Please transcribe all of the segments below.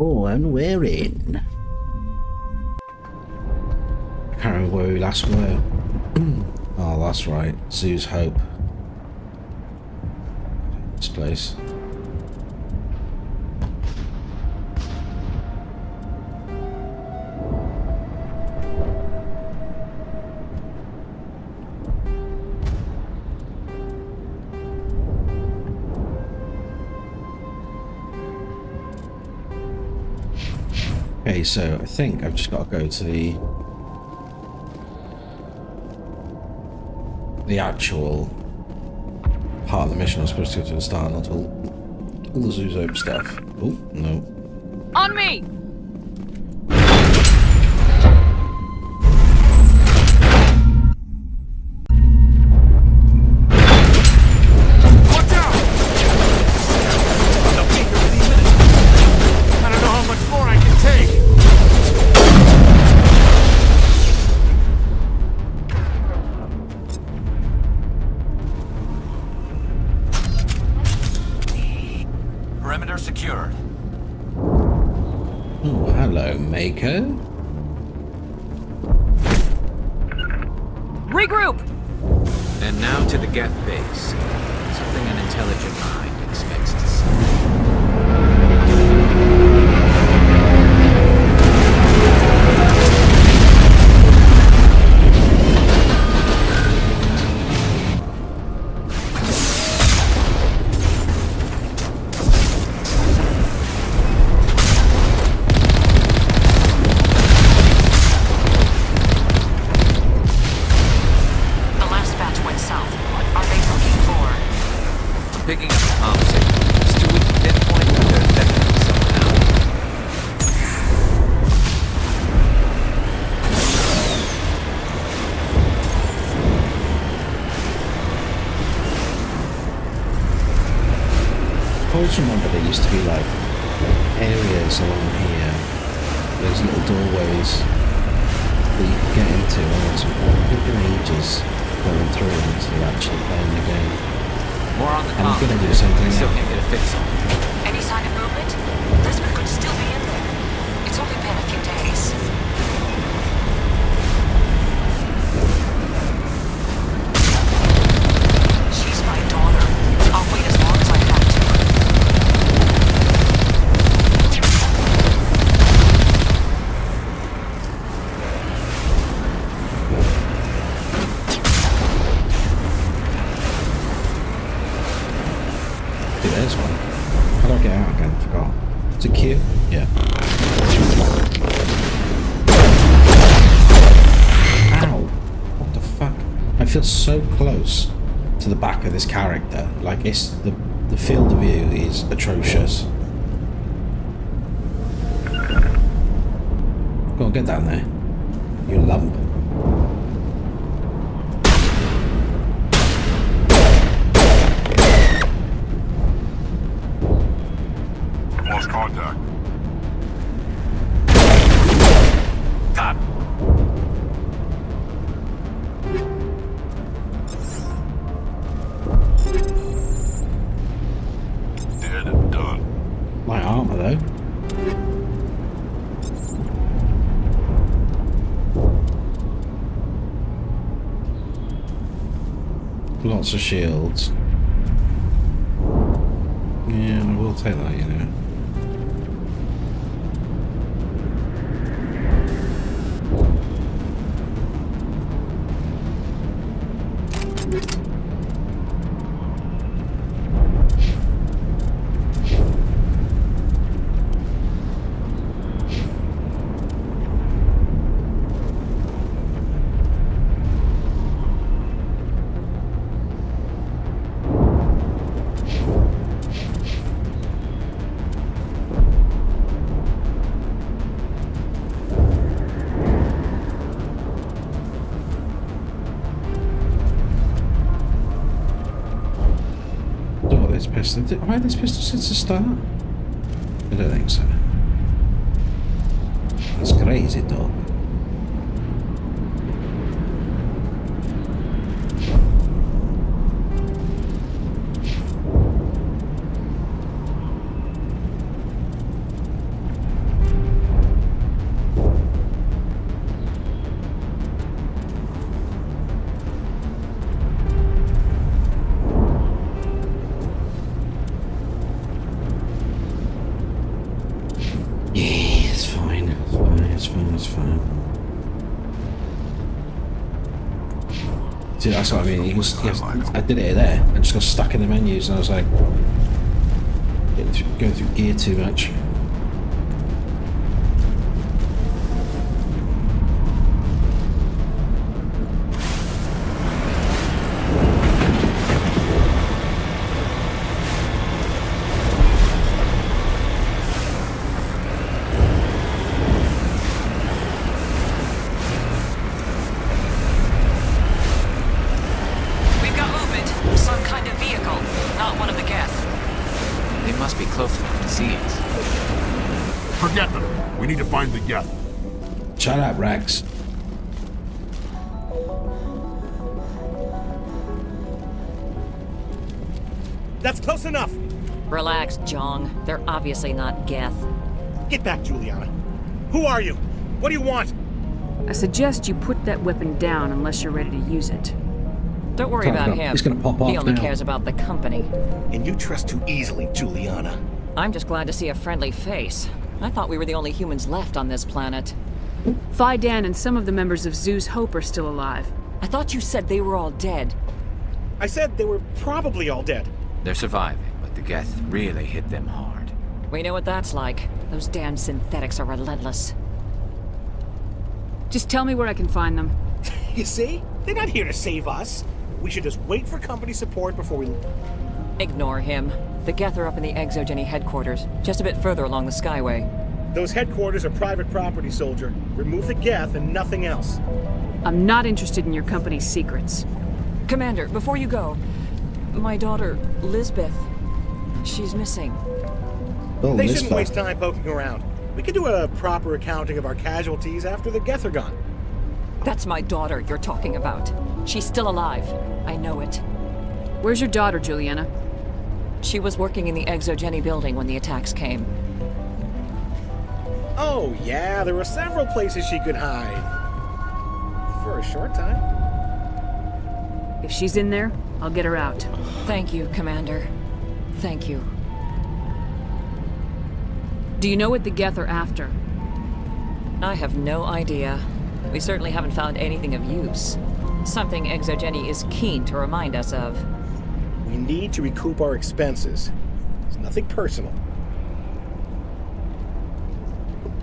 Oh, and we're in. I can't remember where we last were. Oh, that's right. Zoo's Hope. This place. Okay, so I think I've just got to go to the actual part of the mission. I'm supposed to go to the start, not all the Zoo's Hope stuff. Oh, no. On me! Regroup! And now to the Geth base. Something an intelligent mind expects to see. Remember there used to be like areas along here, those little doorways that you could get into, and it's been ages going through until actually playing the game. More on the and I'm gonna do something now. Still can't get a fix on it. Any sign of movement? Lisbon could still be in there. It's only been a few days. She's my daughter. I'll wait as long as I have to. There's one. How do I get out again? I forgot. Is it Q? Yeah. Ow! What the fuck? I feel so close to the back of this character. Like, it's the field of view is atrocious. Go on, get down there. You lump. Contact. God. Dead and done. My armor, though. Lots of shields. Yeah, I will take that, you know. Have I had this pistol since the start? I don't think so. It's crazy, dog. See, that's what I mean. I did it there. I just got stuck in the menus, and I was like, going through gear too much. Find the geth. Shut up, Wrex. That's close enough. Relax, Jong. They're obviously not Geth. Get back, Juliana. Who are you? What do you want? I suggest you put that weapon down unless you're ready to use it. Don't worry about him. He's gonna pop off He only now. cares about the company. And you trust too easily, Juliana. I'm just glad to see a friendly face. I thought we were the only humans left on this planet. Fidan and some of the members of Zoo's Hope are still alive. I thought you said they were all dead. I said they were probably all dead. They're surviving, but the Geth really hit them hard. We know what that's like. Those damn synthetics are relentless. Just tell me where I can find them. You see? They're not here to save us. We should just wait for company support before we... Ignore him. The Geth are up in the ExoGeni headquarters, just a bit further along the Skyway. Those headquarters are private property, soldier. Remove the Geth and nothing else. I'm not interested in your company's secrets. Commander, before you go, my daughter, Lisbeth, she's missing. Oh, They shouldn't waste time poking around. We can do a proper accounting of our casualties after the Geth are gone. That's my daughter you're talking about. She's still alive. I know it. Where's your daughter, Juliana? She was working in the ExoGeni building when the attacks came. Oh, yeah, there were several places she could hide. For a short time. If she's in there, I'll get her out. Thank you, Commander. Thank you. Do you know what the Geth are after? I have no idea. We certainly haven't found anything of use. Something ExoGeni is keen to remind us of. We need to recoup our expenses. It's nothing personal.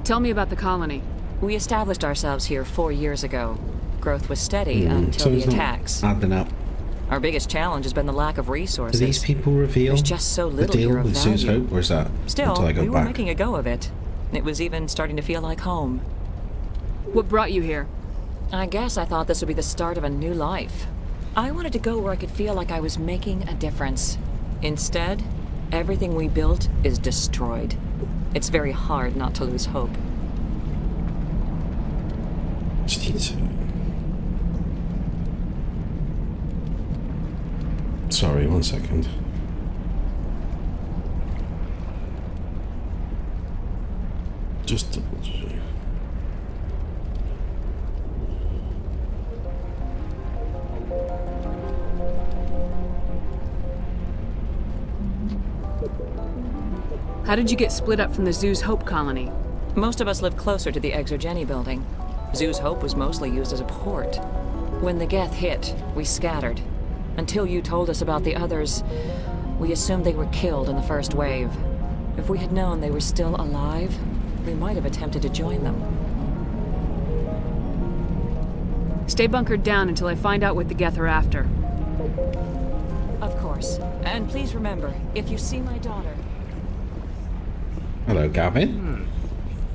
Tell me about the colony. We established ourselves here 4 years ago. Growth was steady until the attacks. Adding up. Our biggest challenge has been the lack of Do resources. these people reveal There's just so the little deal here of with Zoo's value. Hope, or is that Still, until I go we were back? making a go of it. It was even starting to feel like home. What brought you here? I guess I thought this would be the start of a new life. I wanted to go where I could feel like I was making a difference. Instead, everything we built is destroyed. It's very hard not to lose hope. Sorry, 1 second. Just double check. How did you get split up from the Zoo's Hope colony? Most of us lived closer to the ExoGeni building. Zoo's Hope was mostly used as a port. When the Geth hit, we scattered. Until you told us about the others, we assumed they were killed in the first wave. If we had known they were still alive, we might have attempted to join them. Stay bunkered down until I find out what the Geth are after. Of course. And please remember, if you see my daughter... Hello, Gavin.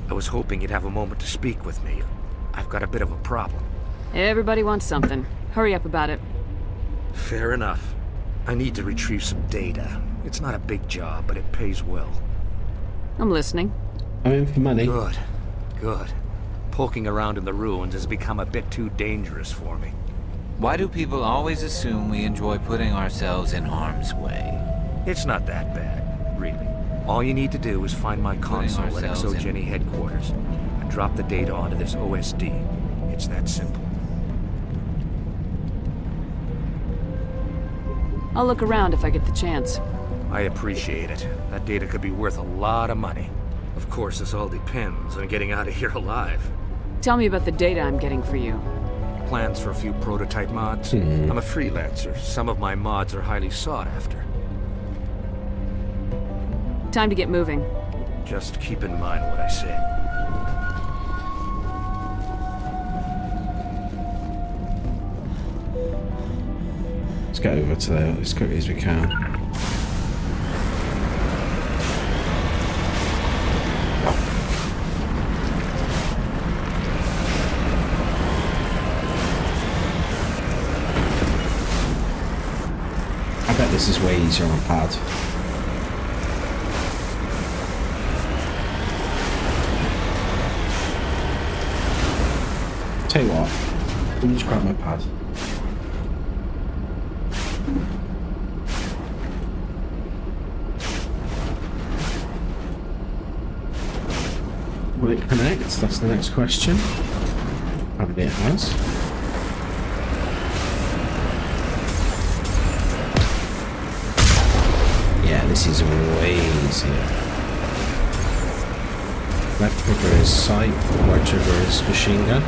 I was hoping you'd have a moment to speak with me. I've got a bit of a problem. Everybody wants something. Hurry up about it. Fair enough. I need to retrieve some data. It's not a big job, but it pays well. I'm listening. I'm in for money. Good. Good. Poking around in the ruins has become a bit too dangerous for me. Why do people always assume we enjoy putting ourselves in harm's way? It's not that bad, really. All you need to do is find my console at ourselves in- ExoGeni headquarters and drop the data onto this OSD. It's that simple. I'll look around if I get the chance. I appreciate it. That data could be worth a lot of money. Of course, this all depends on getting out of here alive. Tell me about the data I'm getting for you. plans for a few prototype mods. I'm a freelancer. Some of my mods are highly sought after. Time to get moving. Just keep in mind what I said. Let's get over to there as quickly as we can. I bet this is way easier on pad. Tell you what, let me just grab my pad. Will it connect? That's the next question. Probably it has. Yeah, this is way easier. Left trigger is sight, right trigger is machine gun.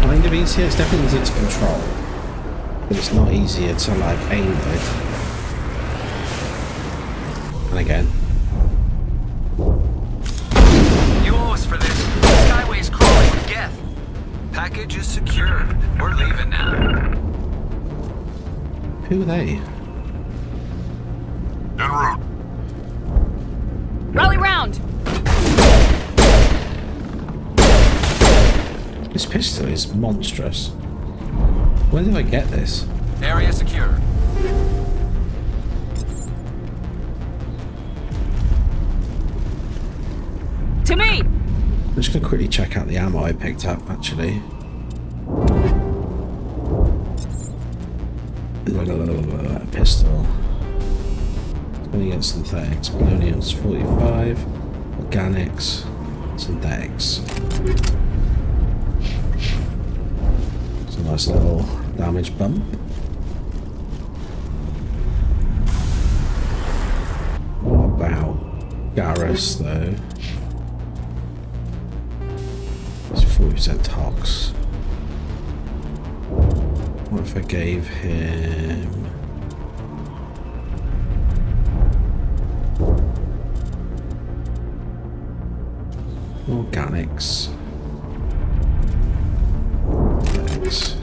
Kind of easier. It's definitely easier to control, but it's not easier to like aim with. And again. You owe us for this. The Skyway's crawling with Geth. Package is secured. We're leaving now. Who are they? En route. Rally round! This pistol is monstrous. Where did I get this? Area secure. To me! I'm just going to quickly check out the ammo I picked up, actually. Pistol. 20 against synthetics. Polonium's 45. Organics. Synthetics. It's a nice little damage bump. What about Garrus, though? It's 40% tox. What if I gave him... Organics. Thanks.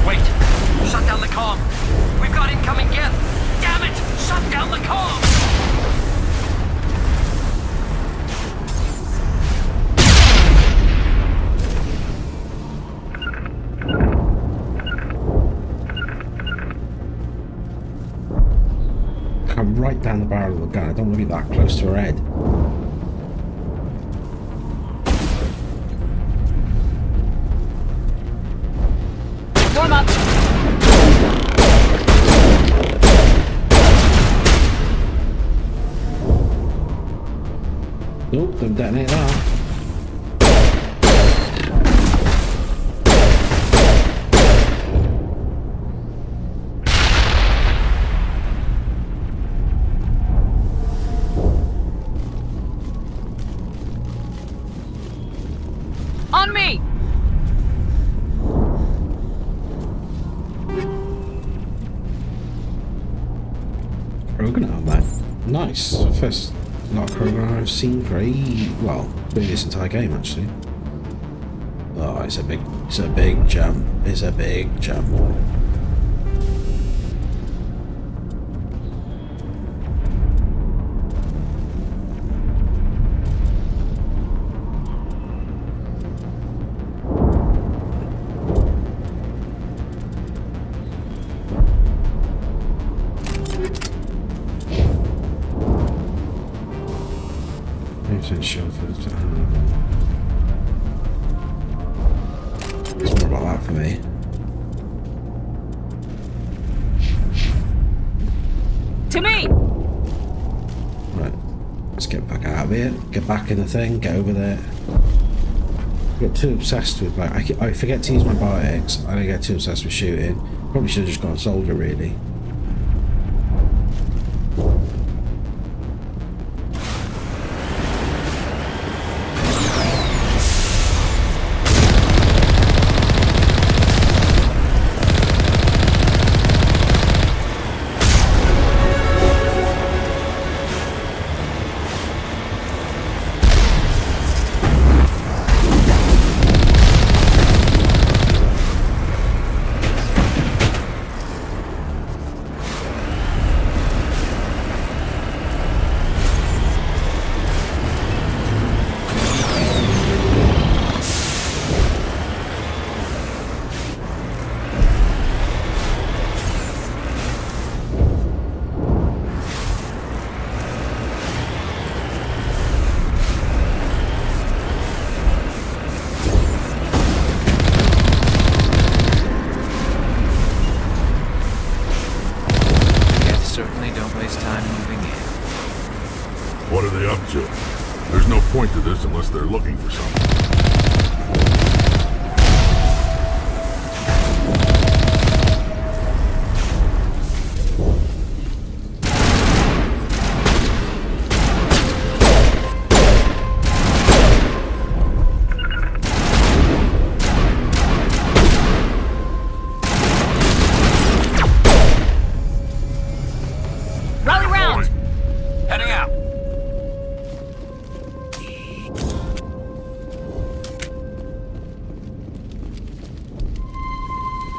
Wait! Shut down the comm! We've got incoming Geth! Damn it! Shut down the comm! Come right down the barrel of the gun. I don't want to be that close to her head. Warm up! Nope, don't detonate that. On me! Krogan on that. Nice. First not Krogan I've seen for well, maybe this entire game actually. Oh, it's a big jump. It's a big jump. It's more about that for me. To me! Right. Let's get back out of here. Get back in the thing. Get over there. I get too obsessed with my... I forget to use my Biotics. I get too obsessed with shooting. Probably should have just gone soldier, really. What are they up to? There's no point to this unless they're looking for something.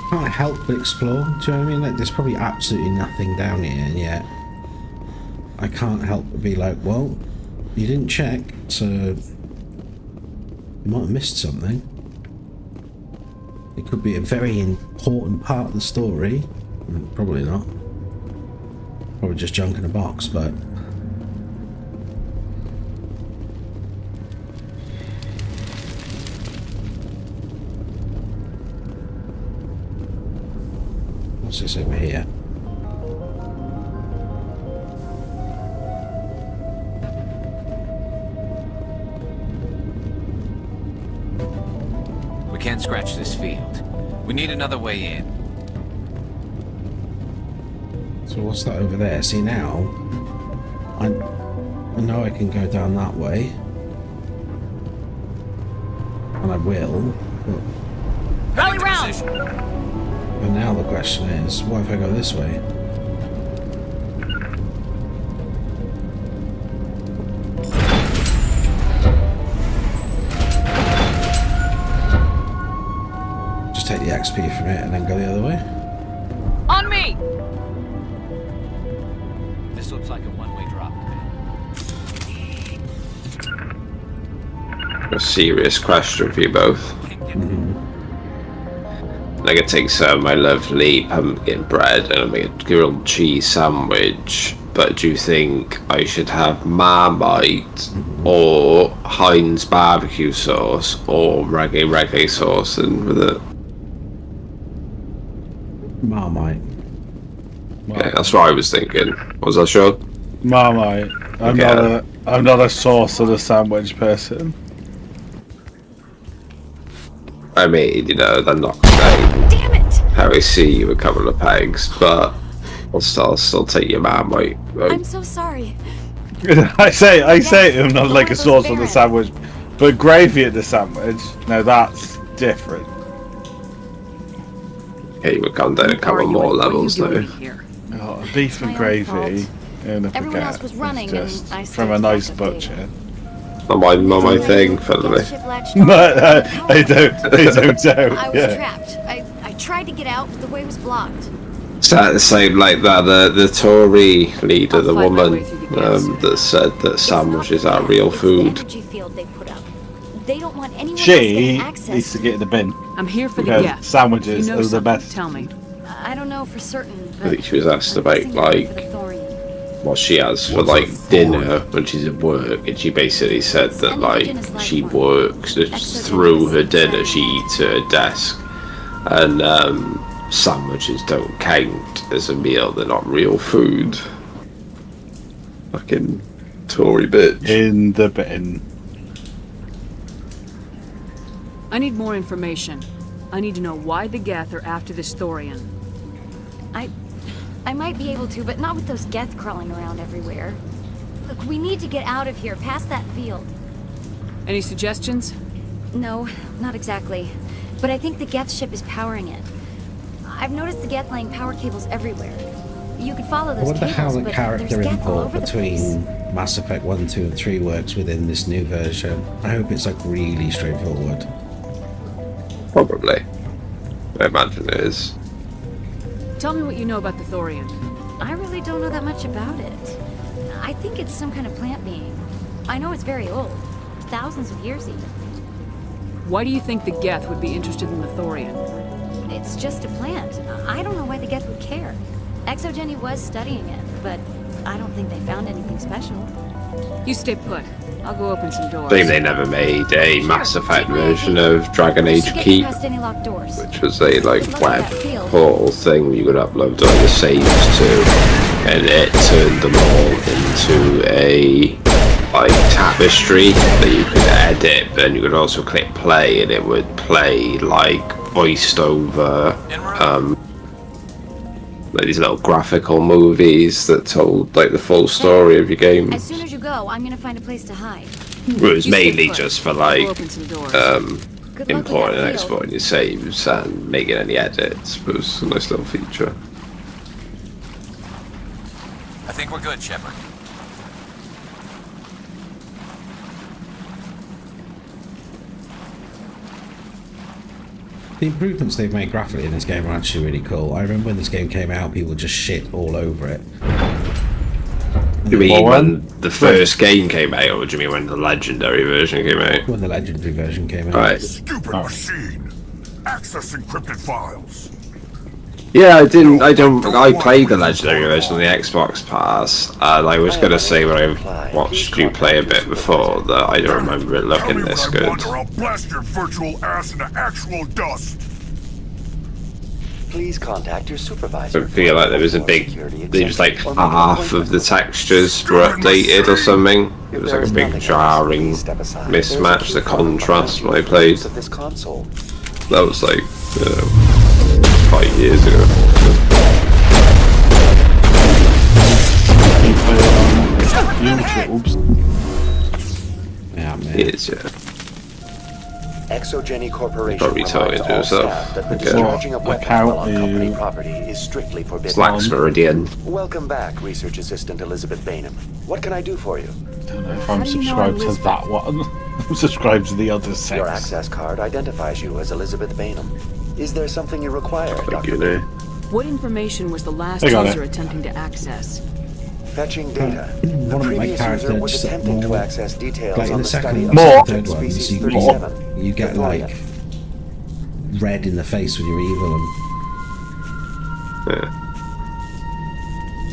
Can't help but explore. Do you know what I mean? Like, there's probably absolutely nothing down here, and yet I can't help but be like, well, you didn't check, so you might have missed something. It could be a very important part of the story. Probably not. Probably just junk in a box, but what's this over here? We can't scratch this field. We need another way in. So what's that over there? See, now I know I can go down that way, and I will, but Rally round! But now the question is, what if I go this way? Just take the XP from it and then go the other way? On me! This looks like a one-way drop. A serious question for you both. I could take some of my lovely pumpkin bread and make a grilled cheese sandwich, but do you think I should have Marmite or Heinz barbecue sauce or reggae sauce in with it? Marmite. Yeah, that's what I was thinking. Was that sure? Marmite. I'm not a sauce or a sandwich person. I mean, you know, they're not great. Damn it! How I see you a couple of pegs, but I'll still take your Marmite. I'm so sorry. I say I'm not like a sauce on the sandwich, but gravy at the sandwich. Now that's different. Yeah, you would come down a couple more levels though. Oh, beef and gravy in a Everyone else was running, and just I from a nice butcher. Not my thing, finally. I don't doubt. I was trapped. I tried to get out, but the way was blocked. Is that the same like that? The Tory leader, the woman that said that sandwiches are real food. They don't want anyone She else access. needs to get in the bin. I'm here for the Because guest. sandwiches You know are the best. Tell me. I don't know for certain. I think she was asked about like what she has for like dinner when she's at work, and she basically said that like she works through her dinner, she eats at her desk, and sandwiches don't count as a meal. They're not real food. Fucking Tory bitch. In the bin. I need more information. I need to know why the Geth are after this Thorian. I might be able to, but not with those Geth crawling around everywhere. Look, we need to get out of here, past that field. Any suggestions? No, not exactly. But I think the Geth ship is powering it. I've noticed the Geth laying power cables everywhere. You could follow I those wonder how cables, the but character there's Geth all import over the place. between Mass Effect 1, 2 and 3 works within this new version. I hope it's like really straightforward. Probably. I imagine it is. Tell me what you know about the Thorian. I really don't know that much about it. I think it's some kind of plant being. I know it's very old. Thousands of years even. Why do you think the Geth would be interested in the Thorian? It's just a plant. I don't know why the Geth would care. ExoGeni was studying it, but I don't think they found anything special. You stay put. I'll go open some doors. Shame they never made a Mass Effect version of Dragon Age Get Keep, past any locked doors. which was a like Look at web that field. portal thing you could upload all your saves to, and it turned them all into a like tapestry that you could edit, but then you could also click play and it would play like voiced over like these little graphical movies that told like the full story of your game. As soon as you go, I'm gonna find a place to hide. It was mainly just for like Good luck with importing that and field. exporting your saves and making any edits was a nice little feature. I think we're good, Shepard. The improvements they've made graphically in this game are actually really cool. I remember when this game came out, people just shit all over it. Do you mean when the first game came out, or do you mean when the legendary version came out? When the legendary version came out. Right. Stupid machine! Access encrypted files! Yeah, I played the legendary version on the Xbox Pass, and I was gonna say when I watched you play a bit before that I don't remember it looking this good. I'll blast your virtual ass into actual dust! Please contact your supervisor. I feel like there was like half of the textures were updated or something. It was like a big jarring mismatch, the contrast when I played. That was like, 5 years ago. Yeah, man. It's, yeah. ExoGeni Corporation Probably talking to staff herself. that the Okay. discharging of weapons while on company property is strictly forbidden. Slacks Meridian. Welcome back, Research Assistant Elizabeth Bainham. What can I do for you? I don't know if I'm subscribed to that one. I'm subscribed to the other six. Your access card identifies you as Elizabeth Bainham. Is there something you require, Dr. You know. What information was the last I got user it. attempting to access? Fetching data. The One of my previous characters user was just attempting to more, access details like in on the the study second of More. third one, species you 37. you get the like Thorian. red in the face when you're evil. And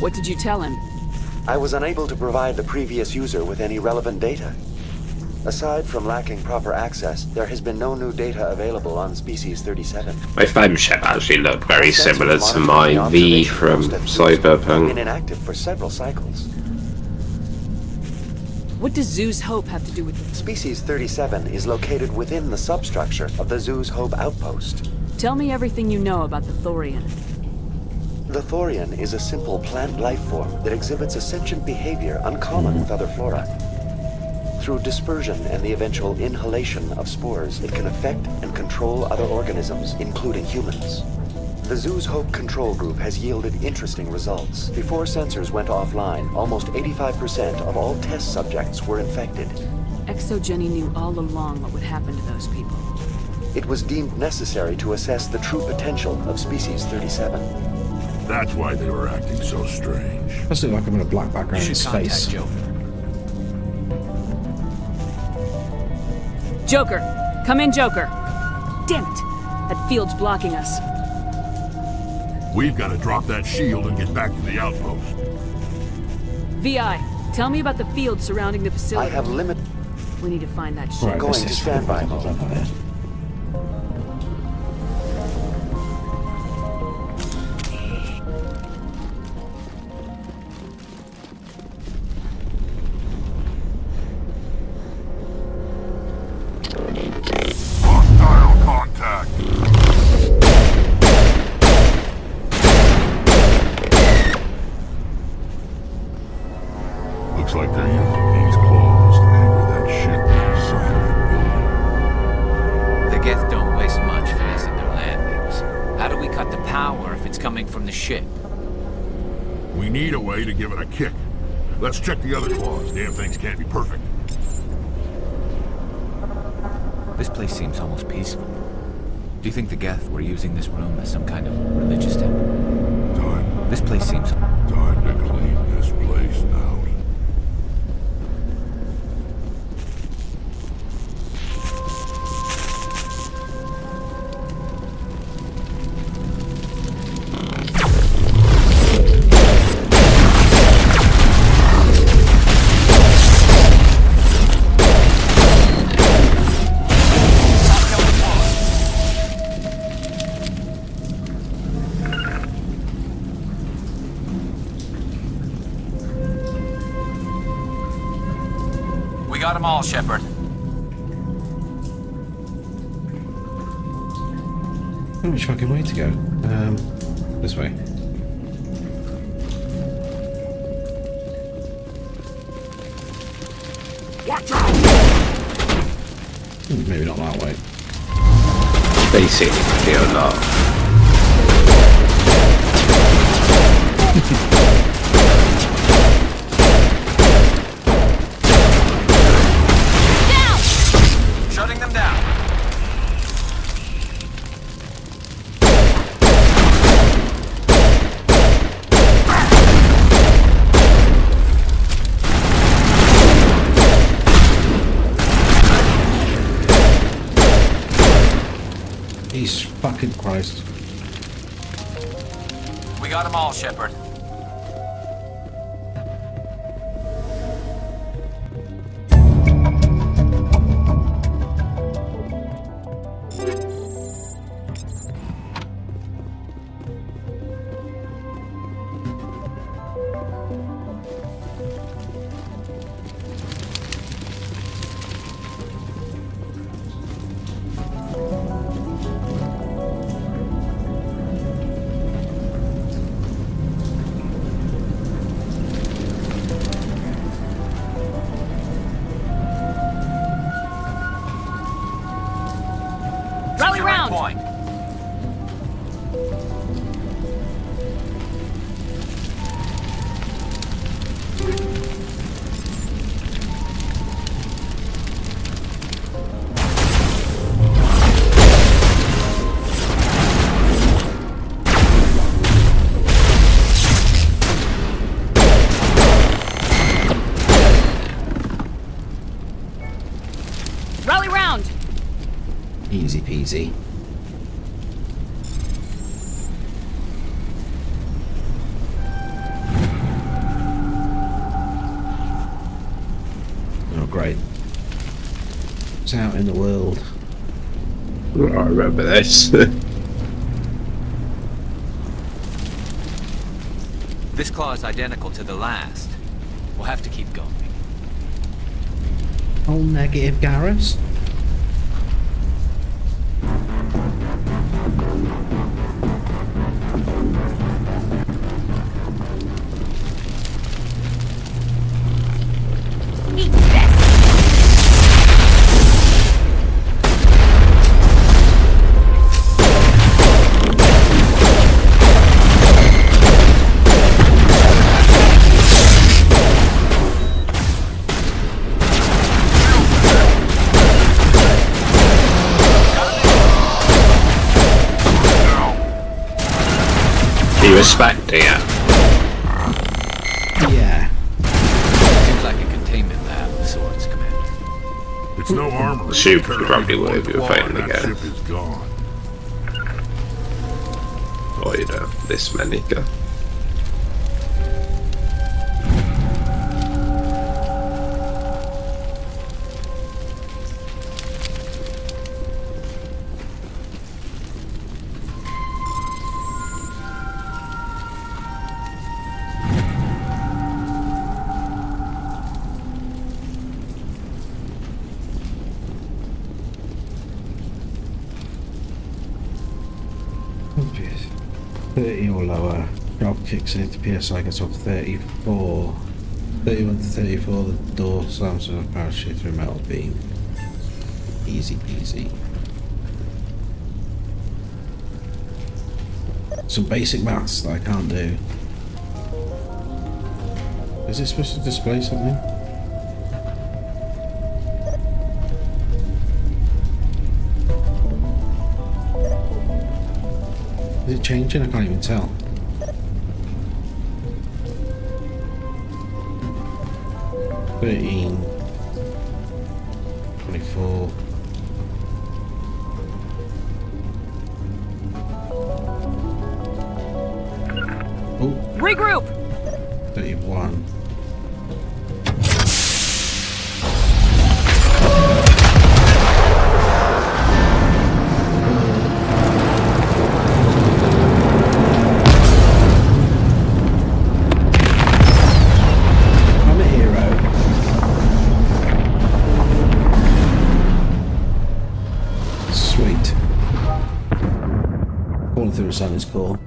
What did you tell him? I was unable to provide the previous user with any relevant data. Aside from lacking proper access, there has been no new data available on species 37. My Femshep actually looked very similar to my V from Been Cyberpunk. inactive for several cycles. What does Zoo's Hope have to do with this? Species 37 is located within the substructure of the Zoo's Hope outpost. Tell me everything you know about the Thorian. The Thorian is a simple plant life form that exhibits a sentient behavior uncommon with other flora. Through dispersion and the eventual inhalation of spores, it can affect and control other organisms, including humans. The Zoo's Hope control group has yielded interesting results. Before sensors went offline, almost 85% of all test subjects were infected. ExoGeni knew all along what would happen to those people. It was deemed necessary to assess the true potential of species 37. That's why they were acting so strange. Does look like I'm in a black background in space. Joker! Come in, Joker! Damn it! That field's blocking us. We've got to drop that shield and get back to the outpost. VI, tell me about the field surrounding the facility. I have limit. We need to find that ship. Right, Going this to is standby fucking mode. bad. Looks like they're using these claws to anchor that ship to the side of the building. The Geth don't waste much finessing their landings. How do we cut the power if it's coming from the ship? We need a way to give it a kick. Let's check the other claws. Damn things can't be perfect. This place seems almost peaceful. Do you think the Geth were using this room as some kind of religious temple? This place seems... Time to clean this place out. Got them all, Shepard. Which fucking way to go? This way. Watch out! Maybe not that way. They seem to do a lot. Shutting them down. Jesus fucking Christ. We got them all, Shepard. Rally round! Point. Rally round! Easy peasy. Oh, great. It's out in the world. I remember this. This claw is identical to the last. We'll have to keep going. Oh, negative, Garrus. Eat this! Do you respect it? Yeah. Seems like a containment lab of sorts, Commander. It's no armor. Shoot, probably would if you were fighting That again. ship is gone. Or you know, this many go. Obvious. 30 or lower. Drop kicks into PSI gets up to 34. 31 to 34, the door slams with a parachute through a metal beam. Easy peasy. Some basic maths that I can't do. Is it supposed to display something? Is it changing? I can't even tell. $13, $24. Oh. Regroup! 31. Through a silence call.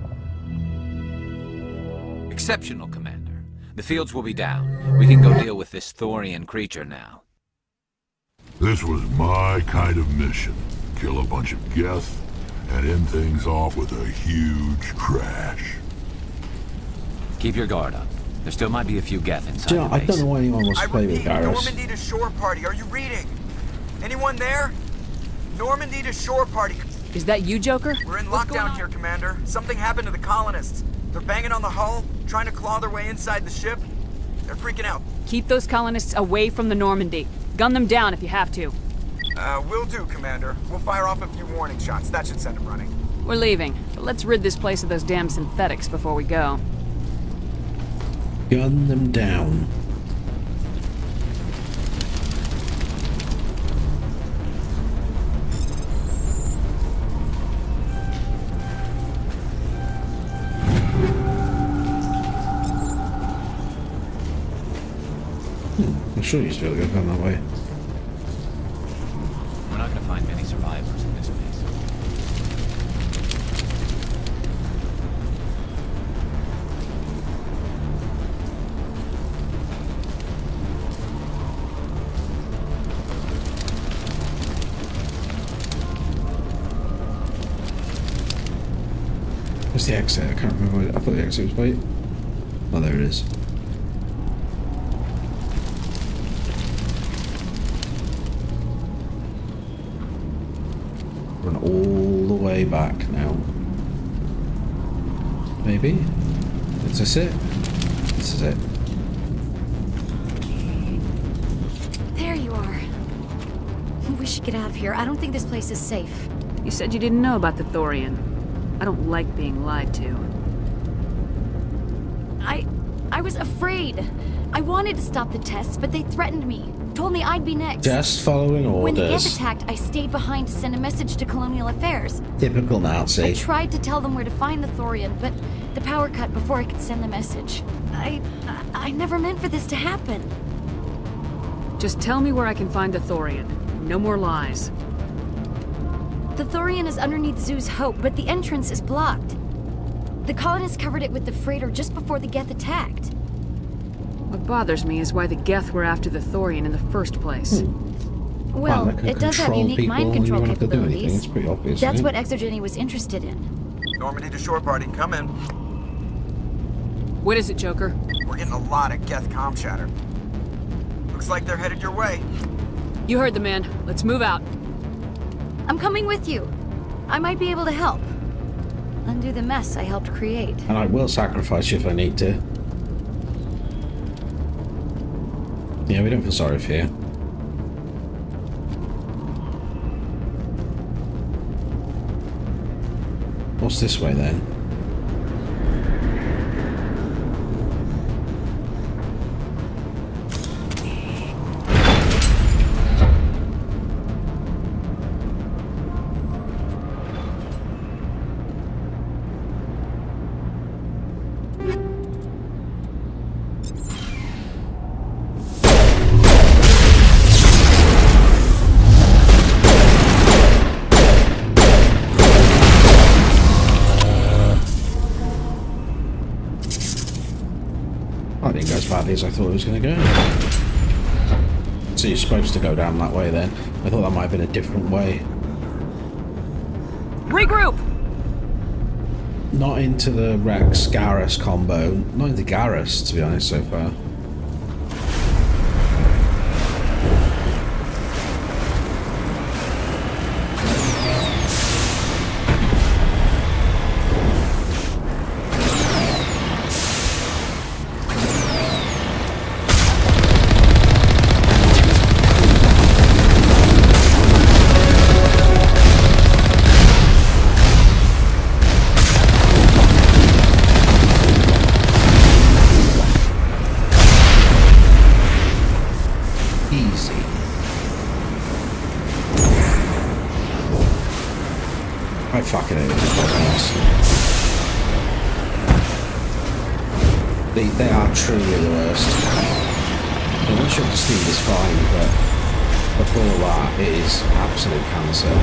Exceptional, Commander. The fields will be down. We can go deal with this Thorian creature now. This was my kind of mission. Kill a bunch of Geth and end things off with a huge crash. Keep your guard up. There still might be a few Geth inside the I base. don't know why anyone wants to play with Garrus. Normandy to shore party. Are you reading? Anyone there? Normandy to shore party. Is that you, Joker? We're in lockdown here, Commander. Something happened to the colonists. They're banging on the hull, trying to claw their way inside the ship. They're freaking out. Keep those colonists away from the Normandy. Gun them down if you have to. Will do, Commander. We'll fire off a few warning shots. That should send them running. We're leaving, but let's rid this place of those damn synthetics before we go. Gun them down. I'm sure you used to be able to go down that way. We're not going to find many survivors in this place. What's the exit? I can't remember. I thought the exit was white. Oh, there it is. Run all the way back now. Maybe? Is this it? This is it. There you are. We should get out of here. I don't think this place is safe. You said you didn't know about the Thorian. I don't like being lied to. I was afraid. I wanted to stop the tests, but they threatened me. Told me I'd be next. Just following orders. When the Geth attacked, I stayed behind to send a message to Colonial Affairs. Typical Nazi. I tried to tell them where to find the Thorian, but the power cut before I could send the message. I never meant for this to happen. Just tell me where I can find the Thorian. No more lies. The Thorian is underneath Zoo's Hope, but the entrance is blocked. The colonists covered it with the freighter just before the Geth attacked. What bothers me is why the Geth were after the Thorian in the first place. Well, it does have unique mind control capabilities. It's pretty obvious. That's what ExoGeni was interested in. Normandy to shore party, come in. What is it, Joker? We're getting a lot of Geth comm chatter. Looks like they're headed your way. You heard the man. Let's move out. I'm coming with you. I might be able to help. Undo the mess I helped create. And I will sacrifice you if I need to. Yeah, we don't feel sorry for you. What's this way then? badly as I thought it was going to go. So you're supposed to go down that way then. I thought that might have been a different way. Regroup! Not into the Wrex Garrus combo. Not into Garrus, to be honest, so far. They are truly the worst. The one-shot to Steve is fine, but before that, it is absolute cancer.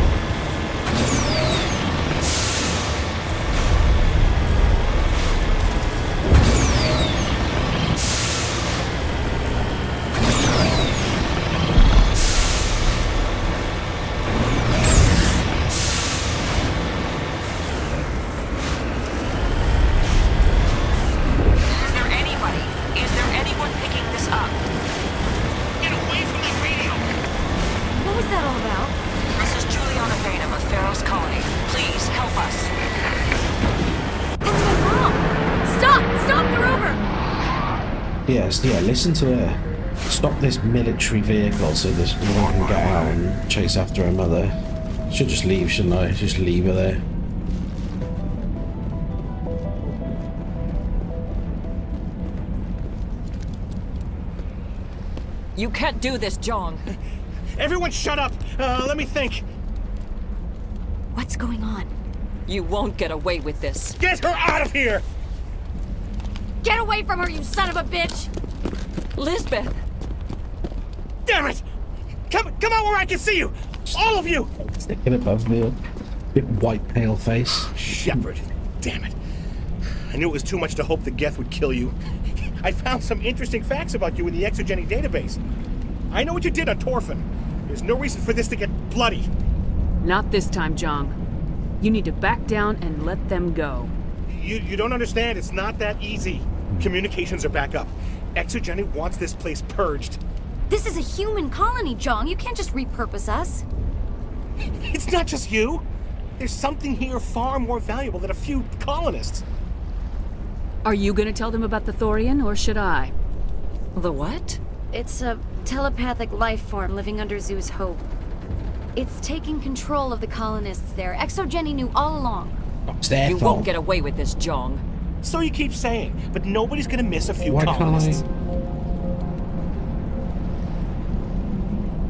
Yeah, listen to her. Stop this military vehicle so this woman can get out and chase after her mother. Should just leave, shouldn't I? Just leave her there. You can't do this, Jong. Everyone shut up! Let me think. What's going on? You won't get away with this. Get her out of here! Get away from her, you son of a bitch! Lisbeth! Damn it! Come out where I can see you! All of you! Sticking above me. Big white pale face. Shepard. Damn it. I knew it was too much to hope the Geth would kill you. I found some interesting facts about you in the ExoGeni database. I know what you did on Torfin. There's no reason for this to get bloody. Not this time, Jong. You need to back down and let them go. You don't understand. It's not that easy. Communications are back up. ExoGeni wants this place purged. This is a human colony, Jong. You can't just repurpose us. It's not just you. There's something here far more valuable than a few colonists. Are you gonna tell them about the Thorian, or should I? The what? It's a telepathic life form living under Zeus Hope. It's taking control of the colonists there. ExoGeni knew all along. It's their fault. You won't get away with this, Jong. So you keep saying, but nobody's gonna miss a few Why colonists. Can't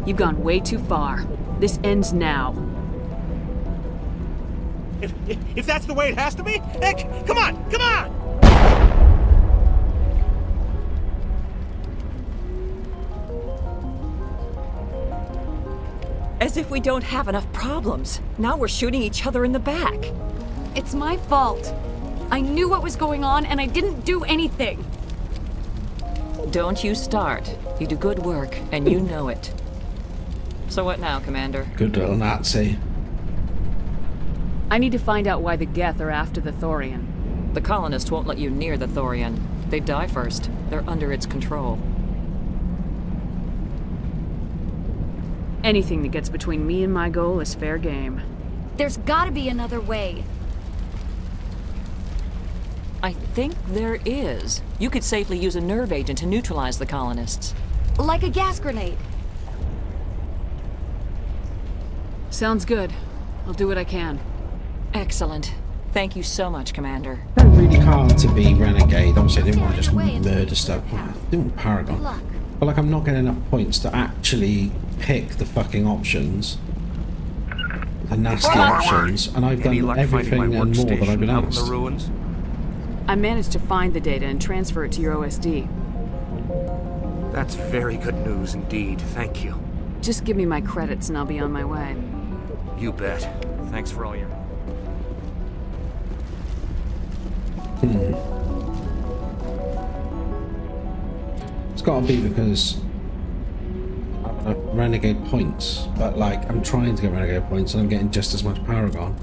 You've gone way too far. This ends now. If that's the way it has to be, heck, come on, come on! As if we don't have enough problems. Now we're shooting each other in the back. It's my fault. I knew what was going on, and I didn't do anything. Don't you start. You do good work, and you know it. So what now, Commander? Good little Nazi. I need to find out why the Geth are after the Thorian. The colonists won't let you near the Thorian. They die first. They're under its control. Anything that gets between me and my goal is fair game. There's gotta be another way. I think there is. You could safely use a nerve agent to neutralize the colonists. Like a gas grenade. Sounds good. I'll do what I can. Excellent. Thank you so much, Commander. It's really hard to be renegade. Obviously, I didn't want to just murder stuff. I didn't want Paragon. But like, I'm not getting enough points to actually pick the fucking options. The nasty options. And I've done everything and more that I've been asked. I managed to find the data and transfer it to your OSD. That's very good news indeed. Thank you. Just give me my credits and I'll be on my way. You bet. Thanks for all your... got to be because I'm on renegade points, but like I'm trying to get renegade points and I'm getting just as much Paragon.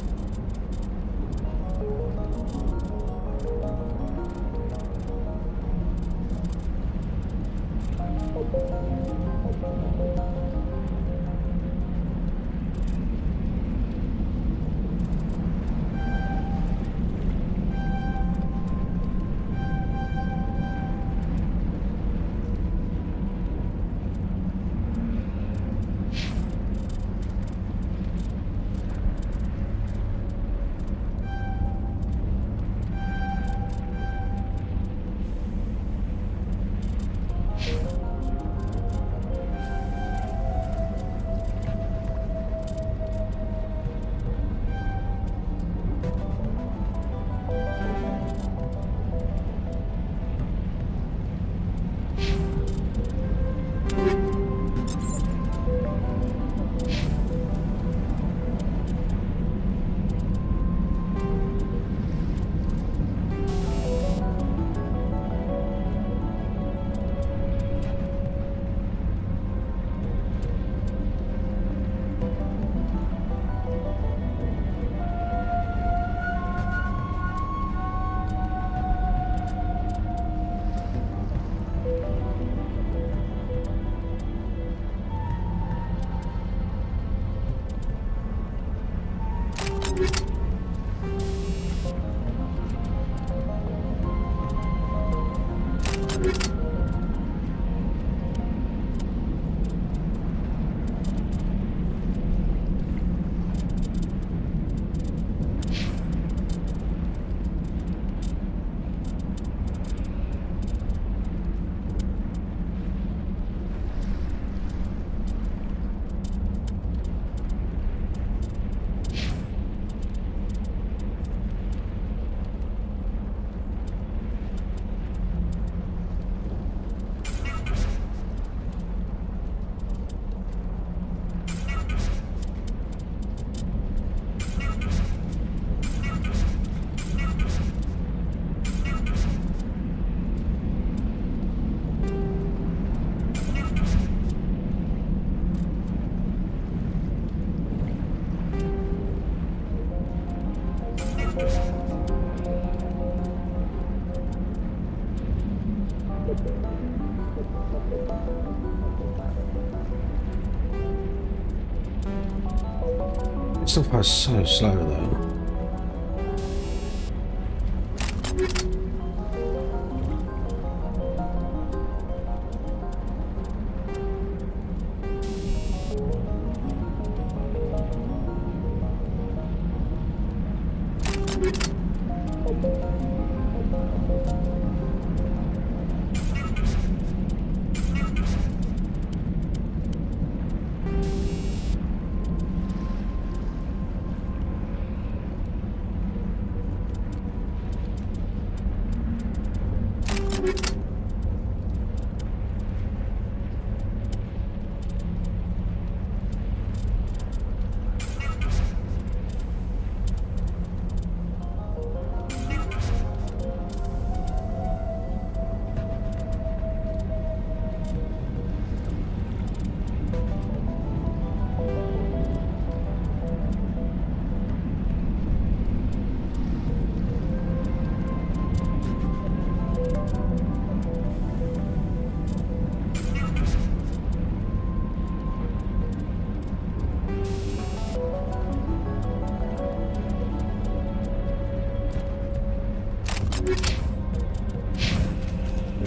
This stuff is so slow though.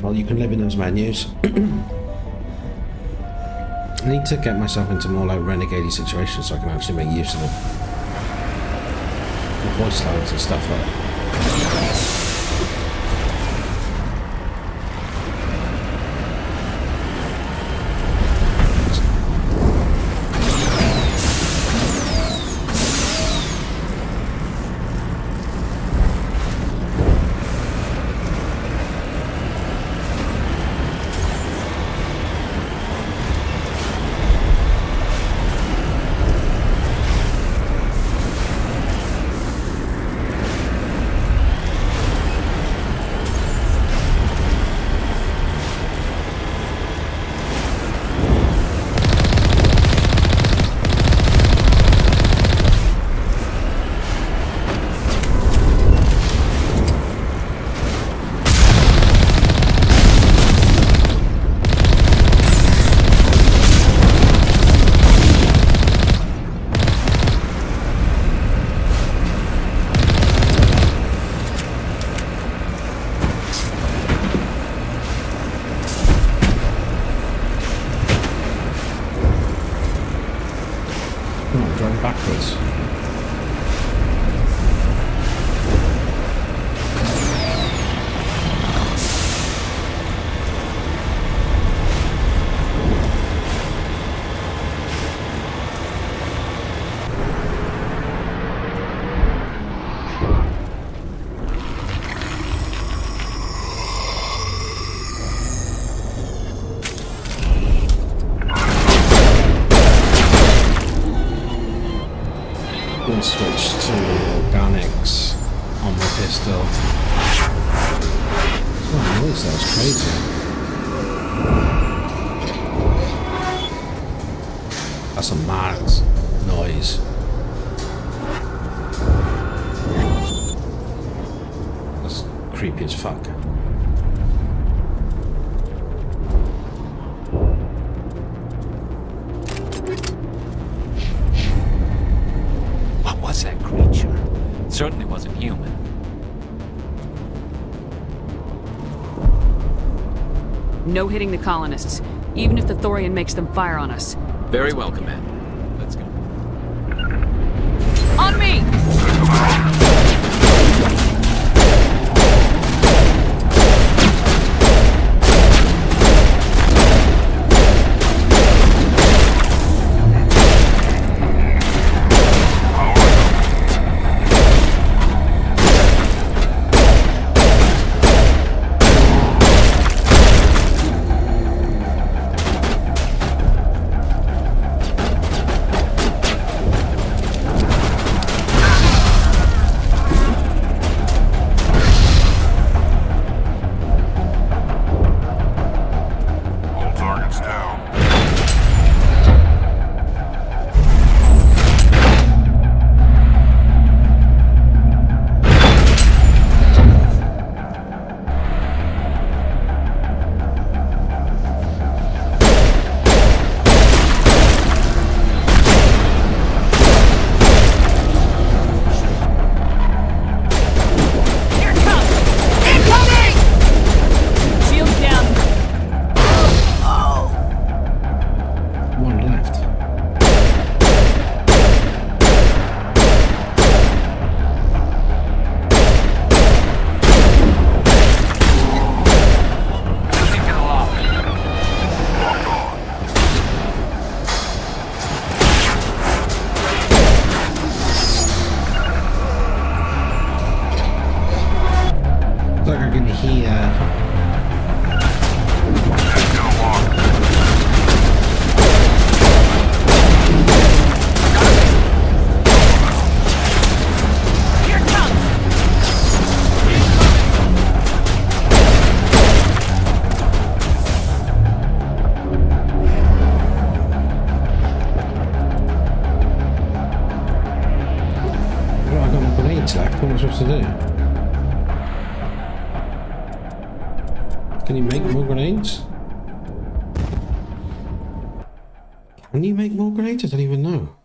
Well, you can live in those menus. I need to get myself into more like renegade situations so I can actually make use of the voice lines and stuff like that. backwards. Switch to organics on my pistol. What noise? That was crazy. That's a mad noise. That's creepy as fuck. That creature certainly wasn't human. No hitting the colonists, even if the Thorian makes them fire on us. Very well, Commander. Let's go. On me! supposed to do? Can you make more grenades? Can you make more grenades? I don't even know.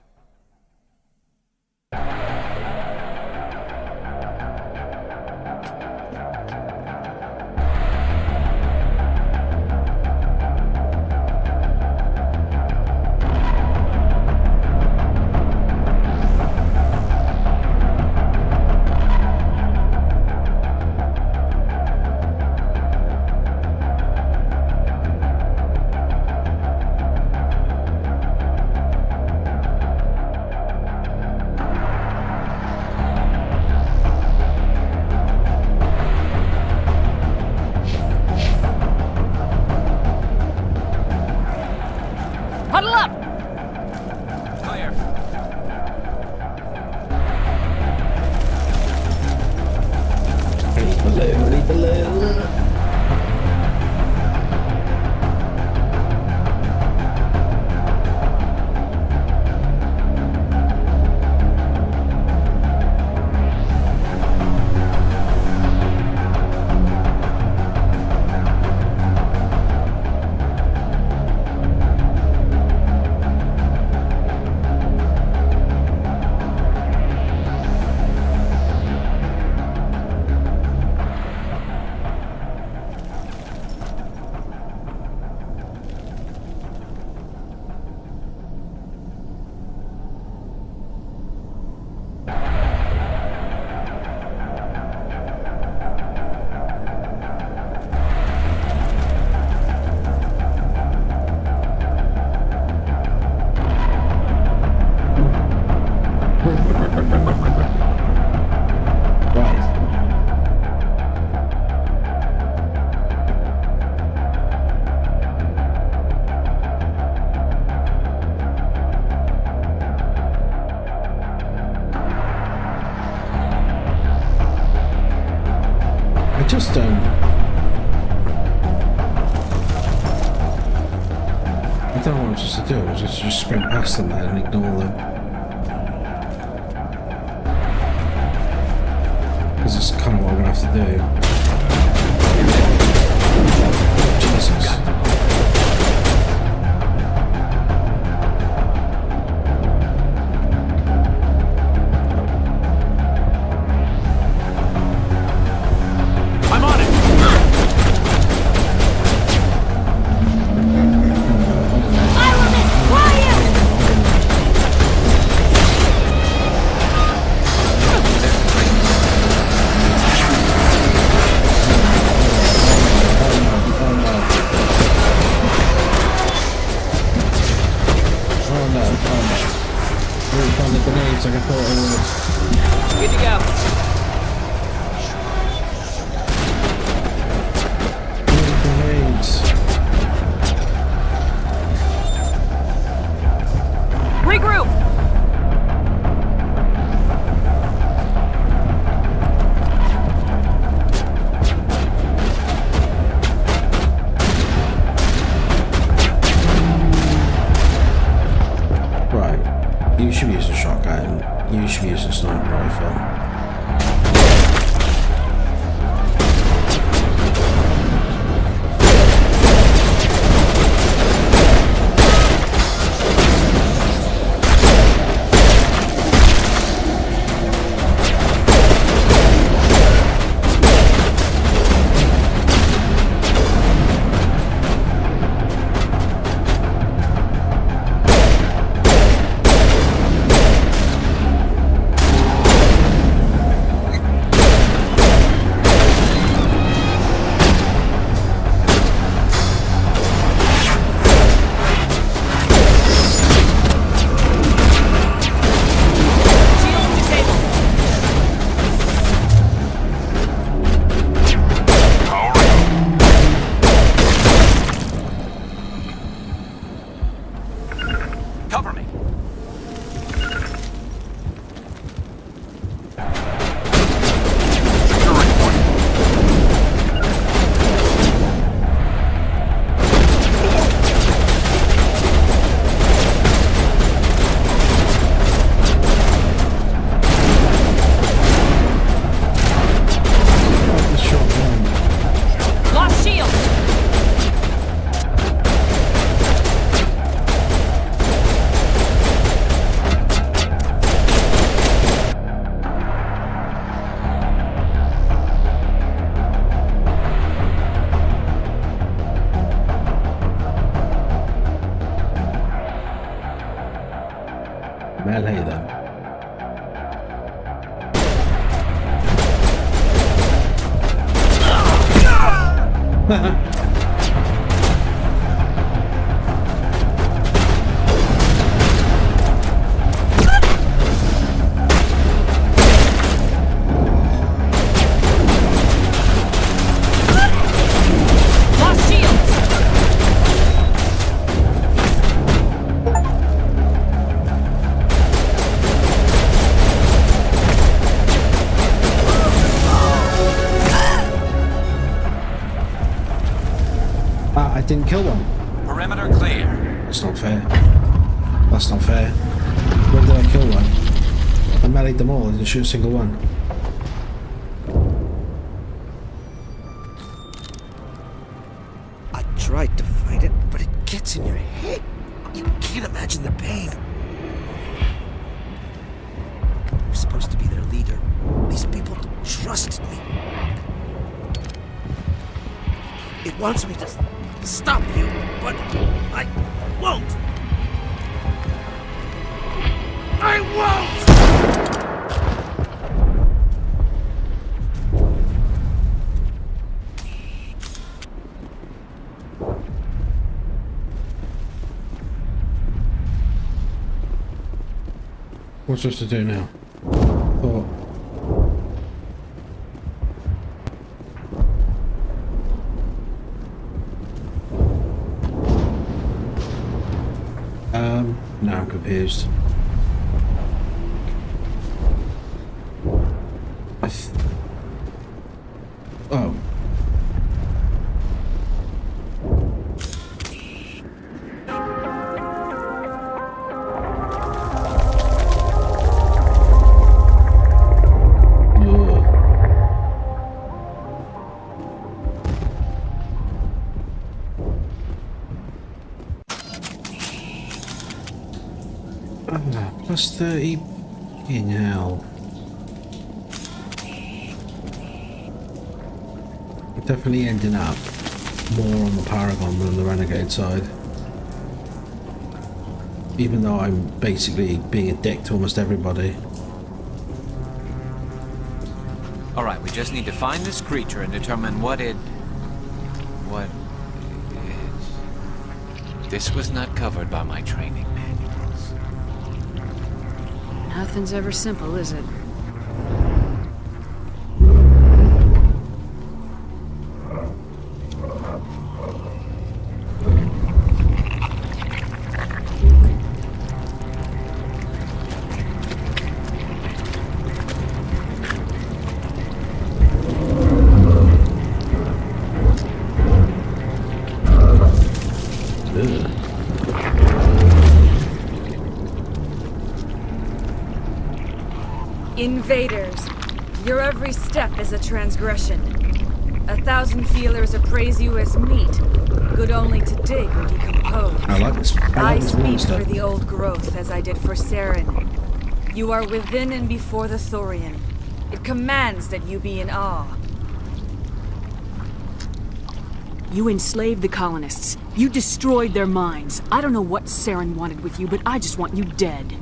I don't know what I'm supposed to do. I'm supposed to just sprint past them then and ignore them. Because it's kind of what I'm going to have to do. Jesus. I'm on it! Like I thought I would. Good to go. Grenades. Regroup! Right. You should use a shotgun. You should use a sniper rifle. melee then. I didn't kill one. Perimeter clear. That's not fair. That's not fair. When did I kill one? I meleeed them all, I didn't shoot a single one. I tried to fight it, but it gets in your head. You can't imagine the pain. You're supposed to be their leader. These people trusted me. It wants me to stop you, but I won't. I won't! What's supposed to do now? Oh. Now I'm confused. Oh. Plus 30 in hell. We're definitely ending up more on the Paragon than the Renegade side. Even though I'm basically being a dick to almost everybody. Alright, we just need to find this creature and determine what it... what is. This was not covered by my training manuals. Nothing's ever simple, is it? Invaders, your every step is a transgression. 1,000 feelers appraise you as meat, good only to dig or decompose. I like this. I like this speak monster. for the old growth as I did for Saren. You are within and before the Thorian. It commands that you be in awe. You enslaved the colonists. You destroyed their minds. I don't know what Saren wanted with you, but I just want you dead.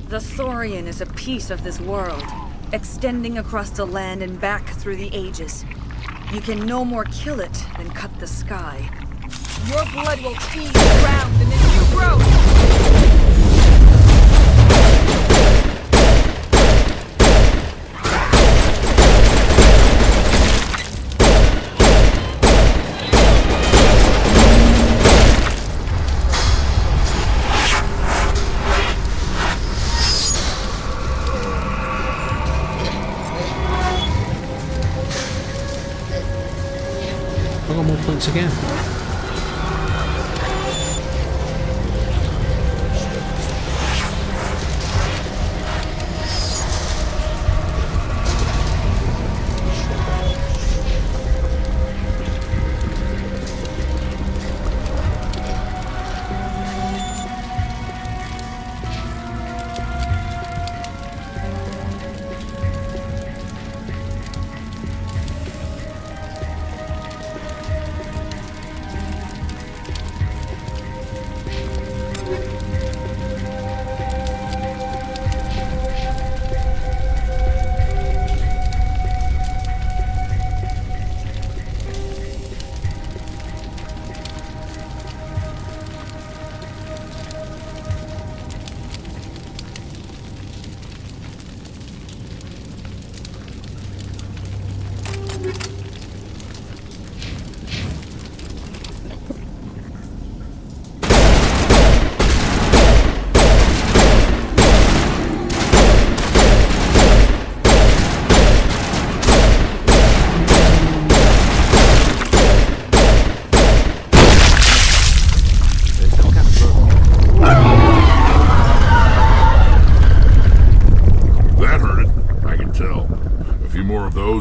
The Thorian is a piece of this world, extending across the land and back through the ages. You can no more kill it than cut the sky. Your blood will feed the ground and then you grow. I got more points again.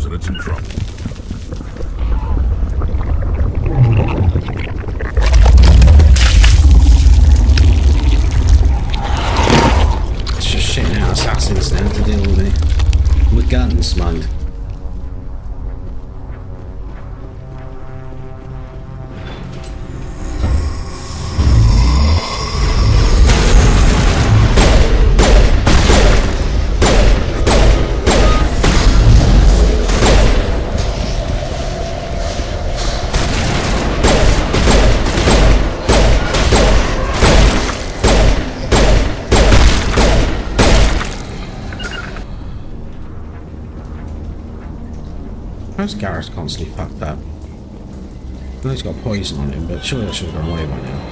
And it's in trouble. It's just shitting out assassins now to deal with me. With guns, mind. How's Garrus constantly fucked up? I know he's got poison on him, but surely I should have gone away by now.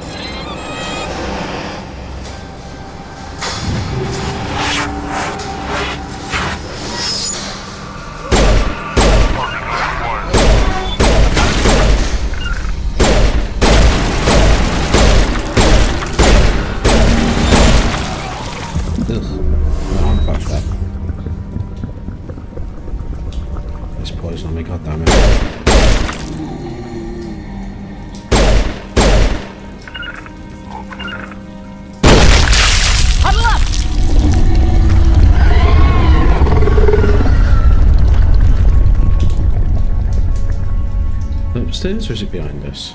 upstairs or is it behind us?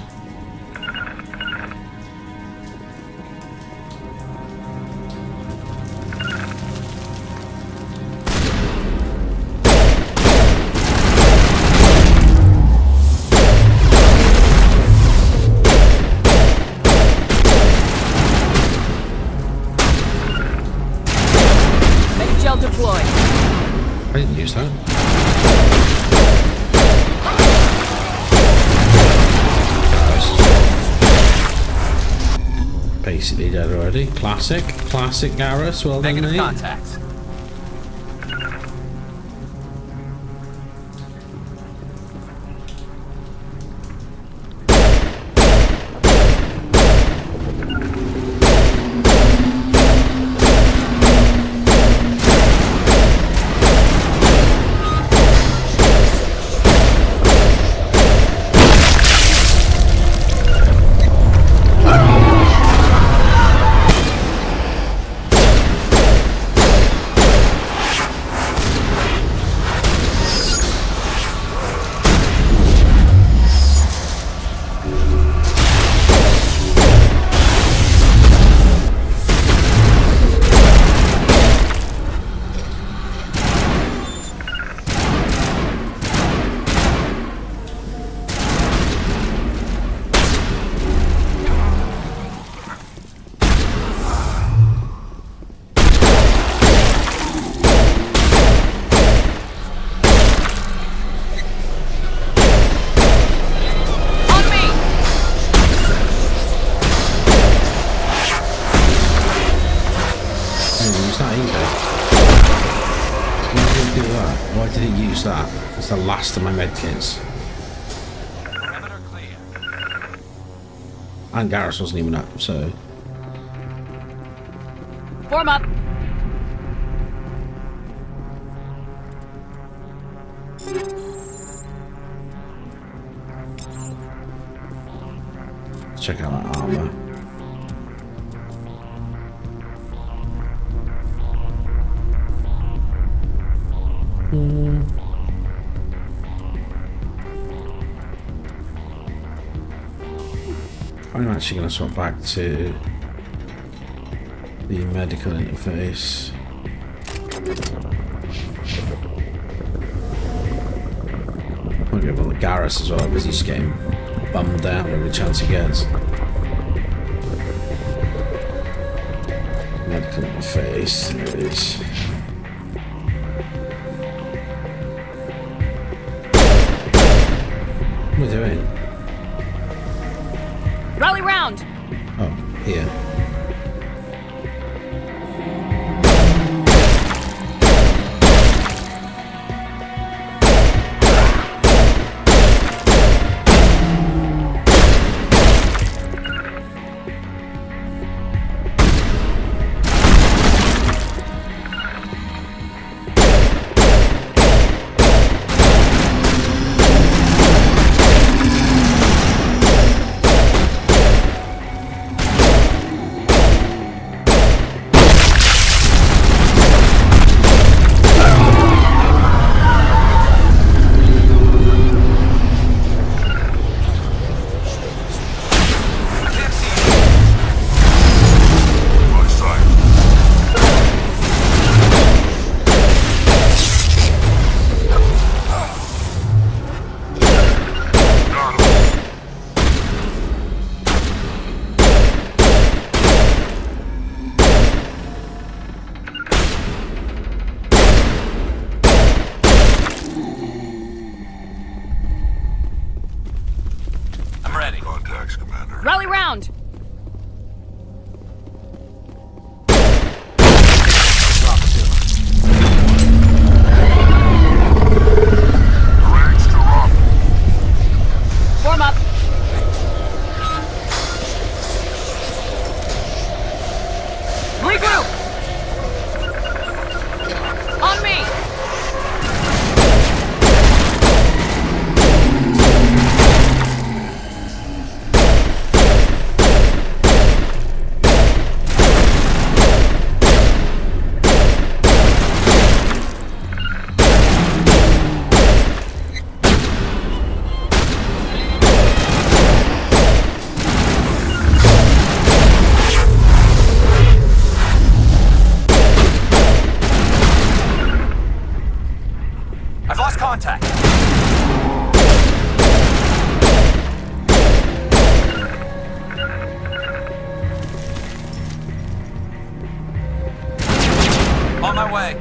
Deploy. I didn't use that. Basically dead already. Classic Garrus. Well done, Negative mate. contacts. Why did it use that? It's the last of my medkits. And Garrus wasn't even up, so... Form up! Check out that armor. I'm actually going to swap back to the medical interface. I'm going to go on the Garrus as well because he's getting bummed out every chance he gets. Medical interface, there it is. What are we doing? Rally round! Oh, here. Rally round! Form up! Regroup! On me! On my way.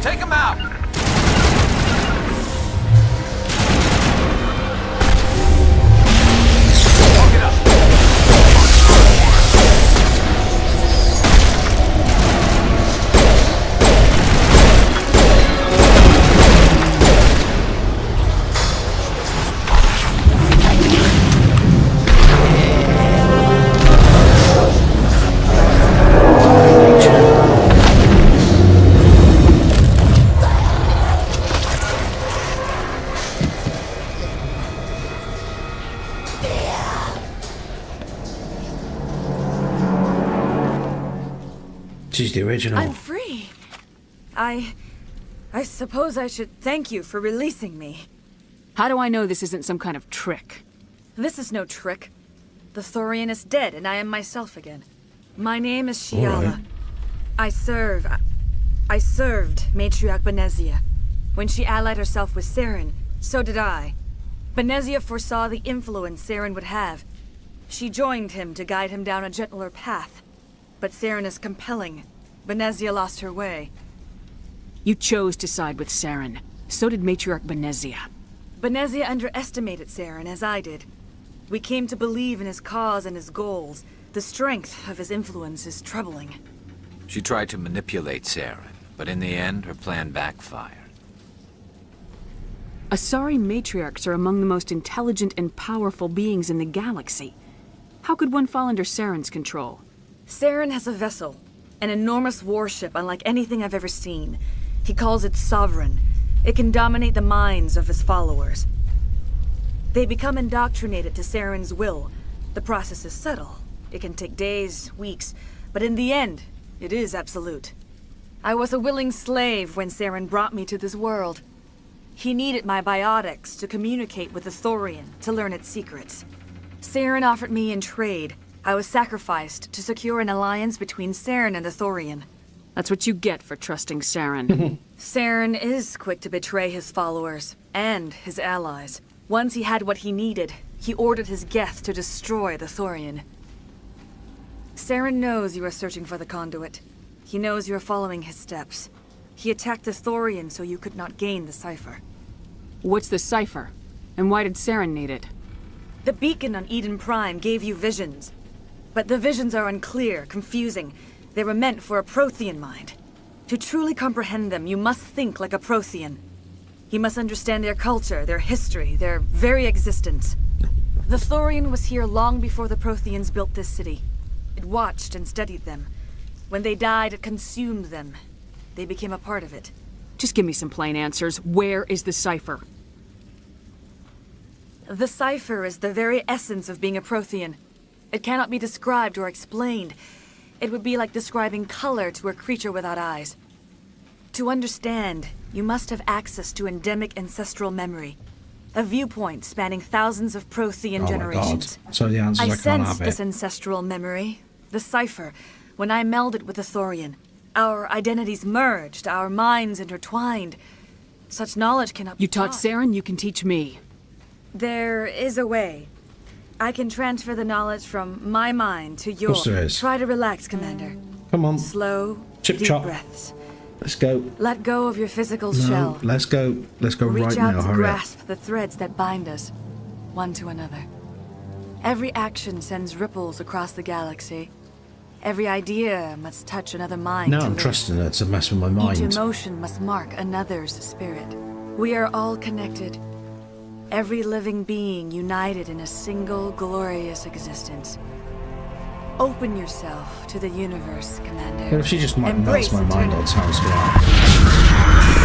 Take him out! Lock it up! She's the original. I'm free. I suppose I should thank you for releasing me. How do I know this isn't some kind of trick? This is no trick. The Thorian is dead, and I am myself again. My name is Shiala. All right. I served Matriarch Benezia. When she allied herself with Saren, so did I. Benezia foresaw the influence Saren would have. She joined him to guide him down a gentler path. But Saren is compelling. Benezia lost her way. You chose to side with Saren. So did Matriarch Benezia. Benezia underestimated Saren, as I did. We came to believe in his cause and his goals. The strength of his influence is troubling. She tried to manipulate Saren, but in the end, her plan backfired. Asari matriarchs are among the most intelligent and powerful beings in the galaxy. How could one fall under Saren's control? Saren has a vessel, an enormous warship unlike anything I've ever seen. He calls it Sovereign. It can dominate the minds of his followers. They become indoctrinated to Saren's will. The process is subtle. It can take days, weeks, but in the end, it is absolute. I was a willing slave when Saren brought me to this world. He needed my biotics to communicate with the Thorian, to learn its secrets. Saren offered me in trade. I was sacrificed to secure an alliance between Saren and the Thorian. That's what you get for trusting Saren. Saren is quick to betray his followers, and his allies. Once he had what he needed, he ordered his Geth to destroy the Thorian. Saren knows you are searching for the conduit. He knows you are following his steps. He attacked the Thorian so you could not gain the cipher. What's the cipher? And why did Saren need it? The beacon on Eden Prime gave you visions. But the visions are unclear, confusing. They were meant for a Prothean mind. To truly comprehend them, you must think like a Prothean. You must understand their culture, their history, their very existence. The Thorian was here long before the Protheans built this city. It watched and studied them. When they died, it consumed them. They became a part of it. Just give me some plain answers. Where is the cipher? The cipher is the very essence of being a Prothean. It cannot be described or explained. It would be like describing color to a creature without eyes. To understand, you must have access to endemic ancestral memory. A viewpoint spanning thousands of Prothean generations. God. So the answer I can't have sensed this ancestral memory, the cipher, when I melded with the Thorian. Our identities merged, our minds intertwined. Such knowledge cannot be You taught Saren, you can teach me. There is a way. I can transfer the knowledge from my mind to yours. Of course there is. Try to relax, Commander. Come on. Slow, Chip deep chop. breaths. Let's go. Let go of your physical No, shell. let's go. Let's go Reach right out now. to Hurry up. grasp the threads that bind us, one to another. Every action sends ripples across the galaxy. Every idea must touch another mind. Now to I'm live. trusting her to mess with my mind. Each emotion must mark another's spirit. We are all connected. Every living being united in a single glorious existence. Open yourself to the universe, Commander. What if she just melts Embrace my mind all eternity. times for that?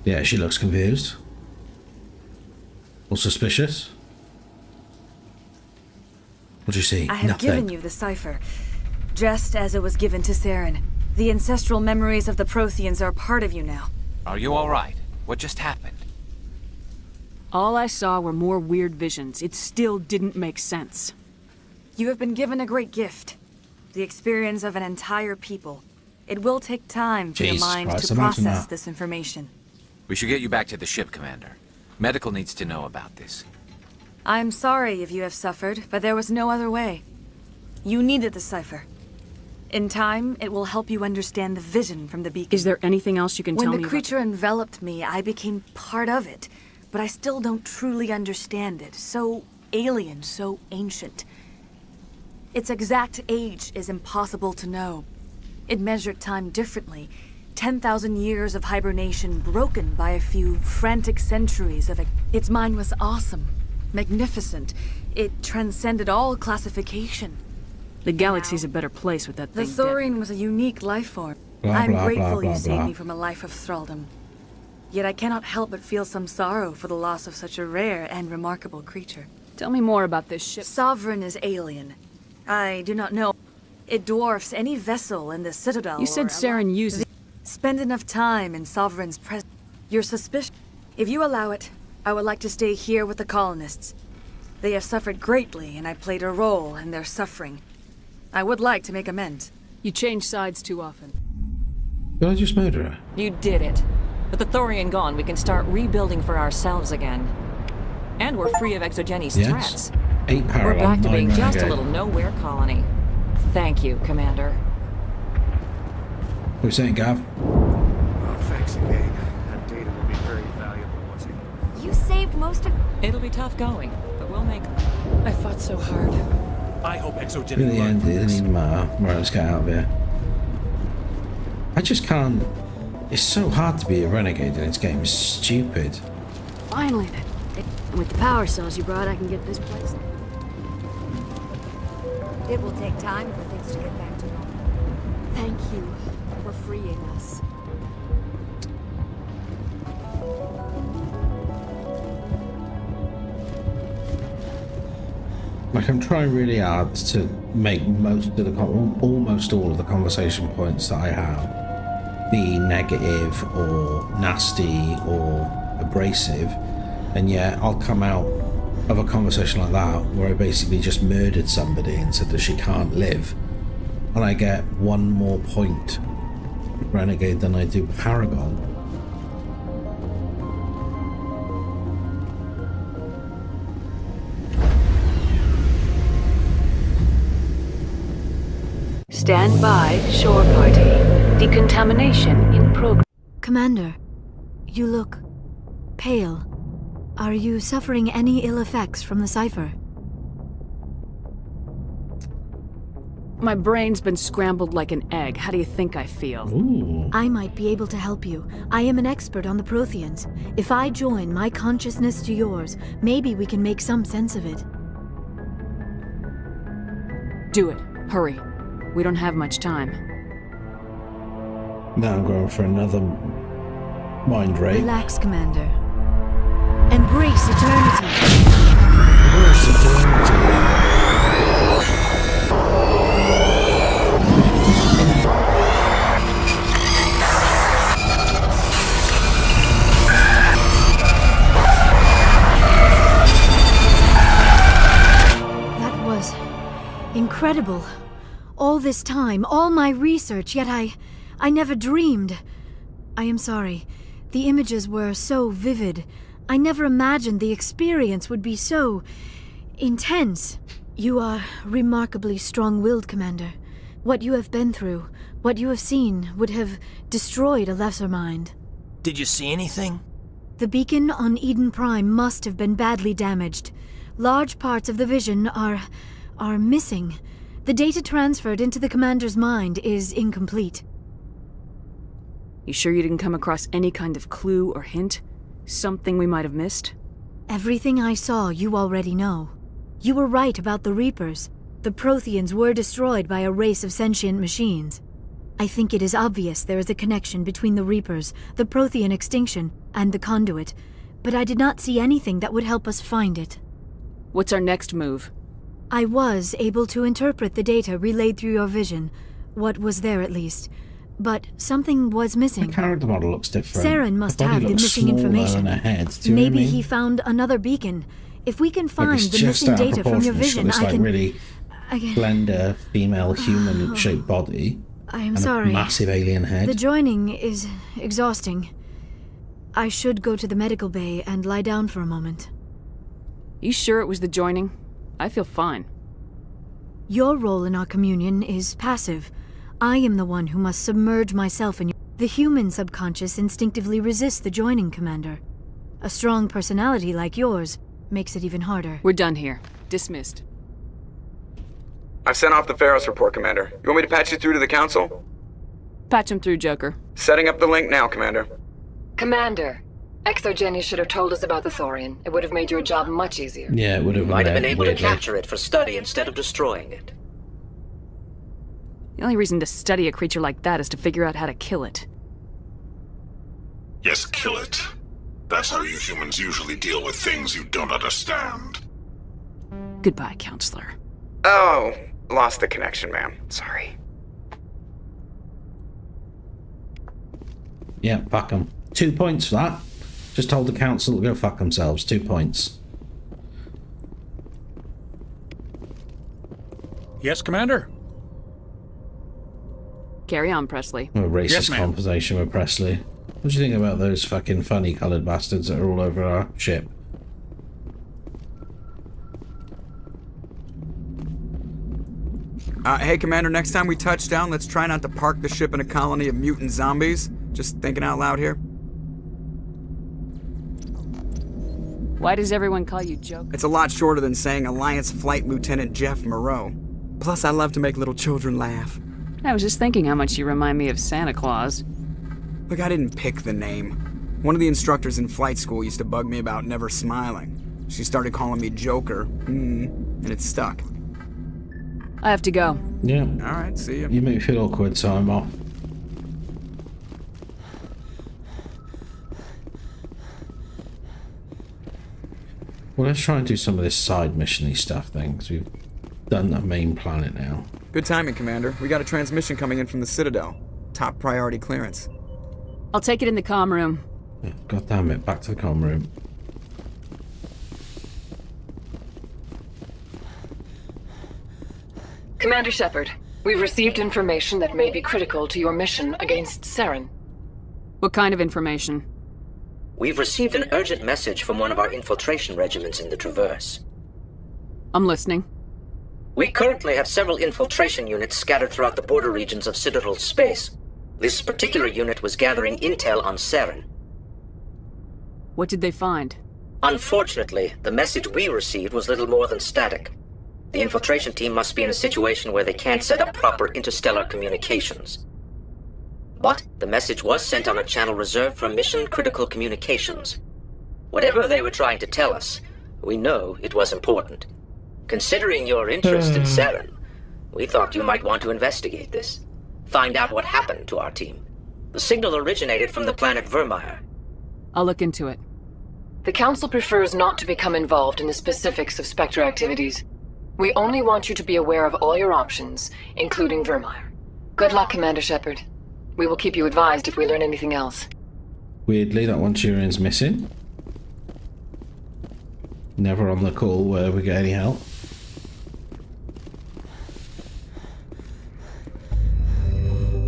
Yeah, she looks confused. Or suspicious. What do you see? I have Nothing. given you the cipher, just as it was given to Saren. The ancestral memories of the Protheans are part of you now. Are you all right? What just happened? All I saw were more weird visions. It still didn't make sense. You have been given a great gift. The experience of an entire people. It will take time for your Jesus mind Christ, to imagine process that. this information. We should get you back to the ship, Commander. Medical needs to know about this. I'm sorry if you have suffered, but there was no other way. You needed the cipher. In time, it will help you understand the vision from the beacon. Is there anything else you can tell me When the about creature enveloped me, I became part of it. But I still don't truly understand it. So alien, so ancient. Its exact age is impossible to know. It measured time differently. 10,000 years of hibernation broken by a few frantic centuries of it. Its mind was awesome, magnificent. It transcended all classification. The galaxy's a better place with that The thing dead. Thorian was a unique life form. Blah, I'm blah, grateful blah, blah, you saved blah. me from a life of thraldom. Yet I cannot help but feel some sorrow for the loss of such a rare and remarkable creature. Tell me more about this ship. Sovereign is alien. I do not know. It dwarfs any vessel in the Citadel. You said Saren uses... Spend enough time in Sovereign's presence. Your suspicion. If you allow it, I would like to stay here with the colonists. They have suffered greatly, and I played a role in their suffering. I would like to make amends. You change sides too often. Did I just murder her? You did it. With the Thorian gone, we can start rebuilding for ourselves again. And we're free of ExoGeni's Yes. threats. 8 parallel, We're back to 9 being just a renegade. little nowhere colony. Thank you, Commander. What are you saying, Gav? Oh, thanks again. That data will be very valuable once it... You saved most of... It'll be tough going, but we'll make... I fought so hard. I hope ExoGeni In the end, learned from it didn't this. even matter. Right, let's get out of here. I just can't... It's so hard to be a renegade in this game. It's stupid. Finally, then. With the power cells you brought, I can get this place. It will take time for things to get back to normal. Thank you for freeing us. Like, I'm trying really hard to make most of the almost all of the conversation points that I have be negative or nasty or abrasive, and yet I'll come out of a conversation like that where I basically just murdered somebody and said that she can't live, and I get one more point renegade than I do Paragon. Stand by, shore party. Decontamination in progress. Commander, you look pale. Are you suffering any ill effects from the cipher? My brain's been scrambled like an egg. How do you think I feel? Ooh. I might be able to help you. I am an expert on the Protheans. If I join my consciousness to yours, maybe we can make some sense of it. Do it. Hurry. We don't have much time. Now I'm going for another mind rape. Relax, Commander. Embrace eternity. Embrace eternity. That was incredible. All this time, all my research, yet I never dreamed. I am sorry. The images were so vivid. I never imagined the experience would be so intense. You are remarkably strong-willed, Commander. What you have been through, what you have seen, would have destroyed a lesser mind. Did you see anything? The beacon on Eden Prime must have been badly damaged. Large parts of the vision are missing. The data transferred into the Commander's mind is incomplete. You sure you didn't come across any kind of clue or hint? Something we might have missed? Everything I saw you already know. You were right about the Reapers. The Protheans were destroyed by a race of sentient machines. I think it is obvious there is a connection between the Reapers, the Prothean extinction, and the conduit, but I did not see anything that would help us find it. What's our next move? I was able to interpret the data relayed through your vision, what was there at least, but something was missing. The character model looks different. Saren must have the missing information. Maybe he found another beacon. If we can find the missing data from your vision, I can... really blender female human-shaped body. I am and sorry. A massive alien head. The joining is exhausting. I should go to the medical bay and lie down for a moment. You sure it was the joining? I feel fine. Your role in our communion is passive. I am the one who must submerge myself in your... The human subconscious instinctively resists the joining, Commander. A strong personality like yours makes it even harder. We're done here. Dismissed. I've sent off the Pharos report, Commander. You want me to patch you through to the Council? Patch him through, Joker. Setting up the link now, Commander. Commander, ExoGeni should have told us about the Thorian. It would have made your job much easier. Yeah, it would have. Might have been able to capture it for study instead of destroying it. The only reason to study a creature like that is to figure out how to kill it. Yes, kill it. That's how you humans usually deal with things you don't understand. Goodbye, Counselor. Oh, lost the connection, ma'am. Sorry. Yeah, fuck them. 2 points for that. Just told the council to go fuck themselves. 2 points. Yes, Commander? Carry on, Presley. A racist conversation with Presley. What do you think about those fucking funny coloured bastards that are all over our ship? Hey, Commander, next time we touch down, let's try not to park the ship in a colony of mutant zombies. Just thinking out loud here. Why does everyone call you Joker? It's a lot shorter than saying Alliance Flight Lieutenant Jeff Moreau. Plus, I love to make little children laugh. I was just thinking how much you remind me of Santa Claus. Look, I didn't pick the name. One of the instructors in flight school used to bug me about never smiling. She started calling me Joker, and it stuck. I have to go. Yeah. Alright, see you. You make me feel awkward, so I'm off. Well, let's try and do some of this side mission-y stuff then, because we've done the main planet now. Good timing, Commander. We got a transmission coming in from the Citadel. Top priority clearance. I'll take it in the comm room. Yeah, God damn it, back to the comm room. Commander Shepard, we've received information that may be critical to your mission against Saren. What kind of information? We've received an urgent message from one of our infiltration regiments in the Traverse. I'm listening. We currently have several infiltration units scattered throughout the border regions of Citadel space. This particular unit was gathering intel on Saren. What did they find? Unfortunately, the message we received was little more than static. The infiltration team must be in a situation where they can't set up proper interstellar communications. But the message was sent on a channel reserved for mission-critical communications. Whatever they were trying to tell us, we know it was important. Considering your interest in Saren, we thought you might want to investigate this. Find out what happened to our team. The signal originated from the planet Vermeer. I'll look into it. The Council prefers not to become involved in the specifics of Spectre activities. We only want you to be aware of all your options, including Vermeer. Good luck, Commander Shepard. We will keep you advised if we learn anything else. Weirdly, that one Turin's missing. Never on the call where we get any help.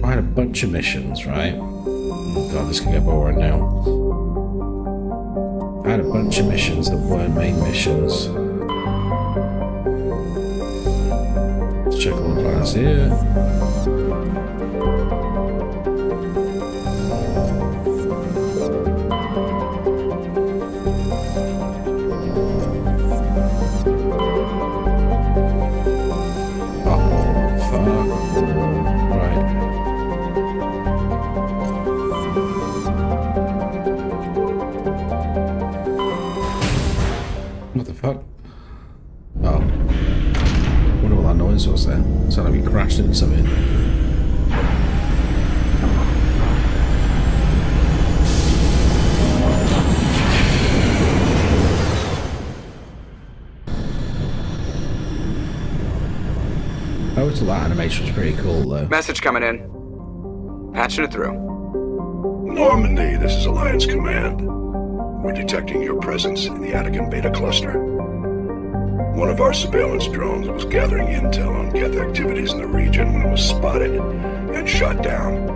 I had a bunch of missions, right? Oh God, this can get boring now. I had a bunch of missions that weren't main missions. Let's check all the planets here. What the fuck? Oh. Wonder what that noise was then. Sounded like we crashed into something. I always thought that animation was pretty cool, though. Message coming in. Patching it through. Normandy, this is Alliance Command. We're detecting your presence in the Attican Beta Cluster. One of our surveillance drones was gathering intel on Geth activities in the region when it was spotted and shot down.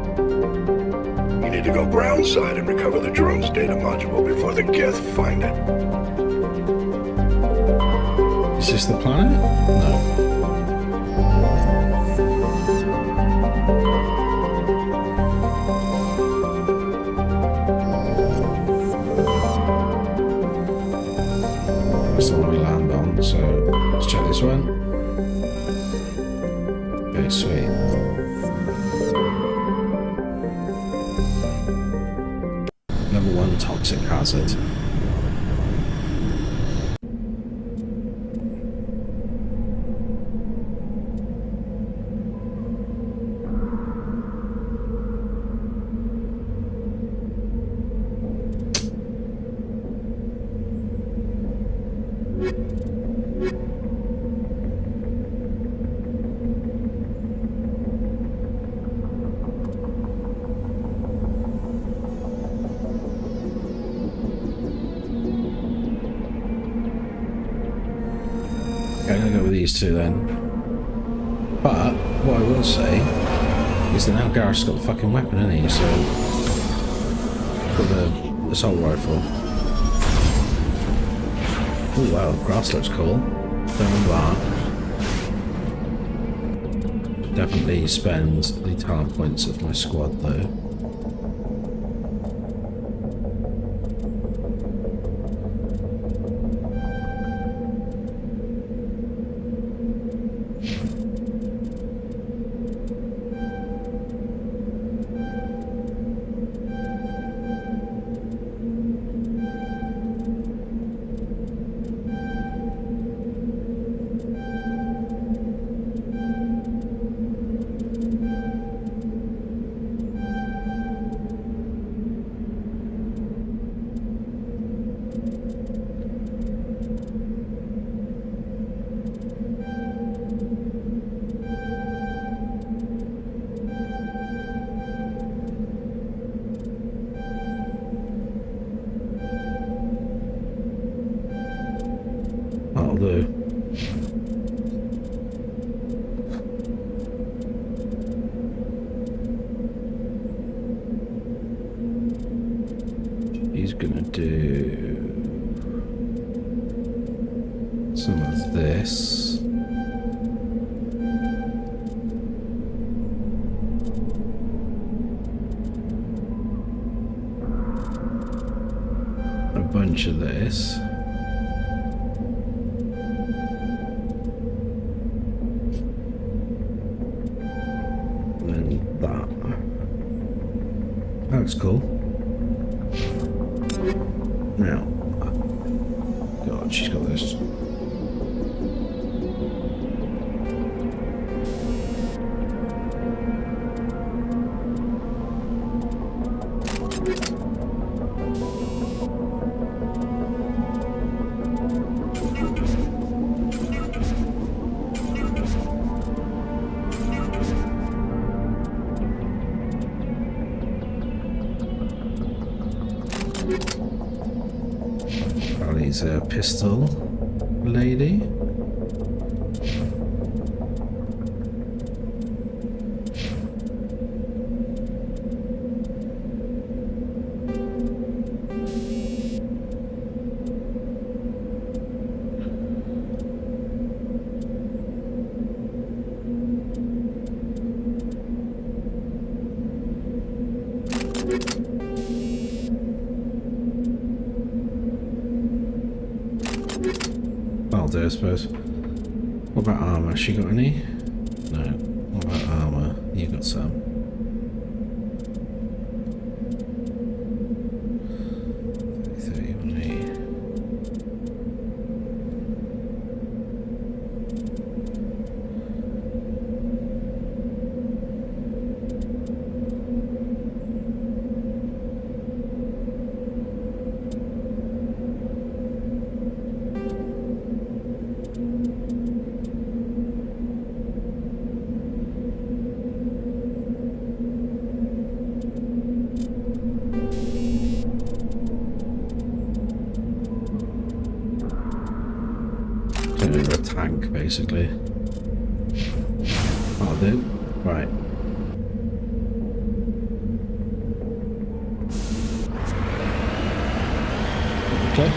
You need to go groundside and recover the drone's data module before the Geth find it. Is this the planet? No. That's the one we land on, so let's check this one. Very sweet. Level 1 toxic hazard. I'm gonna go with these two then. But what I will say is that now Garrus got the fucking weapon, hasn't he? So got the assault rifle. Oh wow, grass looks cool. Don't know that. Definitely spend the talent points of my squad though. That'll do. He's gonna do some of this. A bunch of this. That looks cool. Now, God, she's got this. He's a pistol lady. I'll do, I suppose. What about armor? She got any? No. What about armor? You got some. basically. That'll do. Right. Okay.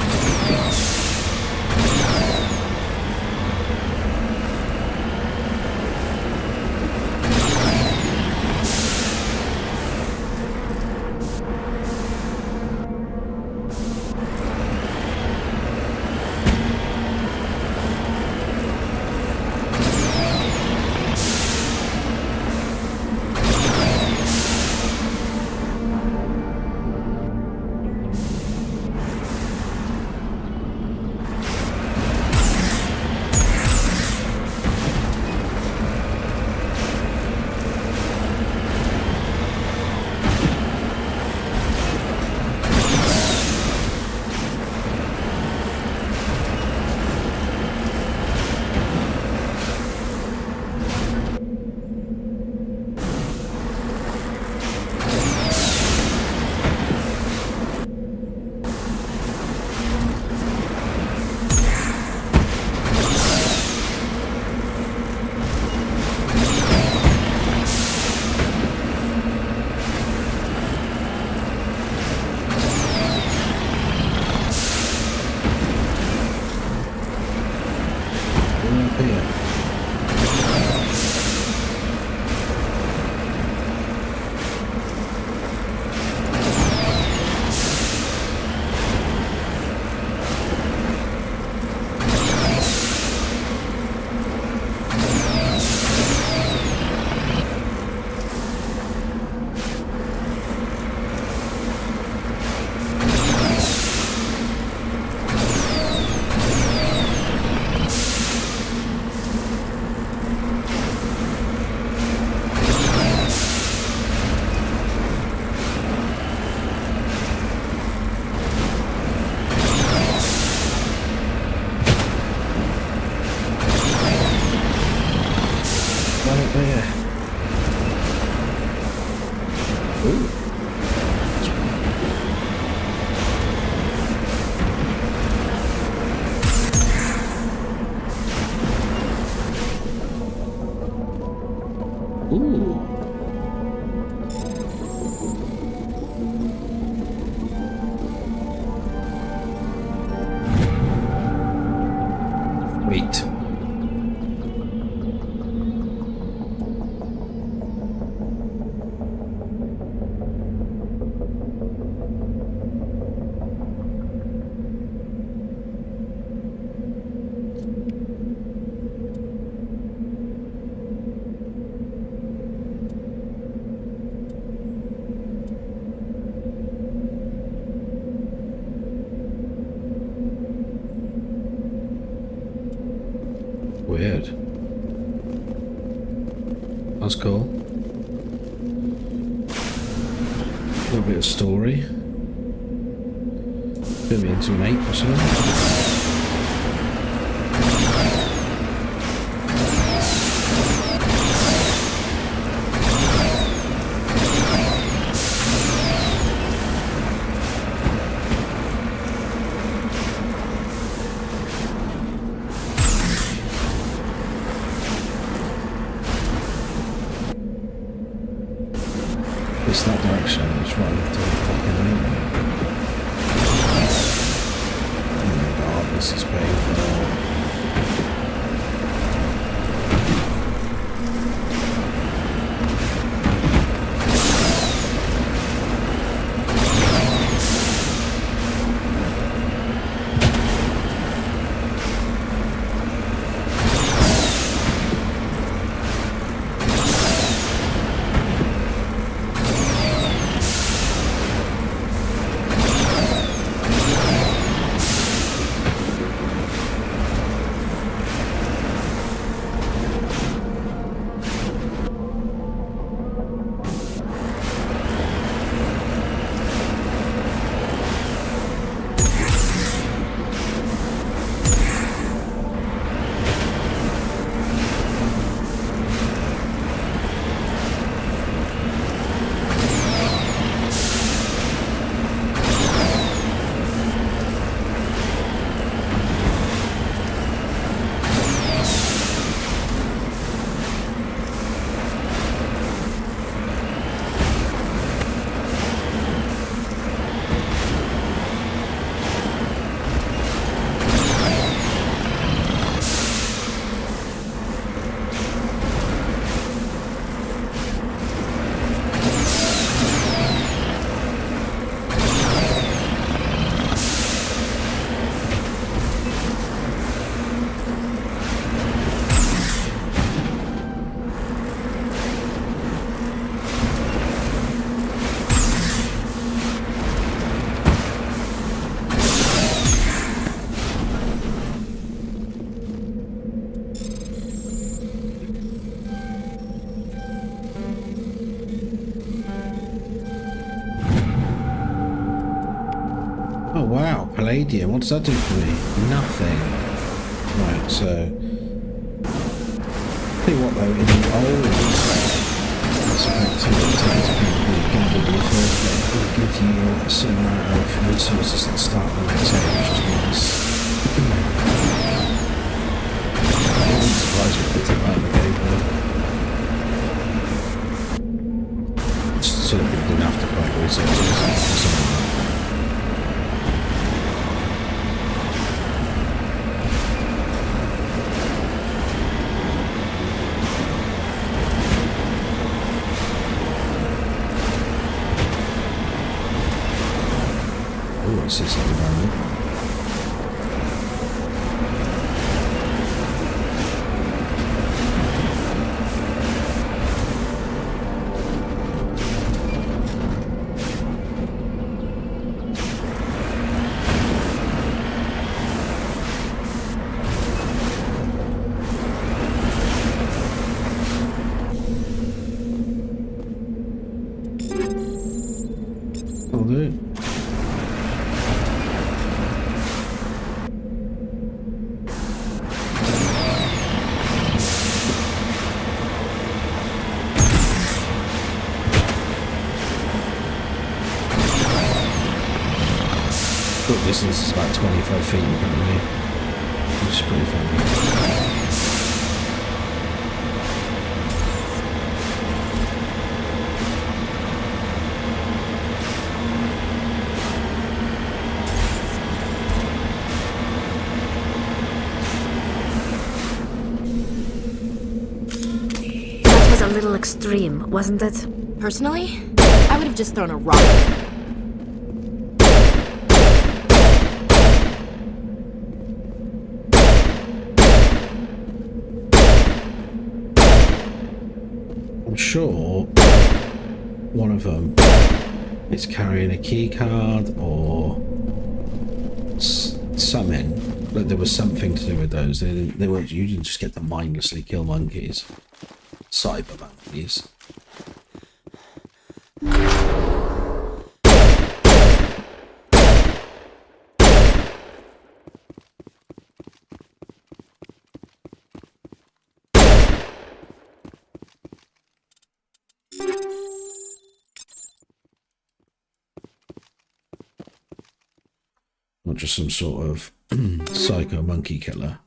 Weird. That's cool. A little bit of story. Put me into an ape or something. It's that direction, it's right into the fucking room. Oh my god, this is painful. palladium. What does that do for me? Nothing. Right, so... Tell you what though, in the old gathered resource, it will give you a certain amount of resources at the start of the next age, which means... I wouldn't surprise me if it's about the game, but... Just so that people didn't have to collect resources or something like that. What's this environment? I'll do it. Distance is about 25 feet apparently, which is pretty funny. That was a little extreme, wasn't it? Personally, I would have just thrown a rock. I'm sure one of them is carrying a key card or something. But there was something to do with those. They weren't. You didn't just get to mindlessly kill monkeys, cyber monkeys. Not just some sort of psycho monkey killer.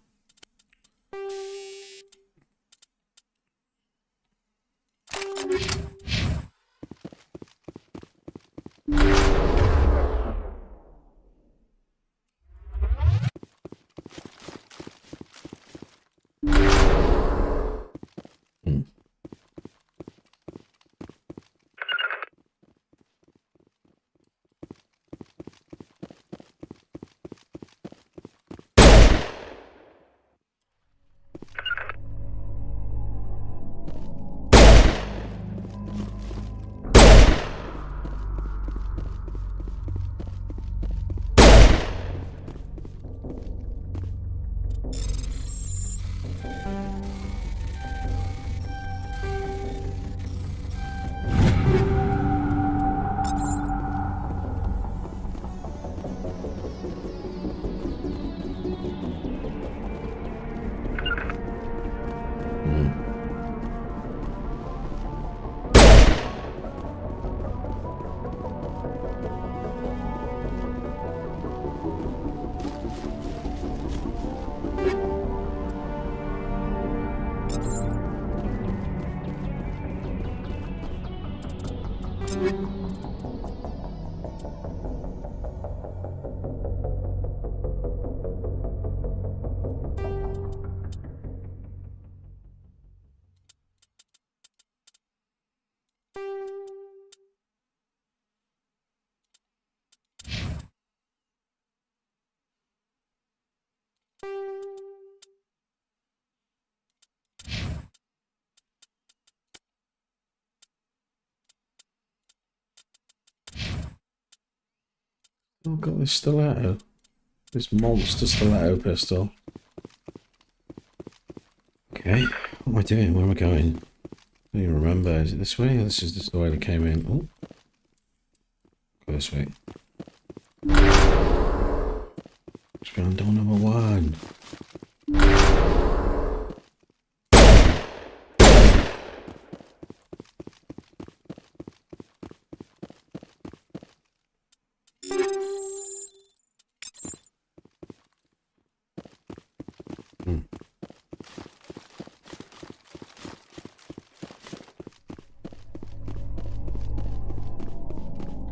I've got this stiletto. This monster stiletto pistol. Okay, what am I doing? Where am I going? I don't even remember. Is it this way? This is the way that came in. Oh. Go this way. What's behind door number 1?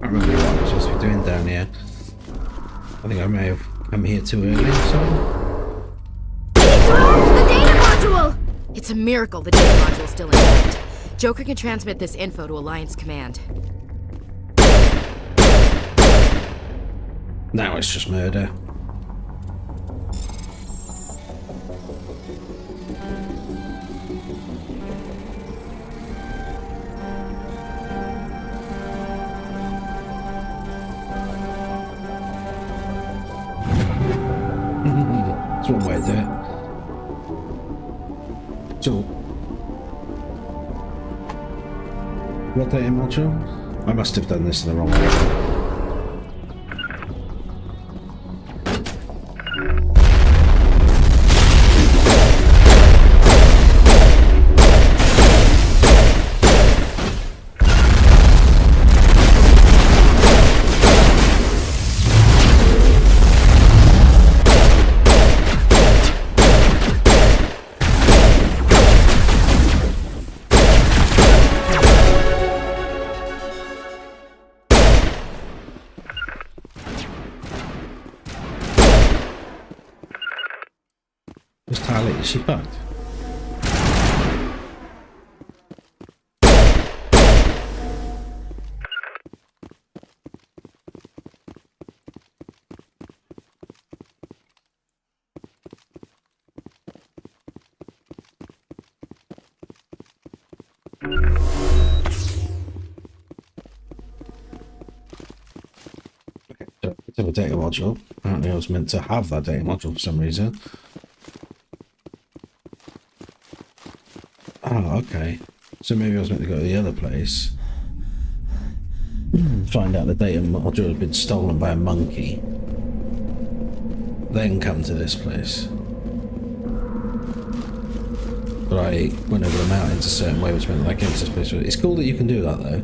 I remember what I was supposed to be doing down here. I think I may have come here too early or something. The data module! It's a miracle the data module's still intact. Joker can transmit this info to Alliance Command. Now it's just murder. That's one way to do it. So, rotate module? I must have done this in the wrong way. Is she fucked? Okay, so it's a data module. Apparently I was meant to have that data module for some reason. Oh, okay. So maybe I was meant to go to the other place. Find out the data module had been stolen by a monkey. Then come to this place. But I went over the mountains a certain way, which meant that I came to this place. It's cool that you can do that though.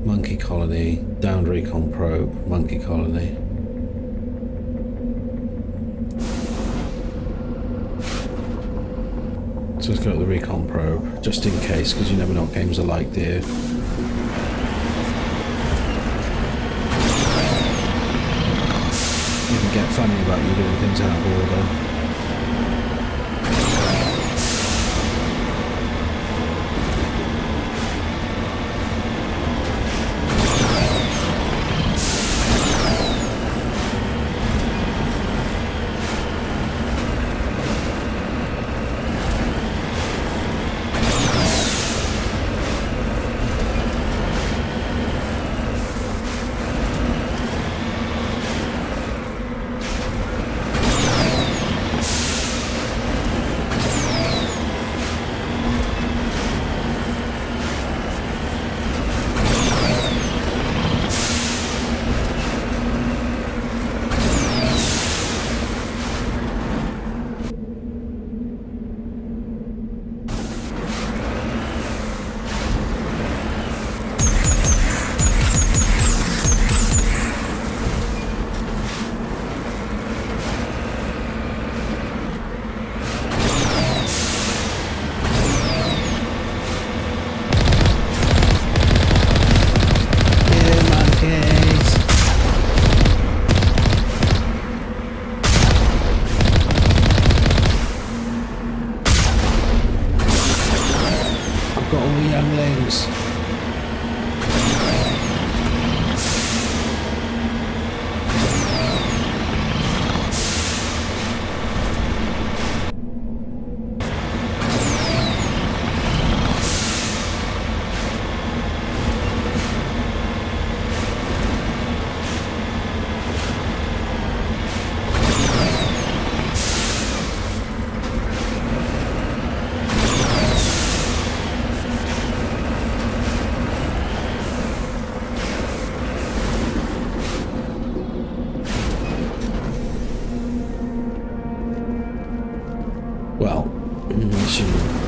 Monkey colony, downed recon probe, monkey colony. So let's go to the recon probe, just in case, because you never know what games are like, do you? You can get funny about you doing things out of order.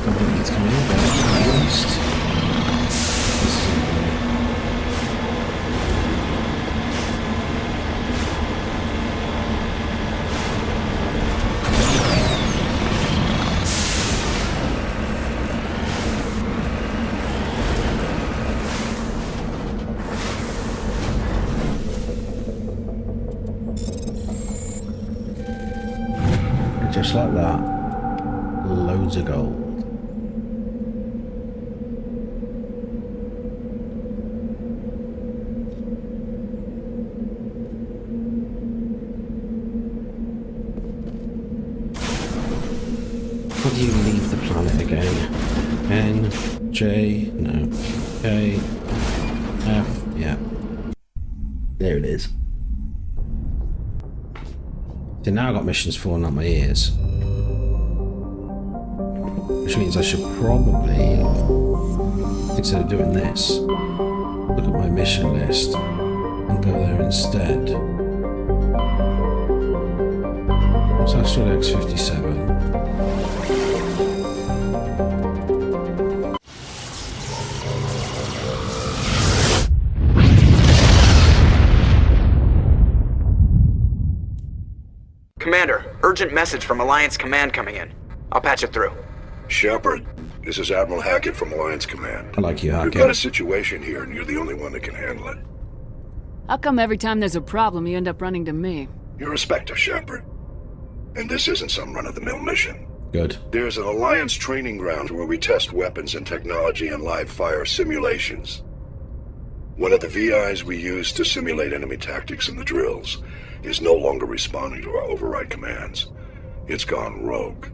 don't think it's coming in, but at least this is just like that, loads of gold. How do you leave the planet again? N, J, no, K, F, yeah. There it is. So now I've got missions falling out my ears. Which means I should probably, instead of doing this, look at my mission list and go there instead. What's Asteroid X57? Commander, urgent message from Alliance Command coming in. I'll patch it through. Shepard, this is Admiral Hackett from Alliance Command. I like you, Hackett. We've got a situation here, and you're the only one that can handle it. How come every time there's a problem, you end up running to me? You're a Spectre, Shepard. And this isn't some run-of-the-mill mission. Good. There's an Alliance training ground where we test weapons and technology in live-fire simulations. One of the VIs we use to simulate enemy tactics in the drills is no longer responding to our override commands. It's gone rogue.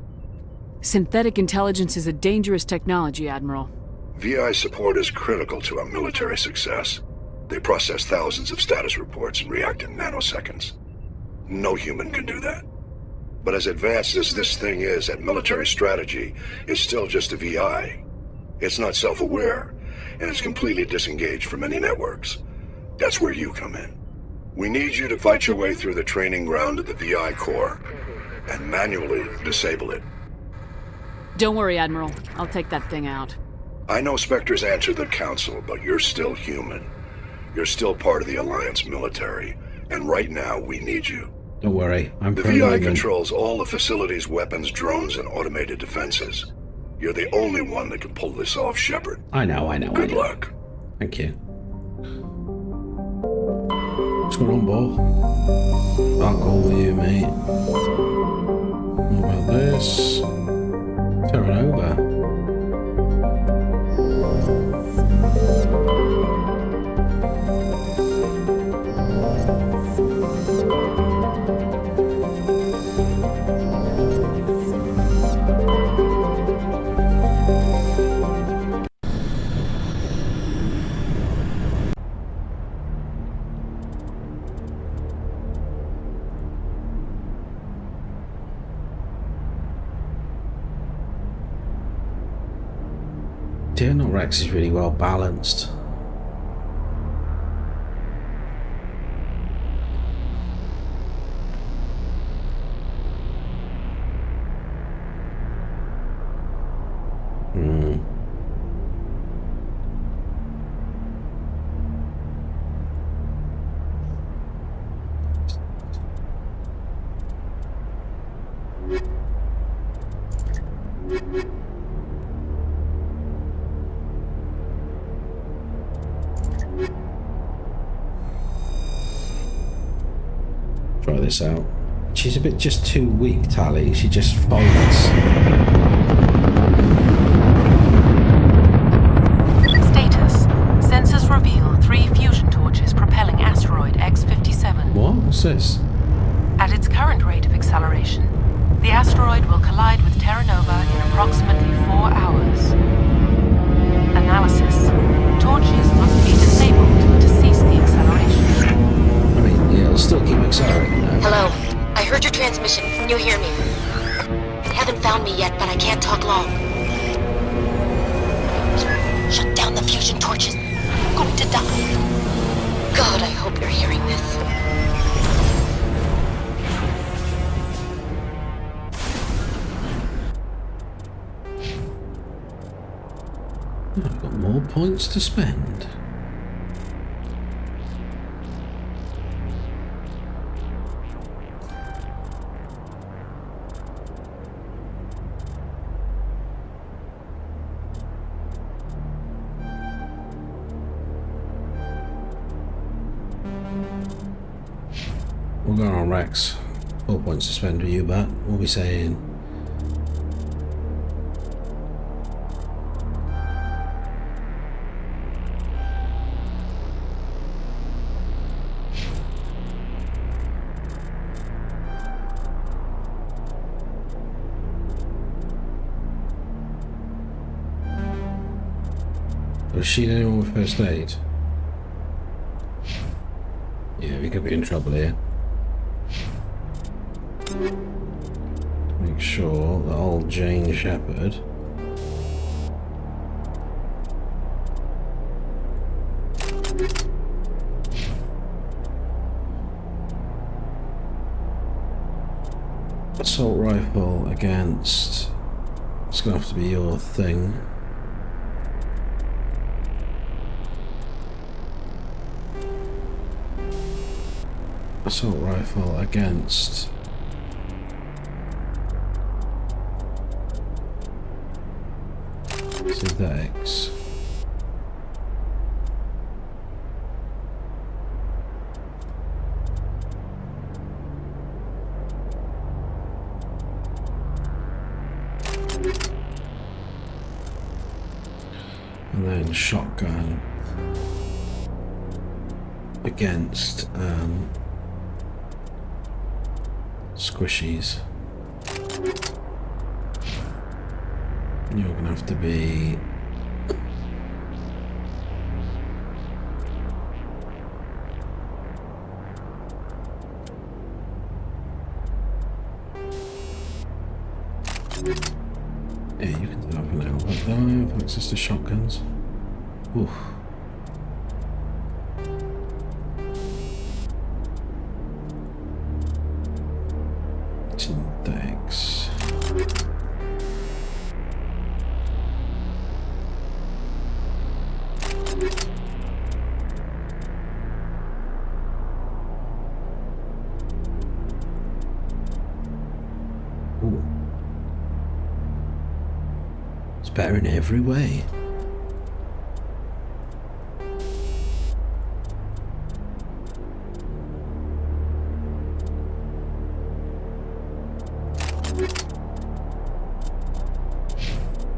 Synthetic intelligence is a dangerous technology, Admiral. VI support is critical to our military success. They process thousands of status reports and react in nanoseconds. No human can do that. But as advanced as this thing is at military strategy, it's still just a VI. It's not self-aware, and it's completely disengaged from any networks. That's where you come in. We need you to fight your way through the training ground of the VI core and manually disable it. Don't worry, Admiral. I'll take that thing out. I know Spectres answer the Council, but you're still human. You're still part of the Alliance military, and right now we need you. Don't worry, I'm The VI controls all the facility's weapons, drones, and automated defenses. You're the only one that can pull this off, Shepard. I know. Good luck. Thank you. What's going on, Bo? I'll go with you, mate. What about this? Terra Nova. Garrus and Wrex is really well balanced. Try this out. She's a bit just too weak, Tally. She just folds. Status. Sensors reveal 3 fusion torches propelling Asteroid X57. What? What's this? At its current rate of acceleration, the asteroid will collide with Terra Nova in approximately 4 hours. Analysis. Torches must be disabled to cease the acceleration. I mean, yeah, it'll still keep accelerating though. Hello. I heard your transmission. Can you hear me? You haven't found me yet, but I can't talk long. Shut down the fusion torches. I'm going to die. God, I hope you're hearing this. I've got more points to spend. We're going on Wrex. 4 points to spend with you, but we'll be saying. Was she anyone with first aid? Yeah, we could be in trouble here. Make sure that old Jane Shepherd assault rifle against. It's gonna have to be your thing. Assault rifle against synthetics. And then shotgun against squishies. You're gonna have to be yeah, you can do that for now, but do I have access to shotguns? Oof. Synthetics. Ooh. It's better in every way.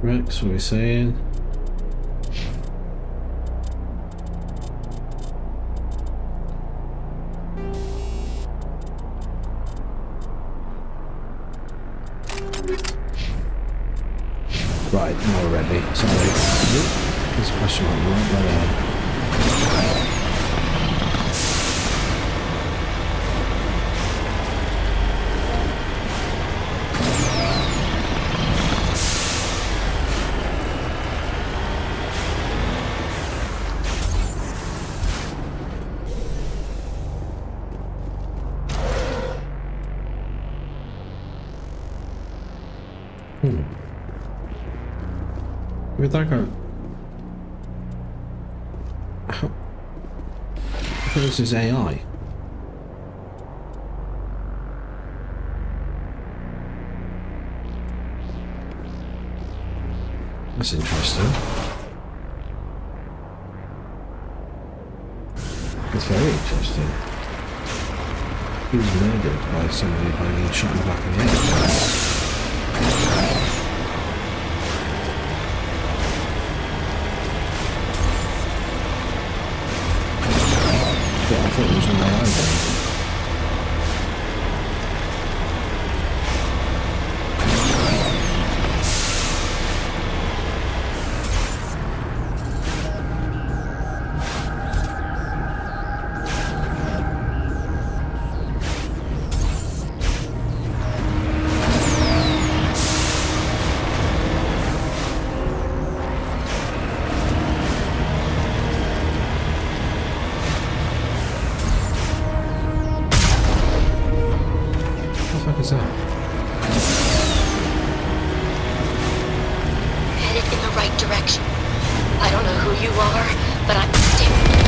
Wrex, what are we saying? Right, now we're ready. Sorry. There's a question mark right there. Where'd that go? I thought this is AI. That's interesting. That's very interesting. He was murdered by somebody by being shot in the back of the head. I thought it was on my own. Is that? Headed in the right direction. I don't know who you are, but I'm still...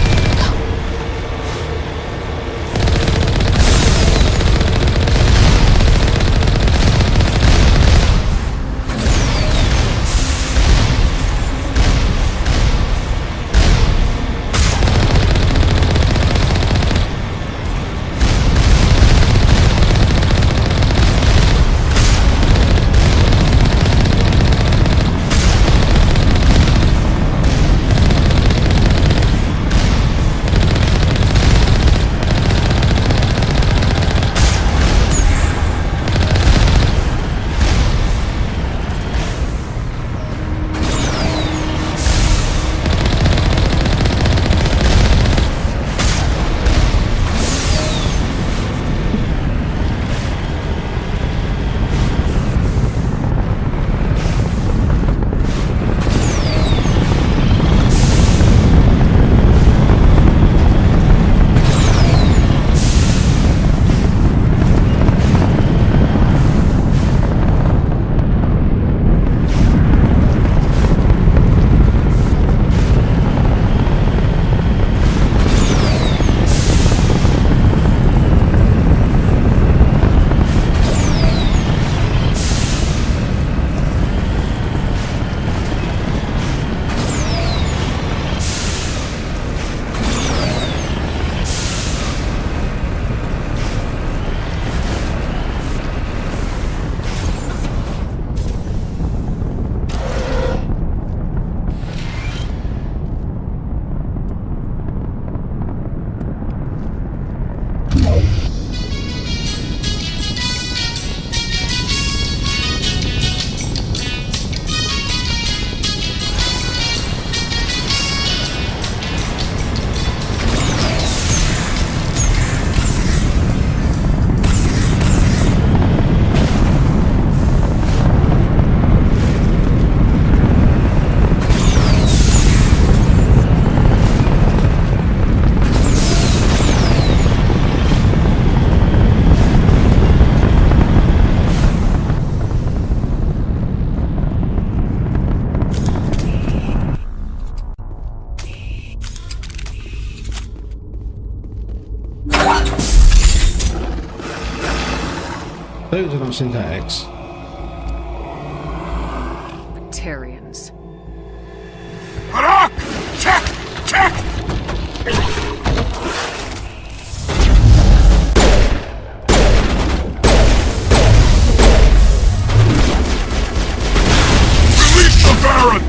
Those are not synthetics. Batarians. Barak! Check! Check! Release the Baron!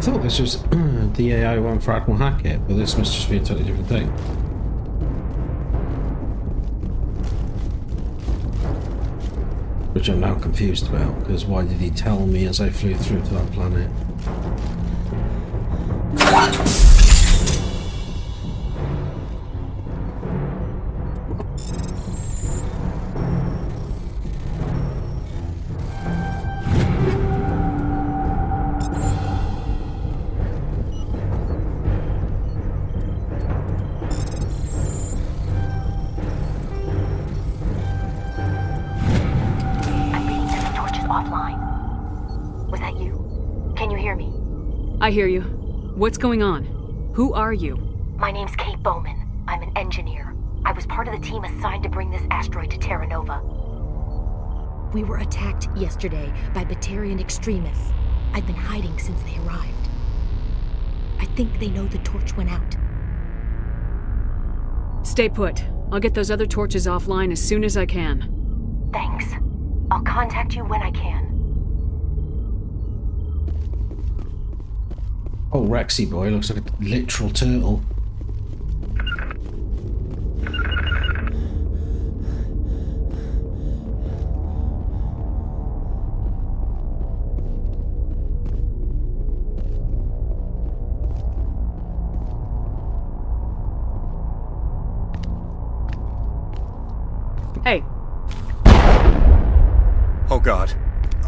thought this was the AI one for Admiral Hackett, but this must just be a totally different thing. Which I'm now confused about, because why did he tell me as I flew through to that planet? I hear you. What's going on? Who are you? My name's Kate Bowman. I'm an engineer. I was part of the team assigned to bring this asteroid to Terra Nova. We were attacked yesterday by Batarian extremists. I've been hiding since they arrived. I think they know the torch went out. Stay put. I'll get those other torches offline as soon as I can. Thanks. I'll contact you when I can. Oh, Rexy boy looks like a literal turtle. Hey. Oh God.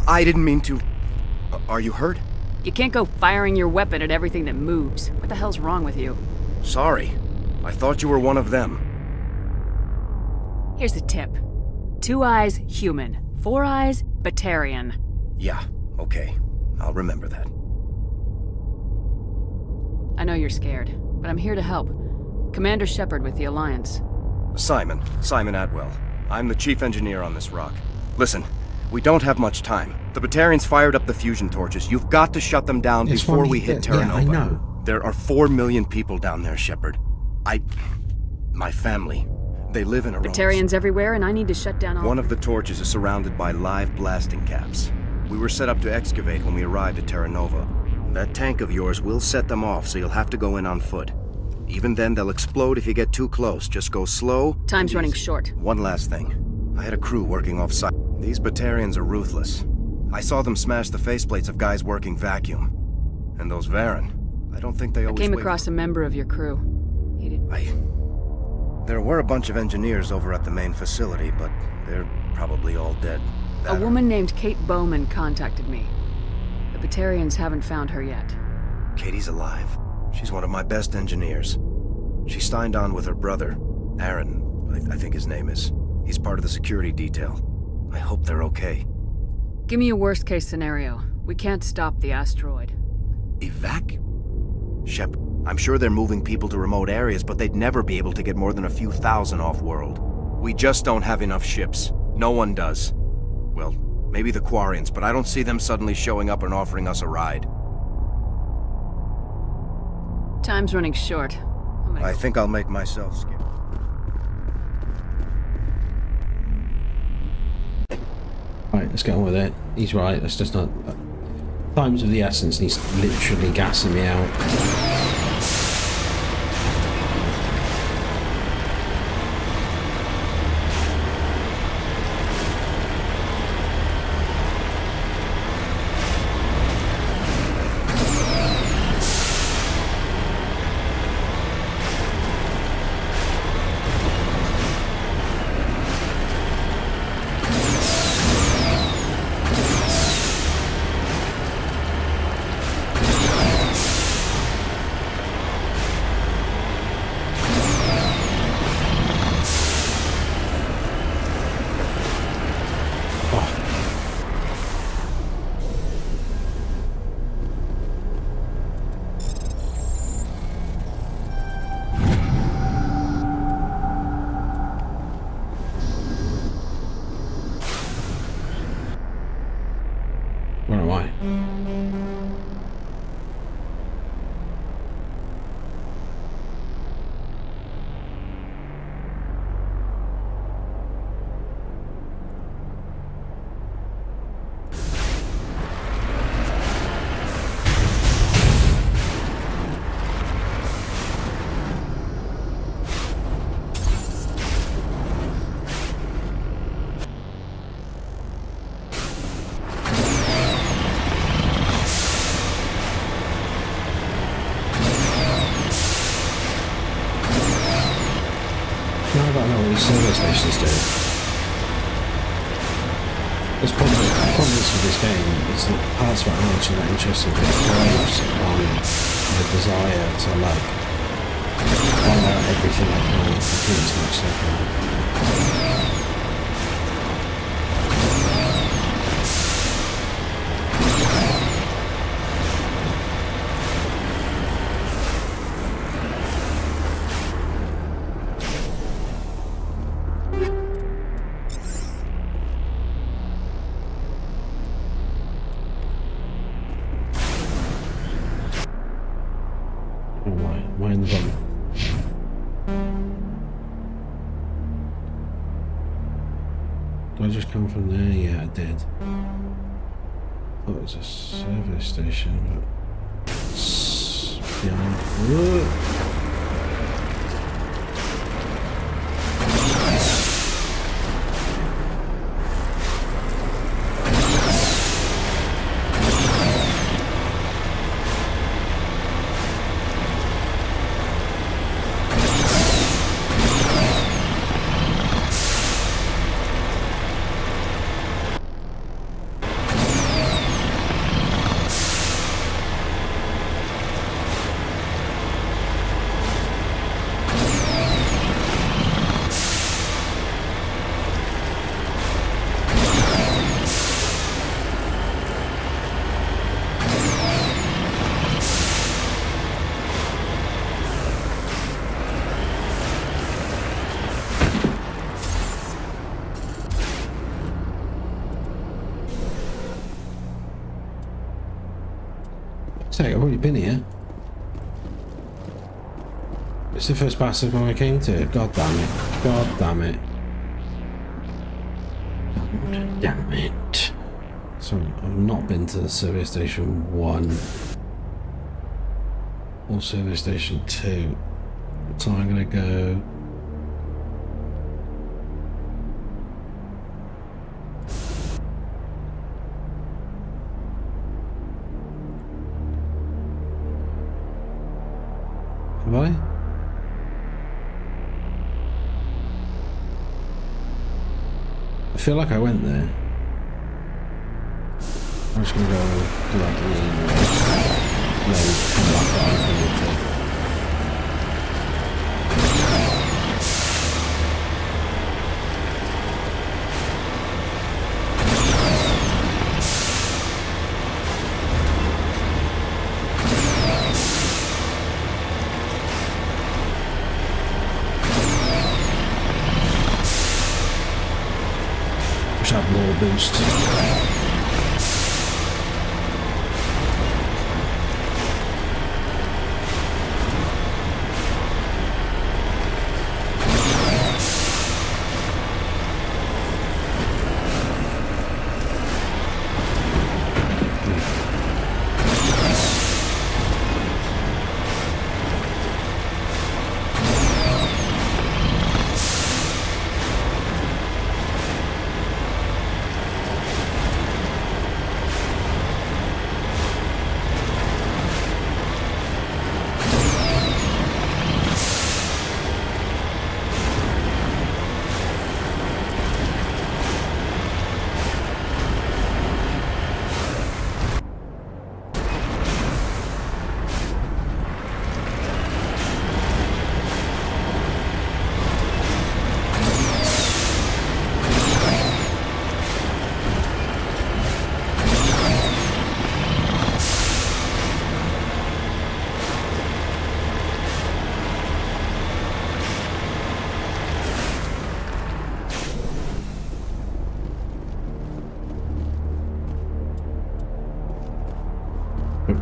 I didn't mean to. Are you hurt? You can't go firing your weapon at everything that moves. What the hell's wrong with you? Sorry. I thought you were one of them. Here's the tip. 2 eyes, human. 4 eyes, Batarian. Yeah, okay. I'll remember that. I know you're scared, but I'm here to help. Commander Shepard with the Alliance. Simon Atwell. I'm the chief engineer on this rock. Listen, we don't have much time. The Batarians fired up the fusion torches. You've got to shut them down before we hit Terra Nova. I know. There are 4 million people down there, Shepard. My family, they live in a Batarians everywhere, and I need to shut down all... One of the torches is surrounded by live blasting caps. We were set up to excavate when we arrived at Terra Nova. That tank of yours will set them off, so you'll have to go in on foot. Even then, they'll explode if you get too close. Just go slow. Time's running short. One last thing. I had a crew working off-site. These Batarians are ruthless. I saw them smash the faceplates of guys working vacuum. And those Varen, I don't think they always... I came across a member of your crew. He did... There were a bunch of engineers over at the main facility, but they're probably all dead. A woman named Kate Bowman contacted me. The Batarians haven't found her yet. Katie's alive. She's one of my best engineers. She signed on with her brother, Aaron, I think his name is. He's part of the security detail. I hope they're okay. Give me a worst-case scenario. We can't stop the asteroid. Shep, I'm sure they're moving people to remote areas, but they'd never be able to get more than a few thousand off-world. We just don't have enough ships. No one does. Well, maybe the Quarians, but I don't see them suddenly showing up and offering us a ride. Time's running short. I think I'll make myself skip. Right, let's get on with it. He's right, that's just not... Time's of the essence, and he's literally gassing me out. service stations do. There's problems with this game. It's the parts that aren't actually that interesting, but it thrives on the desire to like find out everything I can, complete as much as I can. Why in the bottom? Did I just come from there? Yeah, I did. Thought it was a service station, but it's behind. Whoa. I've already been here. It's the first bastard one I came to. God damn it. God damn it. God damn it. So I've not been to the service station 1 or service station 2. So I'm gonna go. Have I? I feel like I went there. I'm just gonna go directly and come back down. Have more boost.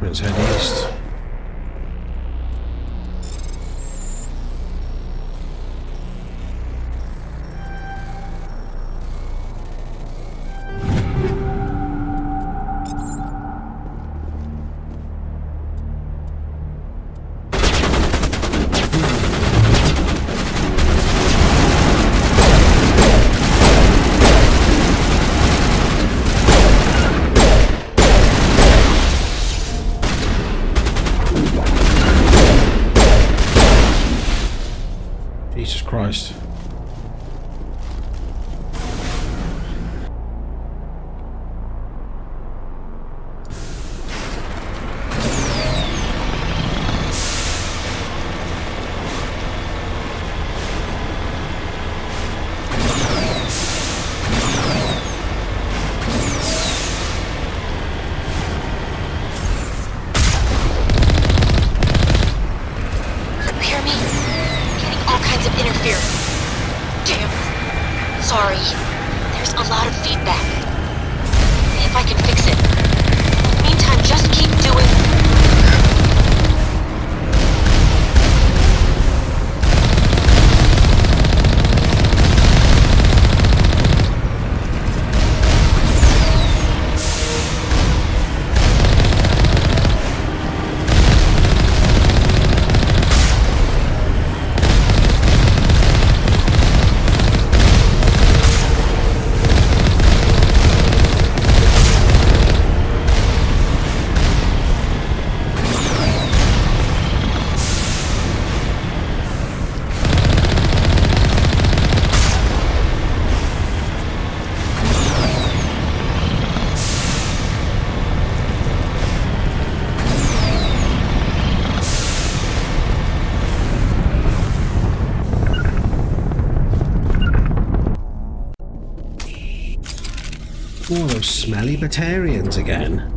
Let's head east. Sorry. There's a lot of feedback. See if I can fix it. In the meantime, just keep doing... All those smelly Batarians again.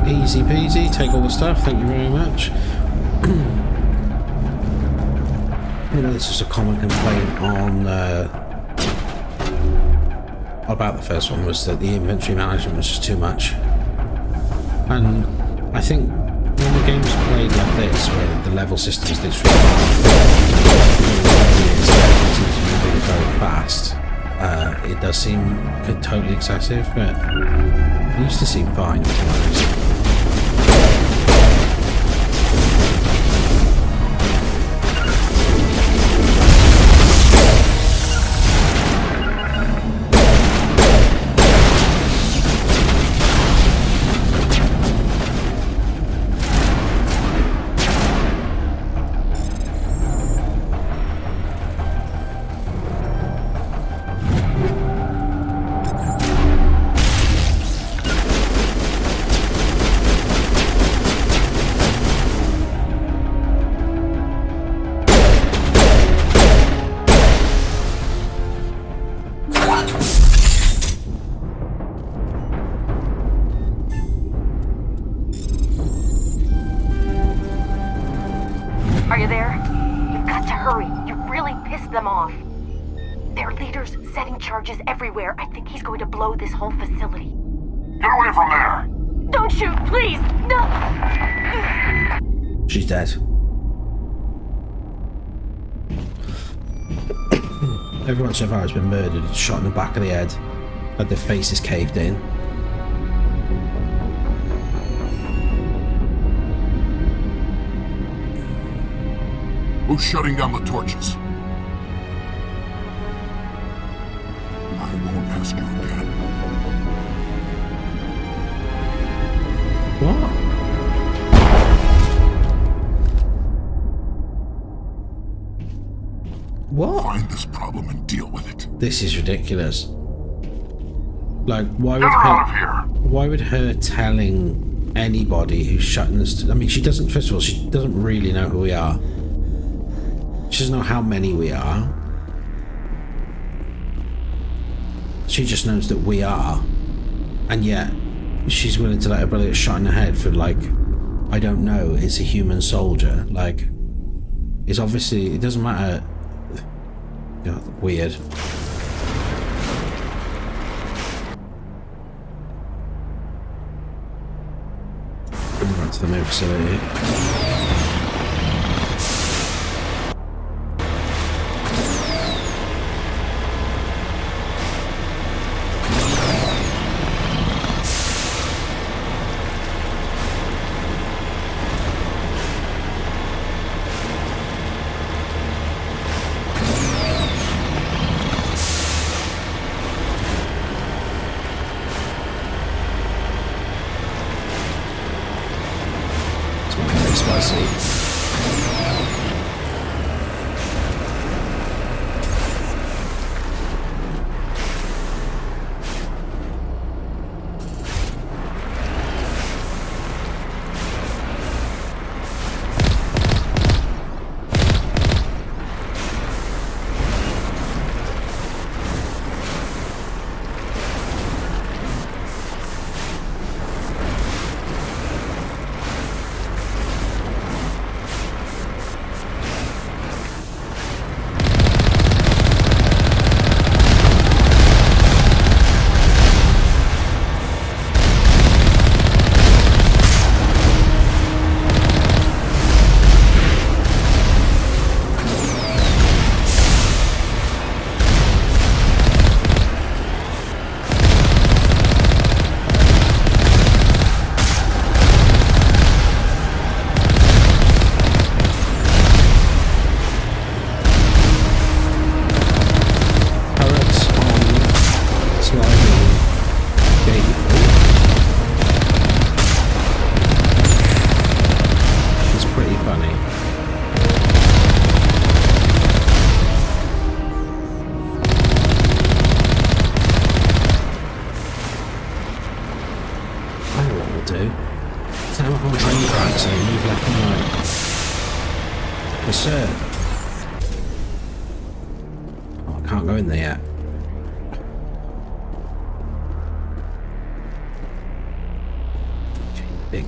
Easy peasy, take all the stuff, thank you very much. You know, this is a common complaint on about the first one, was that the inventory management was just too much. And I think when the game's played like this, where the level system is literally moving very fast, it does seem totally excessive, but it used to seem fine, to be honest. Are you there? You've got to hurry. You really pissed them off. Their leader's setting charges everywhere. I think he's going to blow this whole facility. Get away from there! Don't shoot, please! No! She's dead. Everyone so far has been murdered, shot in the back of the head, had their faces caved in. Who's shutting down the torches? I won't ask you again. What? What? Find this problem and deal with it. This is ridiculous. Like, why would her telling anybody who's shutting this? I mean, she doesn't. First of all, she doesn't really know who we are. She doesn't know how many we are. She just knows that we are, and yet she's willing to let her brother get shot in the head for, like, I don't know, it's a human soldier. Like, it's obviously, it doesn't matter. God, weird. the main facility.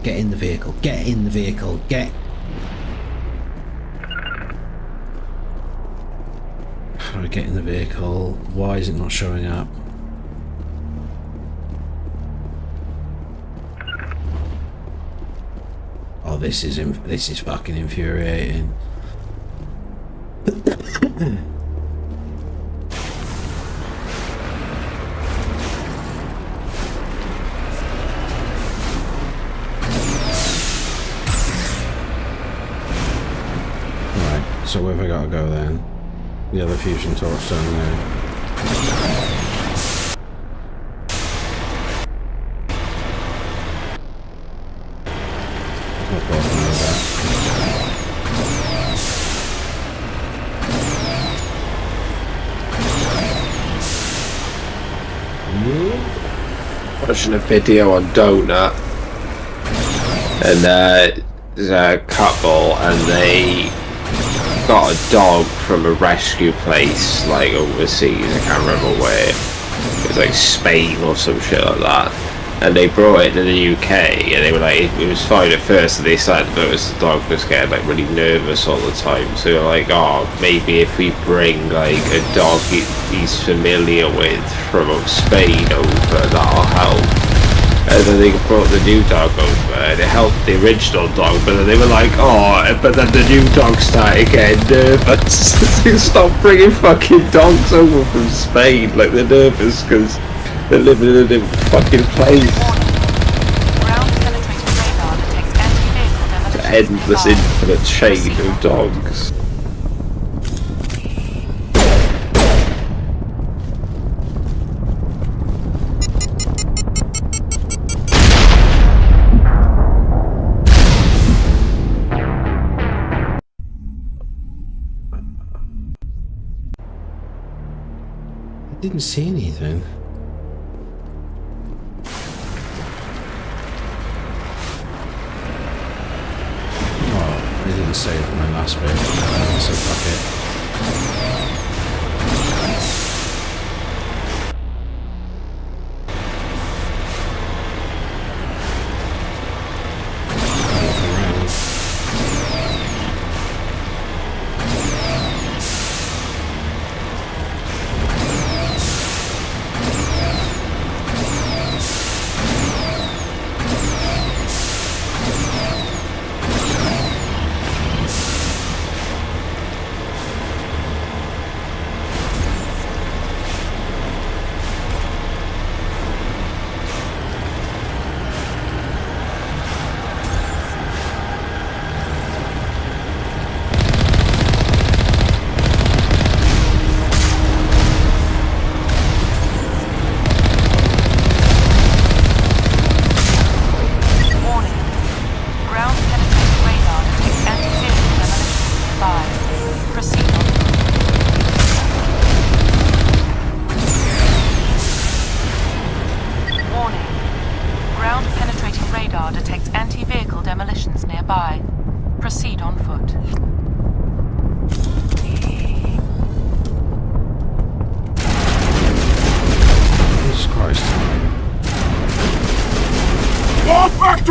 Get in the vehicle. Get in the vehicle. Get. How do I get in the vehicle? Why is it not showing up? Oh, this is fucking infuriating. So where have I got to go then? The other fusion torch down there. Not bothering with that. Watching a video on Donut, and there's a couple, and they got a dog from a rescue place like overseas. I can't remember where. It was like Spain or some shit like that, and they brought it to the UK, and they were like, it was fine at first, and they started to notice the dog was getting like really nervous all the time. So they're like, oh, maybe if we bring like a dog he's familiar with from Spain over, that'll help. And then they brought the new dog over, and it helped the original dog, but then they were like, oh, but then the new dog started getting nervous. They stopped bringing fucking dogs over from Spain, like they're nervous because they're living in a different fucking place. To end this infinite chain of dogs. Didn't see anything. Oh, I didn't save my last bit, so fuck it.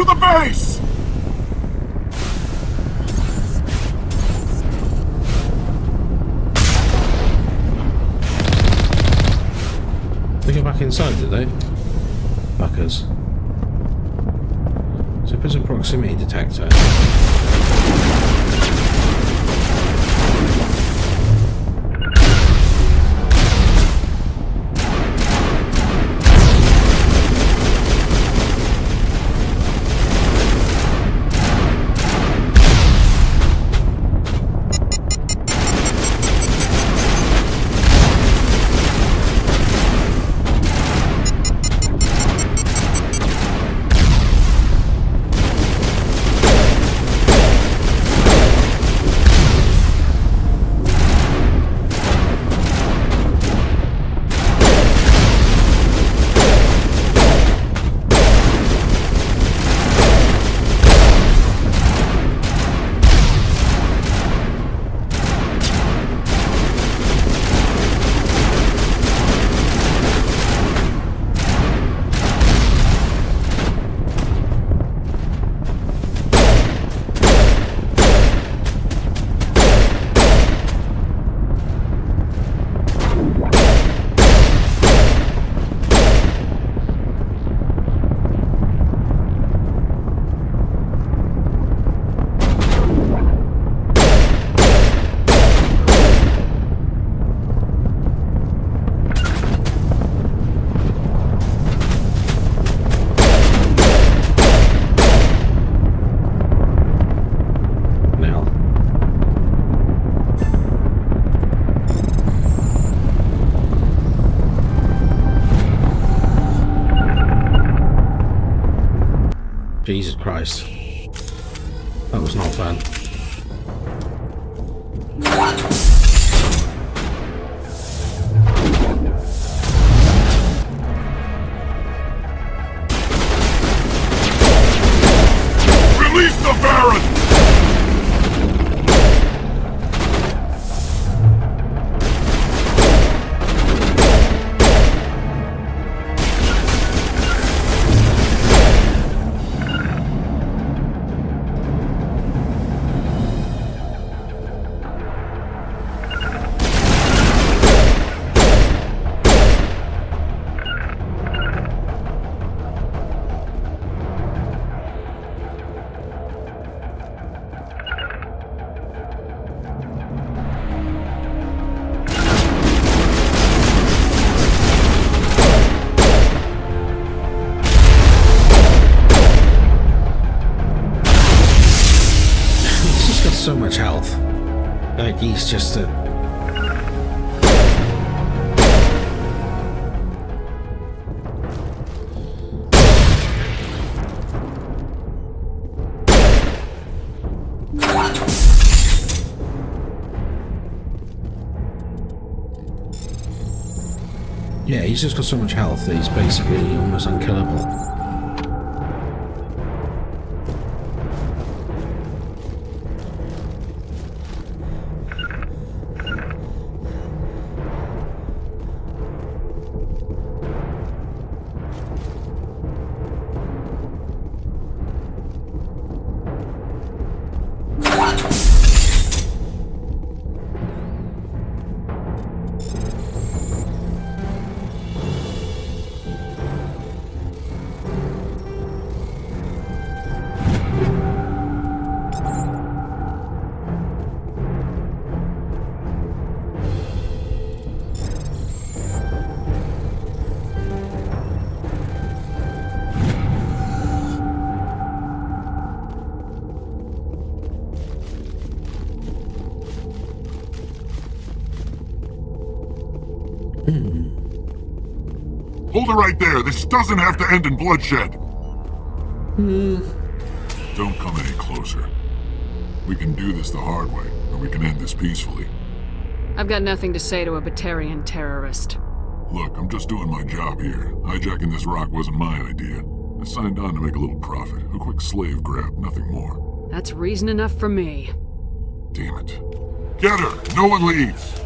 to the base! They go back inside, did they? Fuckers. So it puts a proximity detector. Jesus Christ. That was not fun. Release the Baron! So much health. Like he's just a... Yeah, he's just got so much health that he's basically almost unkillable. Hold it right there. This doesn't have to end in bloodshed. Don't come any closer. We can do this the hard way, or we can end this peacefully. I've got nothing to say to a Batarian terrorist. Look, I'm just doing my job here. Hijacking this rock wasn't my idea. I signed on to make a little profit. A quick slave grab, nothing more. That's reason enough for me. Damn it. Get her! No one leaves!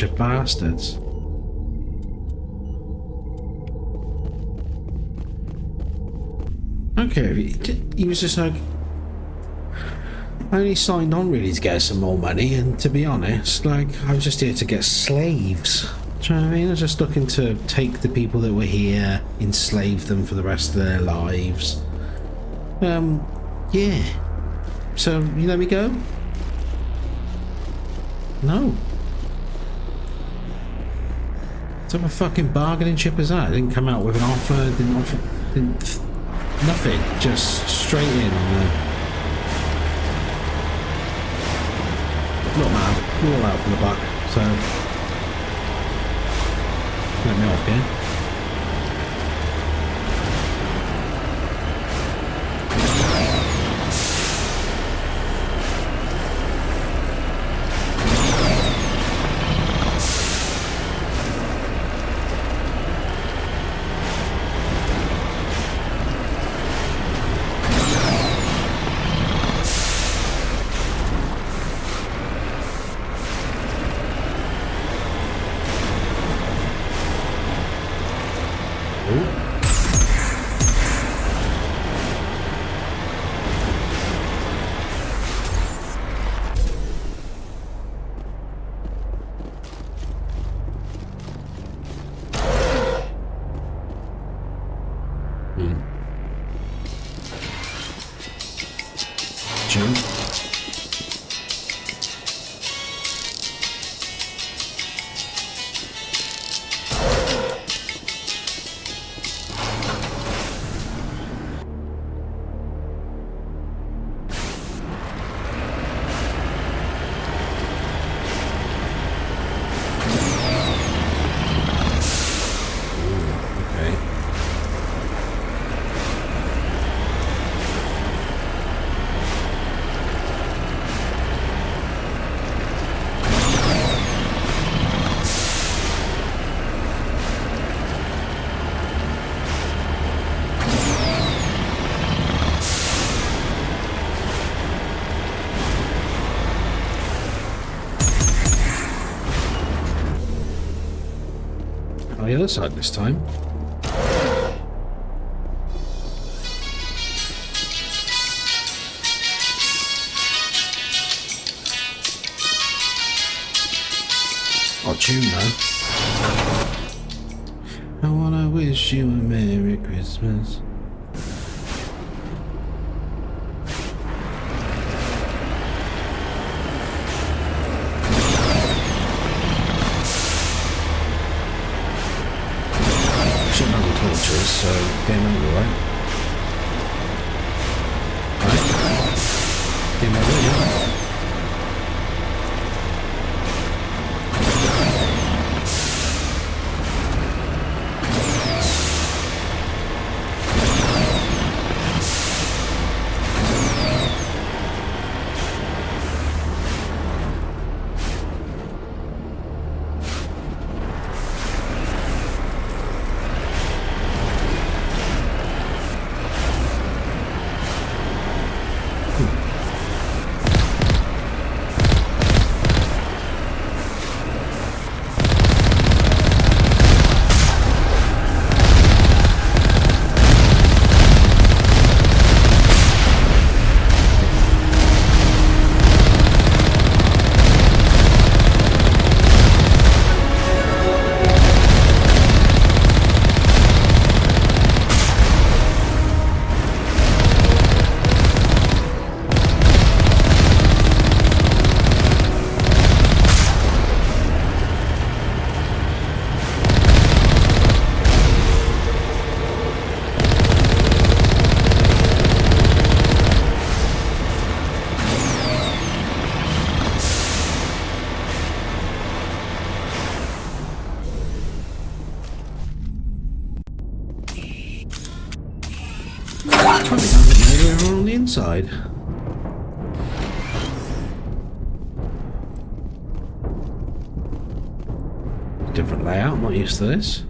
bunch of bastards. Okay, he was just like, I only signed on really to get some more money, and to be honest, like, I was just here to get slaves. Do you know what I mean? I was just looking to take the people that were here, enslave them for the rest of their lives. Yeah. So, you let me go? No. What type of fucking bargaining chip is that? I didn't come out with an offer, nothing, just straight in. Look man, we're all out for the buck, so let me off, yeah? On the other side this time. Oh, tune though. I wanna wish you a Merry Christmas. So game over, right? Right? Game over, yeah. On the inside. Different layout, I'm not used to this.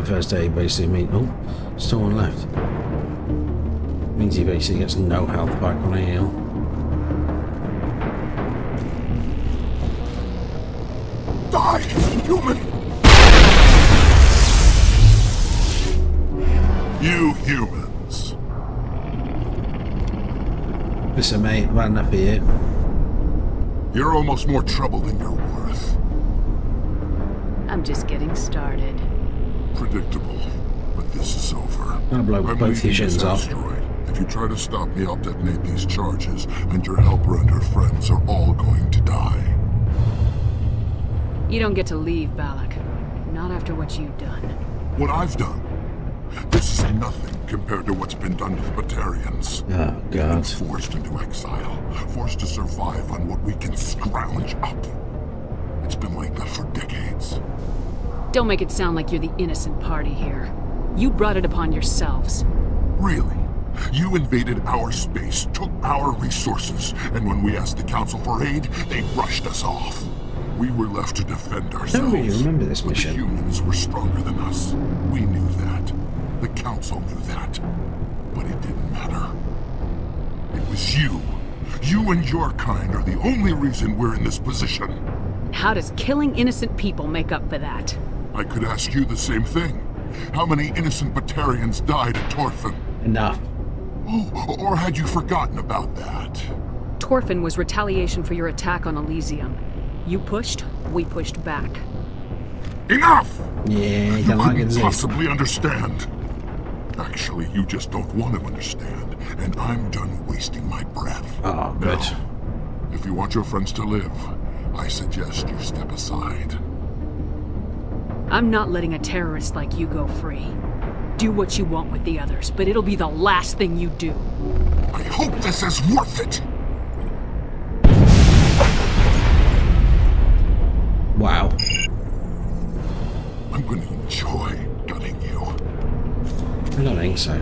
First aid basically means, oh, still one left. Means he basically gets no health back on a heal. Die, human! You humans. Listen, mate, I've had enough of you. You're almost more trouble than you're worth. I'm just getting started. Predictable, but this is over. I'll blow I'm both your leaving this shins off. asteroid. If you try to stop me, I'll detonate these charges, and your helper and her friends are all going to die. You don't get to leave, Balak. Not after what you've done. What I've done? This is nothing compared to what's been done to the Batarians. Oh, They've been God. forced into exile, forced to survive on what we can scrounge up. It's been like that for decades. Don't make it sound like you're the innocent party here. You brought it upon yourselves. Really? You invaded our space, took our resources, and when we asked the Council for aid, they rushed us off. We were left to defend ourselves. I don't really remember this mission. The humans were stronger than us. We knew that. The Council knew that. But it didn't matter. It was you. You and your kind are the only reason we're in this position. How does killing innocent people make up for that? I could ask you the same thing. How many innocent Batarians died at Torfin? Enough. Oh, or had you forgotten about that? Torfin was retaliation for your attack on Elysium. You pushed, we pushed back. Enough! Yeah, you You don't like it, couldn't does he? possibly understand. Actually, you just don't want to understand, and I'm done wasting my breath. Oh, good. Now, if you want your friends to live, I suggest you step aside. I'm not letting a terrorist like you go free. Do what you want with the others, but it'll be the last thing you do. I hope this is worth it! Wow. I'm gonna enjoy gutting you. I don't think so.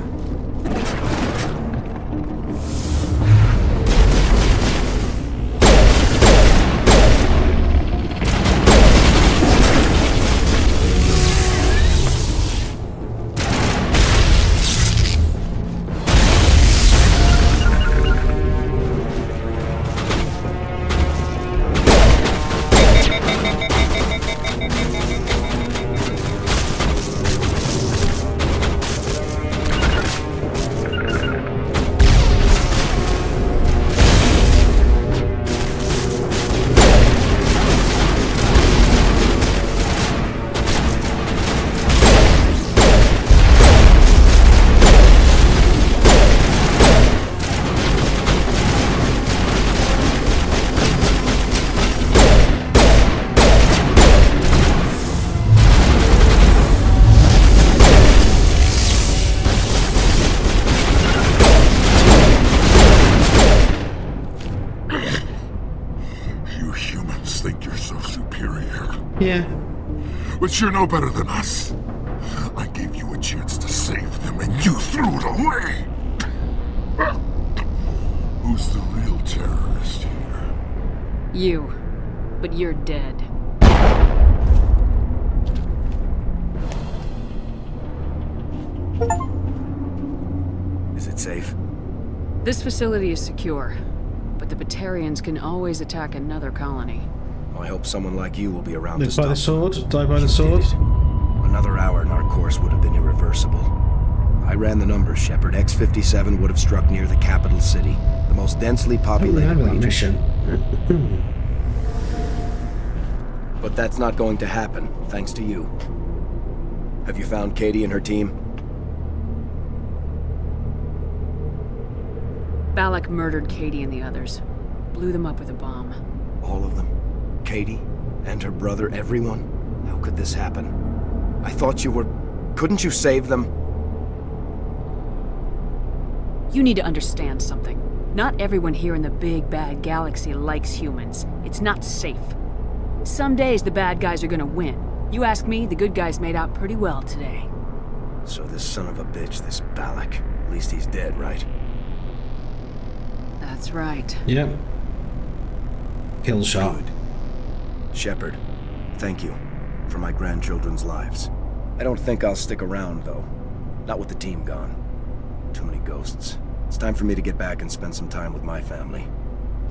Yeah. But you're no better than us. I gave you a chance to save them, and you threw it away! Who's the real terrorist here? You. But you're dead. Is it safe? This facility is secure, but the Batarians can always attack another colony. I hope someone like you will be around to Live stop by the sword, them. die by the sword. Another hour and our course would have been irreversible. I ran the numbers, Shepard. X57 would have struck near the capital city, the most densely populated mission. But that's not going to happen, thanks to you. Have you found Katie and her team? Balak murdered Katie and the others. Blew them up with a bomb. All of them? Katie? And her brother? Everyone? How could this happen? I thought you were... Couldn't you save them? You need to understand something. Not everyone here in the big bad galaxy likes humans. It's not safe. Some days the bad guys are gonna win. You ask me, the good guys made out pretty well today. So this son of a bitch, this Balak, at least he's dead, right? That's right. Yep. Kill shot. Good. Shepard, thank you for my grandchildren's lives. I don't think I'll stick around, though. Not with the team gone. Too many ghosts. It's time for me to get back and spend some time with my family.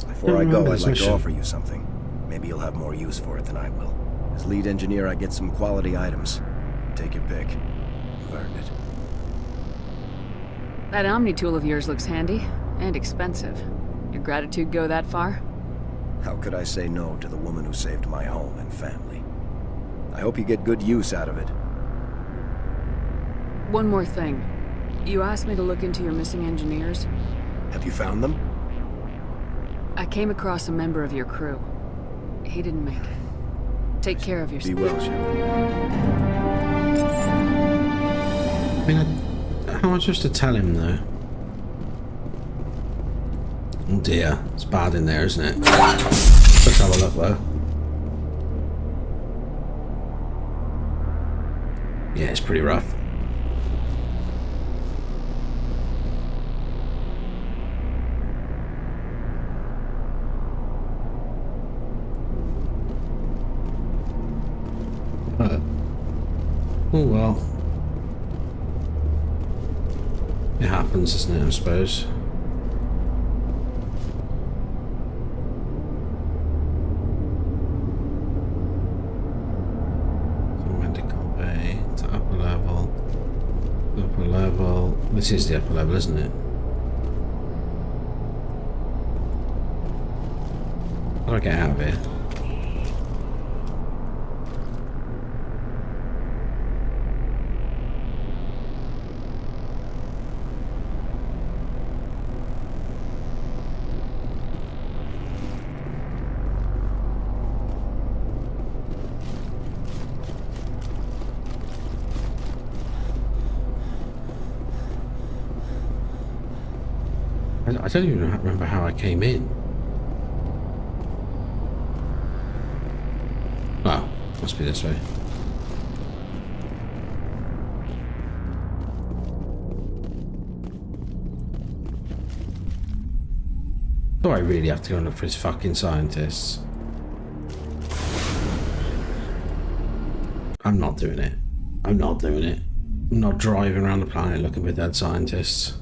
Before I go, I'd like to offer you something. Maybe you'll have more use for it than I will. As lead engineer, I get some quality items. Take your pick. You've earned it. That Omni tool of yours looks handy and expensive. Your gratitude go that far? How could I say no to the woman who saved my home and family? I hope you get good use out of it. One more thing. You asked me to look into your missing engineers. Have you found them? I came across a member of your crew. He didn't make it. Take care of yourself. Be well, Shepard. I mean, how am I supposed to tell him, though? Oh dear, it's bad in there, isn't it? Let's have a look, though. Yeah, it's pretty rough. Oh well. It happens, doesn't it, I suppose. Upper level. This is the upper level, isn't it? How do I get out of here? I don't even remember how I came in. Oh, must be this way. Do I really have to go and look for his fucking scientists? I'm not doing it. I'm not doing it. I'm not driving around the planet looking for dead scientists.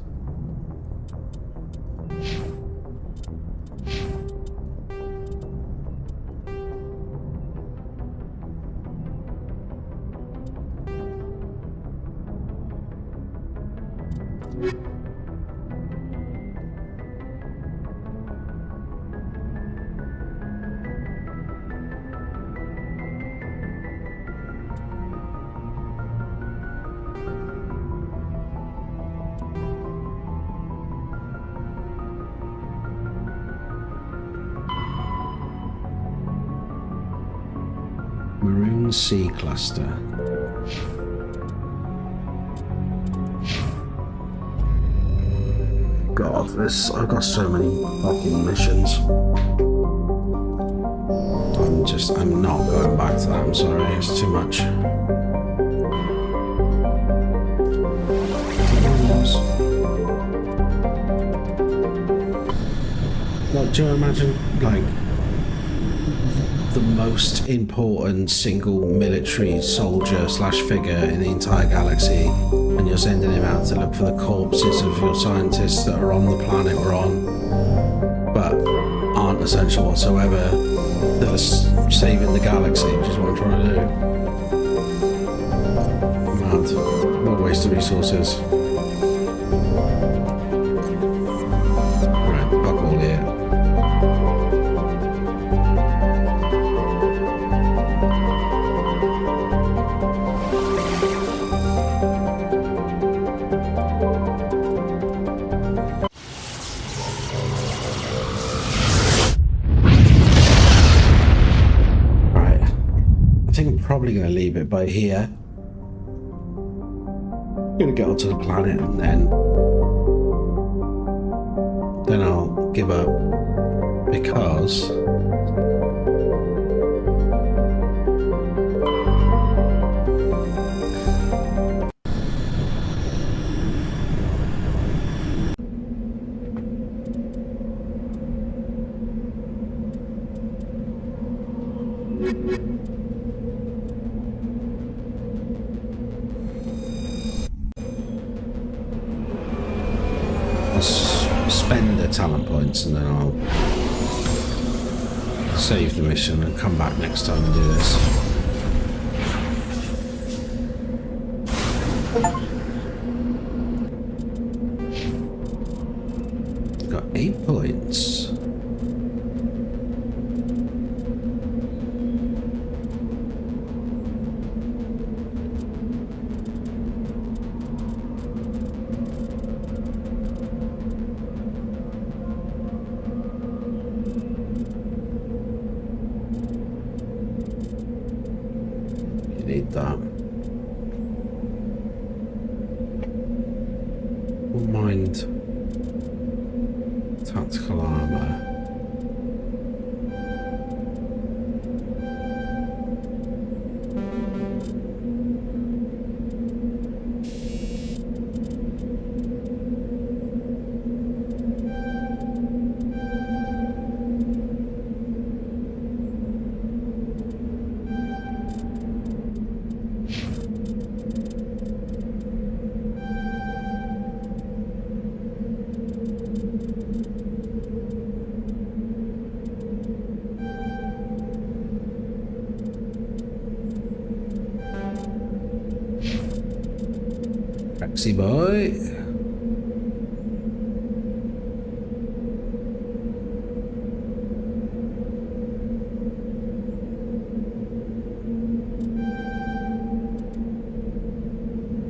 Maroon Sea Cluster. God, I've got so many fucking missions. I'm not going back to that, I'm sorry, it's too much. Like, do you imagine, like, the most important single military soldier slash figure in the entire galaxy, and you're sending him out to look for the corpses of your scientists that are on the planet we're on, but aren't essential whatsoever, that are saving the galaxy, which is what I'm trying to do. Mad. What a waste of resources. Right, fuck all here. Probably going to leave it by here. I'm going to get onto the planet and then I'll give up, because spend the talent points and then I'll save the mission and come back next time and do this. Got 8 points. Need that. We'll mind tactical armor. Taxi boy.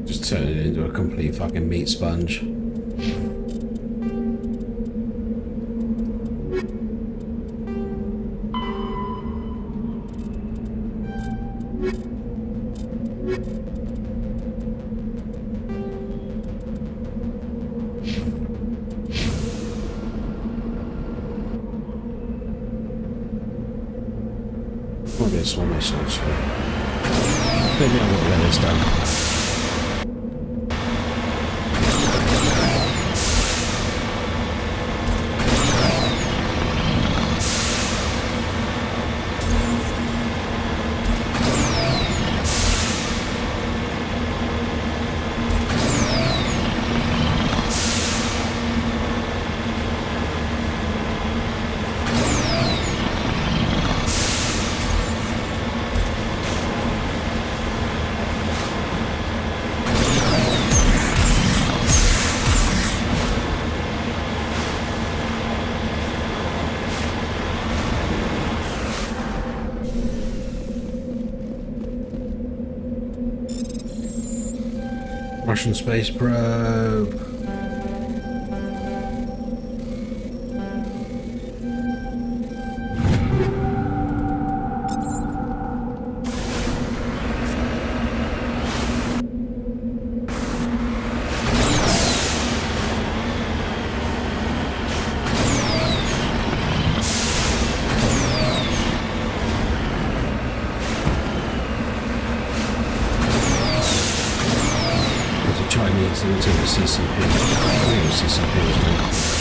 Just turn it into a complete fucking meat sponge. a small mission actually. Maybe I will let this done. Russian space probe. Into the CCP. I think it was CCP as well.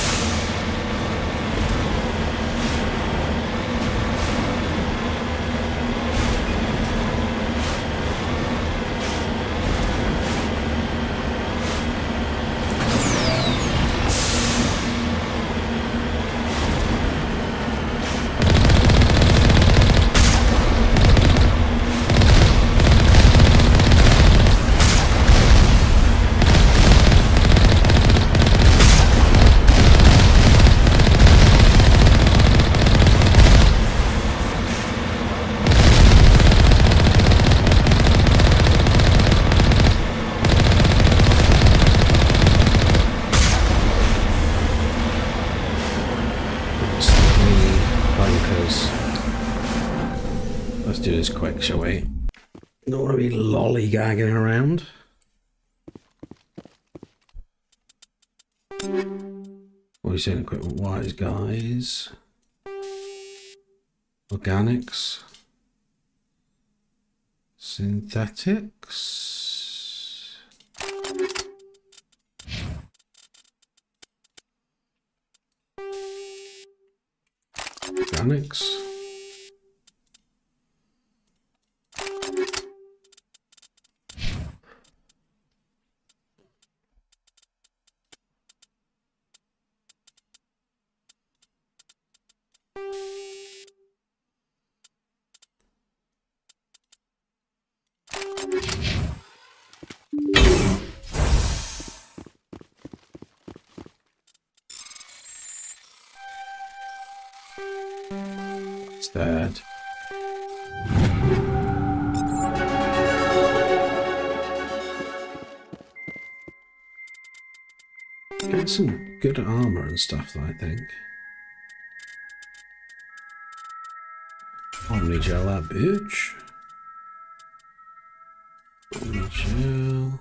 Let's do this quick, shall we? Don't want to be lollygagging around. What are we saying? Equipment wise, guys. Organics. Synthetics. Organics. What's that? Get some good armor and stuff, I think. Omni-gel that bitch. Omni-gel.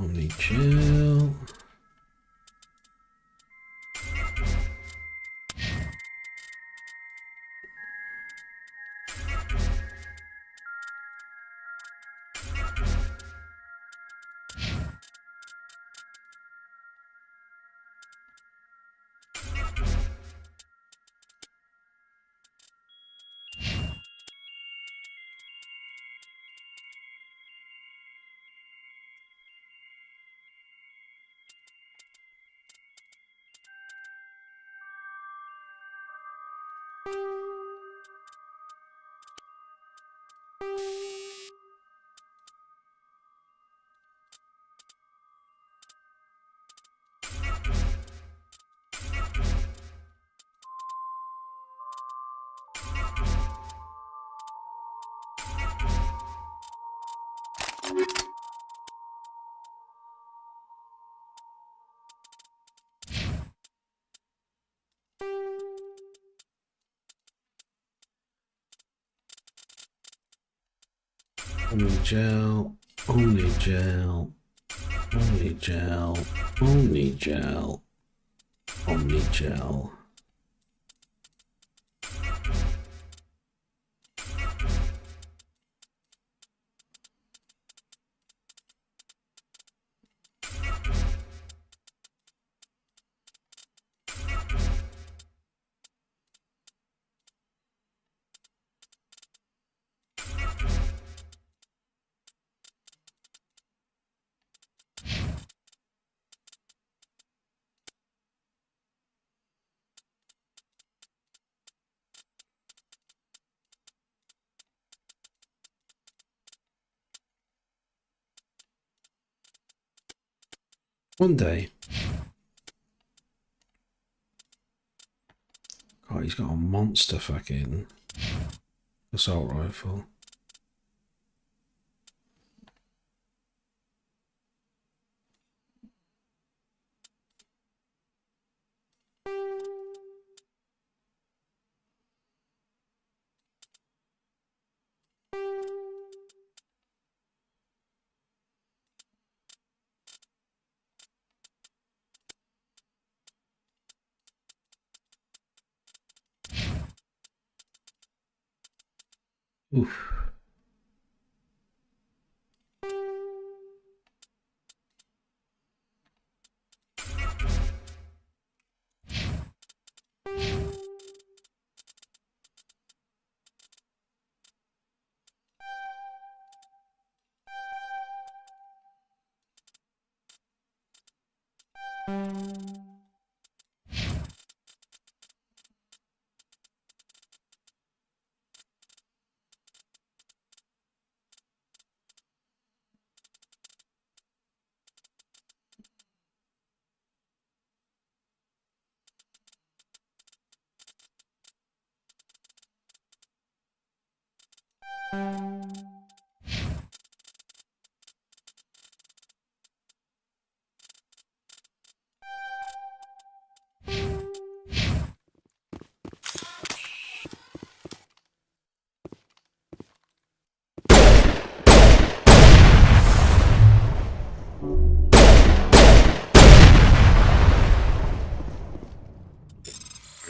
Omni-gel. Omni-gel, Omni-gel, Omni-gel, Omni-gel, Omni-gel. One day. God, he's got a monster fucking assault rifle. Oof.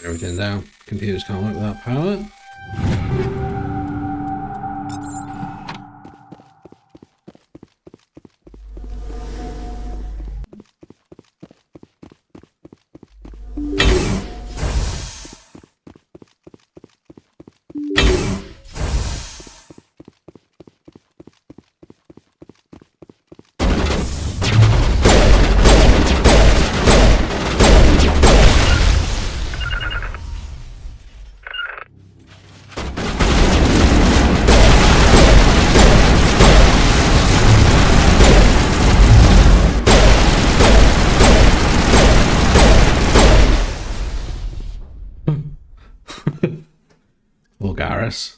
Everything down. Computers can't work without power. Or Garrus.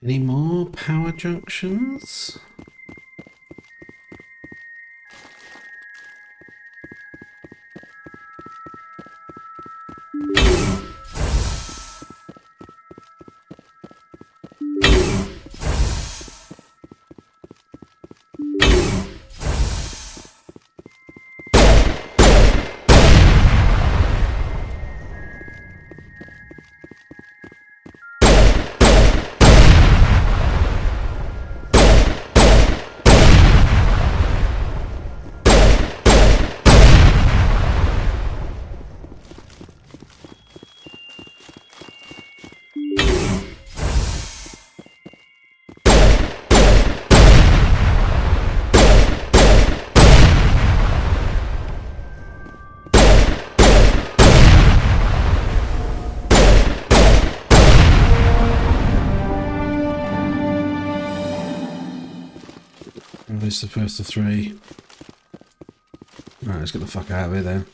Any more power junctions? This is the first of three. Alright, let's get the fuck out of here then.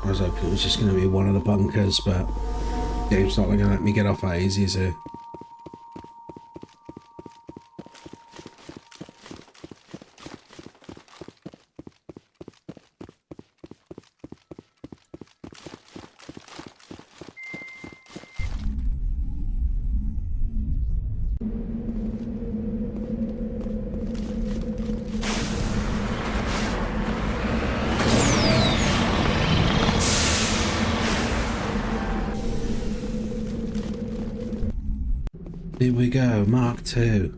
I was hoping it was just going to be one of the bunkers, but the game's not going to let me get off that easy, is it? Here we go, Mark II.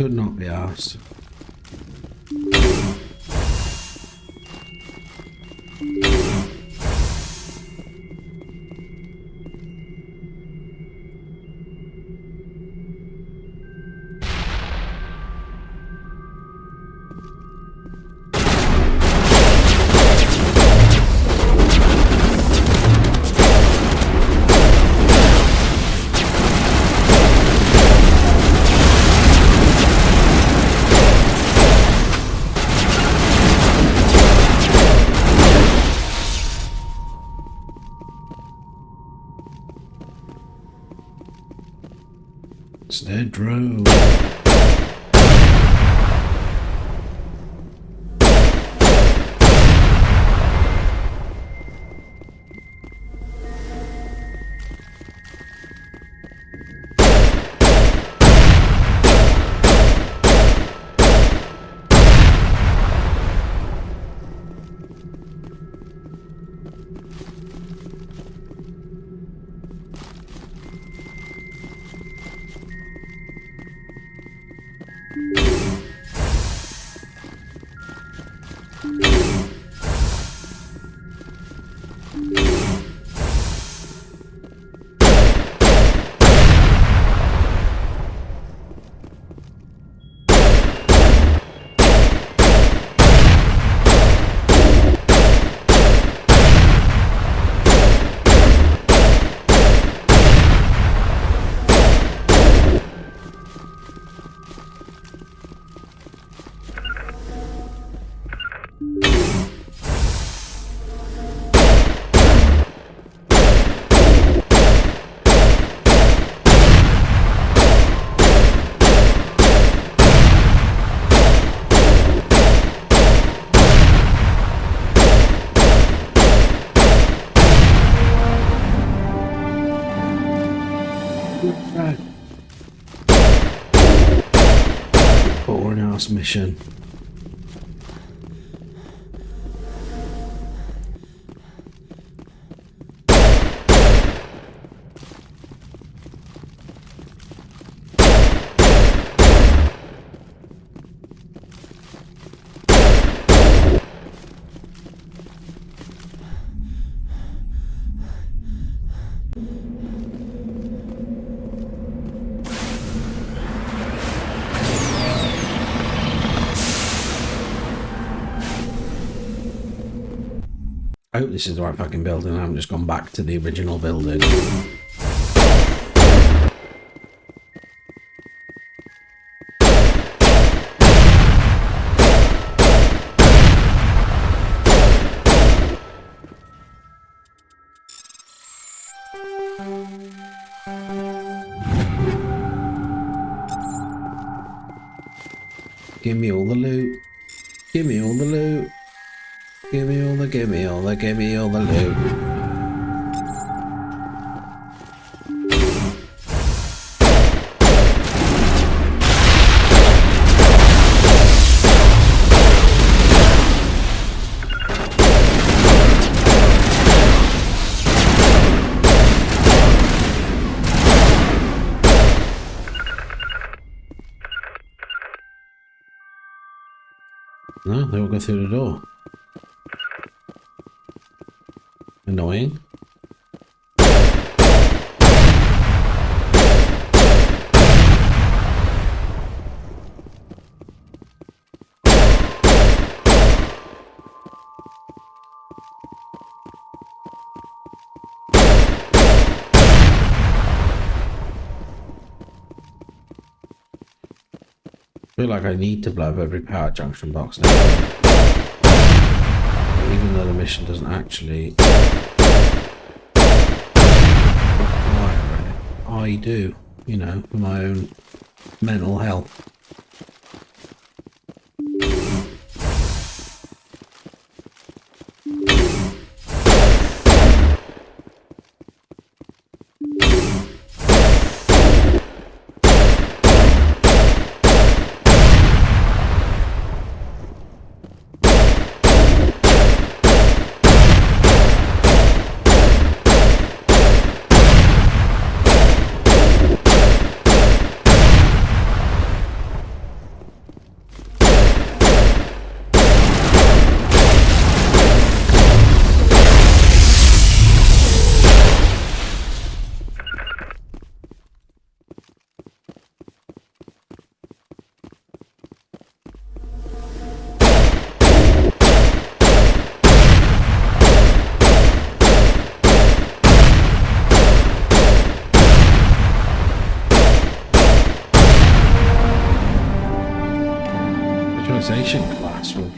Could not be asked. It's their drone. Boring ass mission. I hope this is the right fucking building. I haven't just gone back to the original building. Give me all the loot. Give me all the loot. Give me all the, give me all the, give me all the loot. No, they all go through the door. Annoying. I feel like I need to blow up every power junction box now. Even though the mission doesn't actually require it, I do, you know, for my own mental health.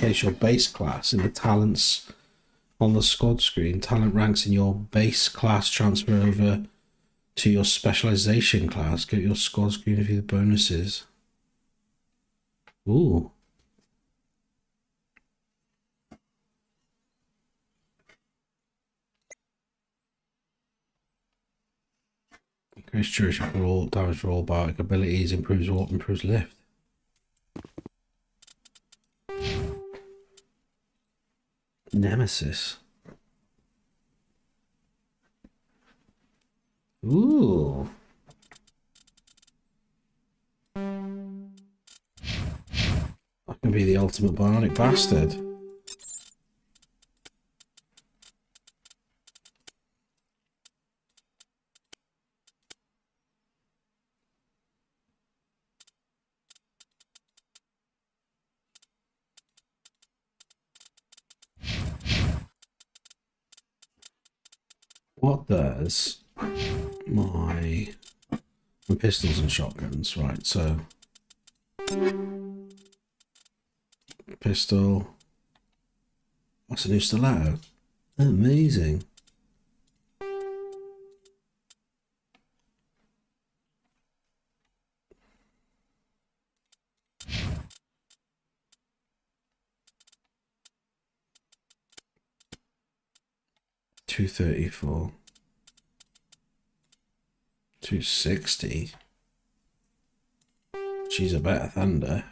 showcase your base class in the talents on the squad screen. Talent ranks in your base class transfer over to your specialization class. Get your squad screen to view the bonuses. Ooh. Increase duration for all damage for all biotic abilities, improves warp, improves lift. Nemesis. Ooh. That can be the ultimate bionic bastard. What does my pistols and shotguns, right? So pistol. That's a new stiletto. Amazing. $234. $260. She's a better thunder.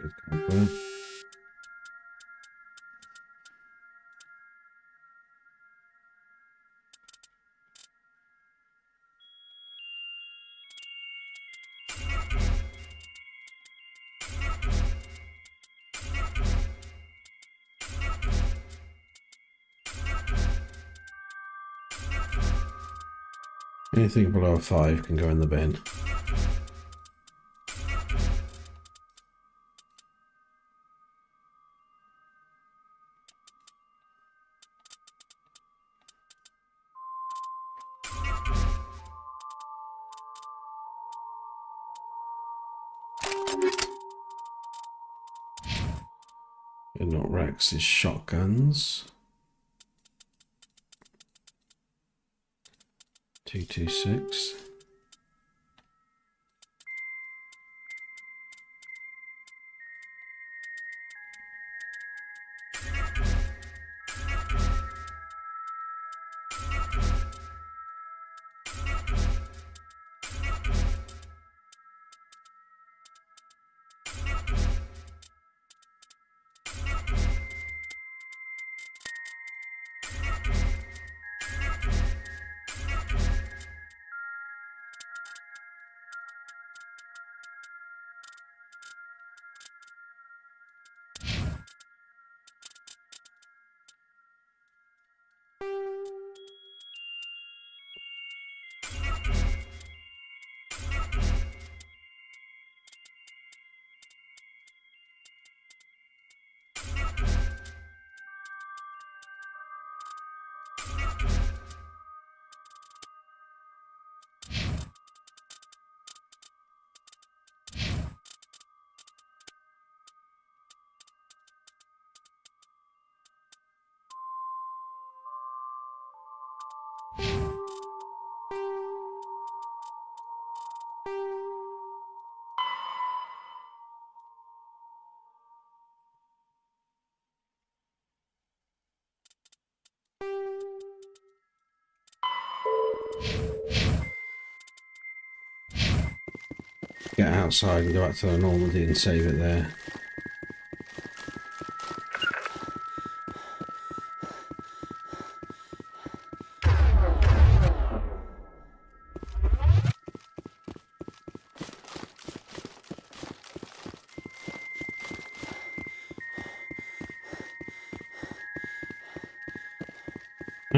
Good combo. Anything below a 5 can go in the bin. And not Wrex's shotguns. 226. Get outside and go back to the Normandy and save it there.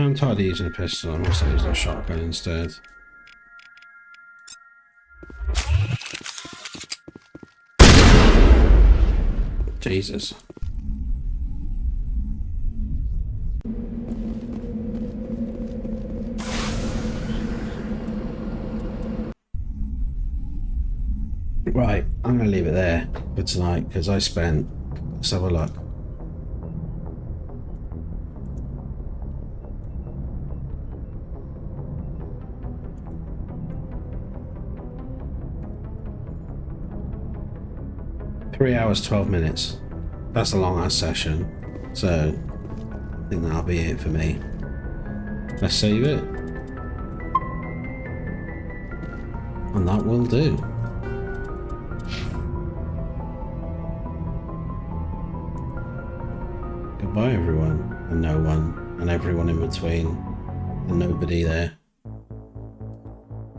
I'm tired of using a pistol. I'm also using a shotgun instead. Jesus. Right, I'm going to leave it there for tonight because I spent, let's have a look. Three hours, 12 minutes. That's a long ass session. So, I think that'll be it for me. Let's save it. And that will do. Goodbye everyone, and no one, and everyone in between, and nobody there.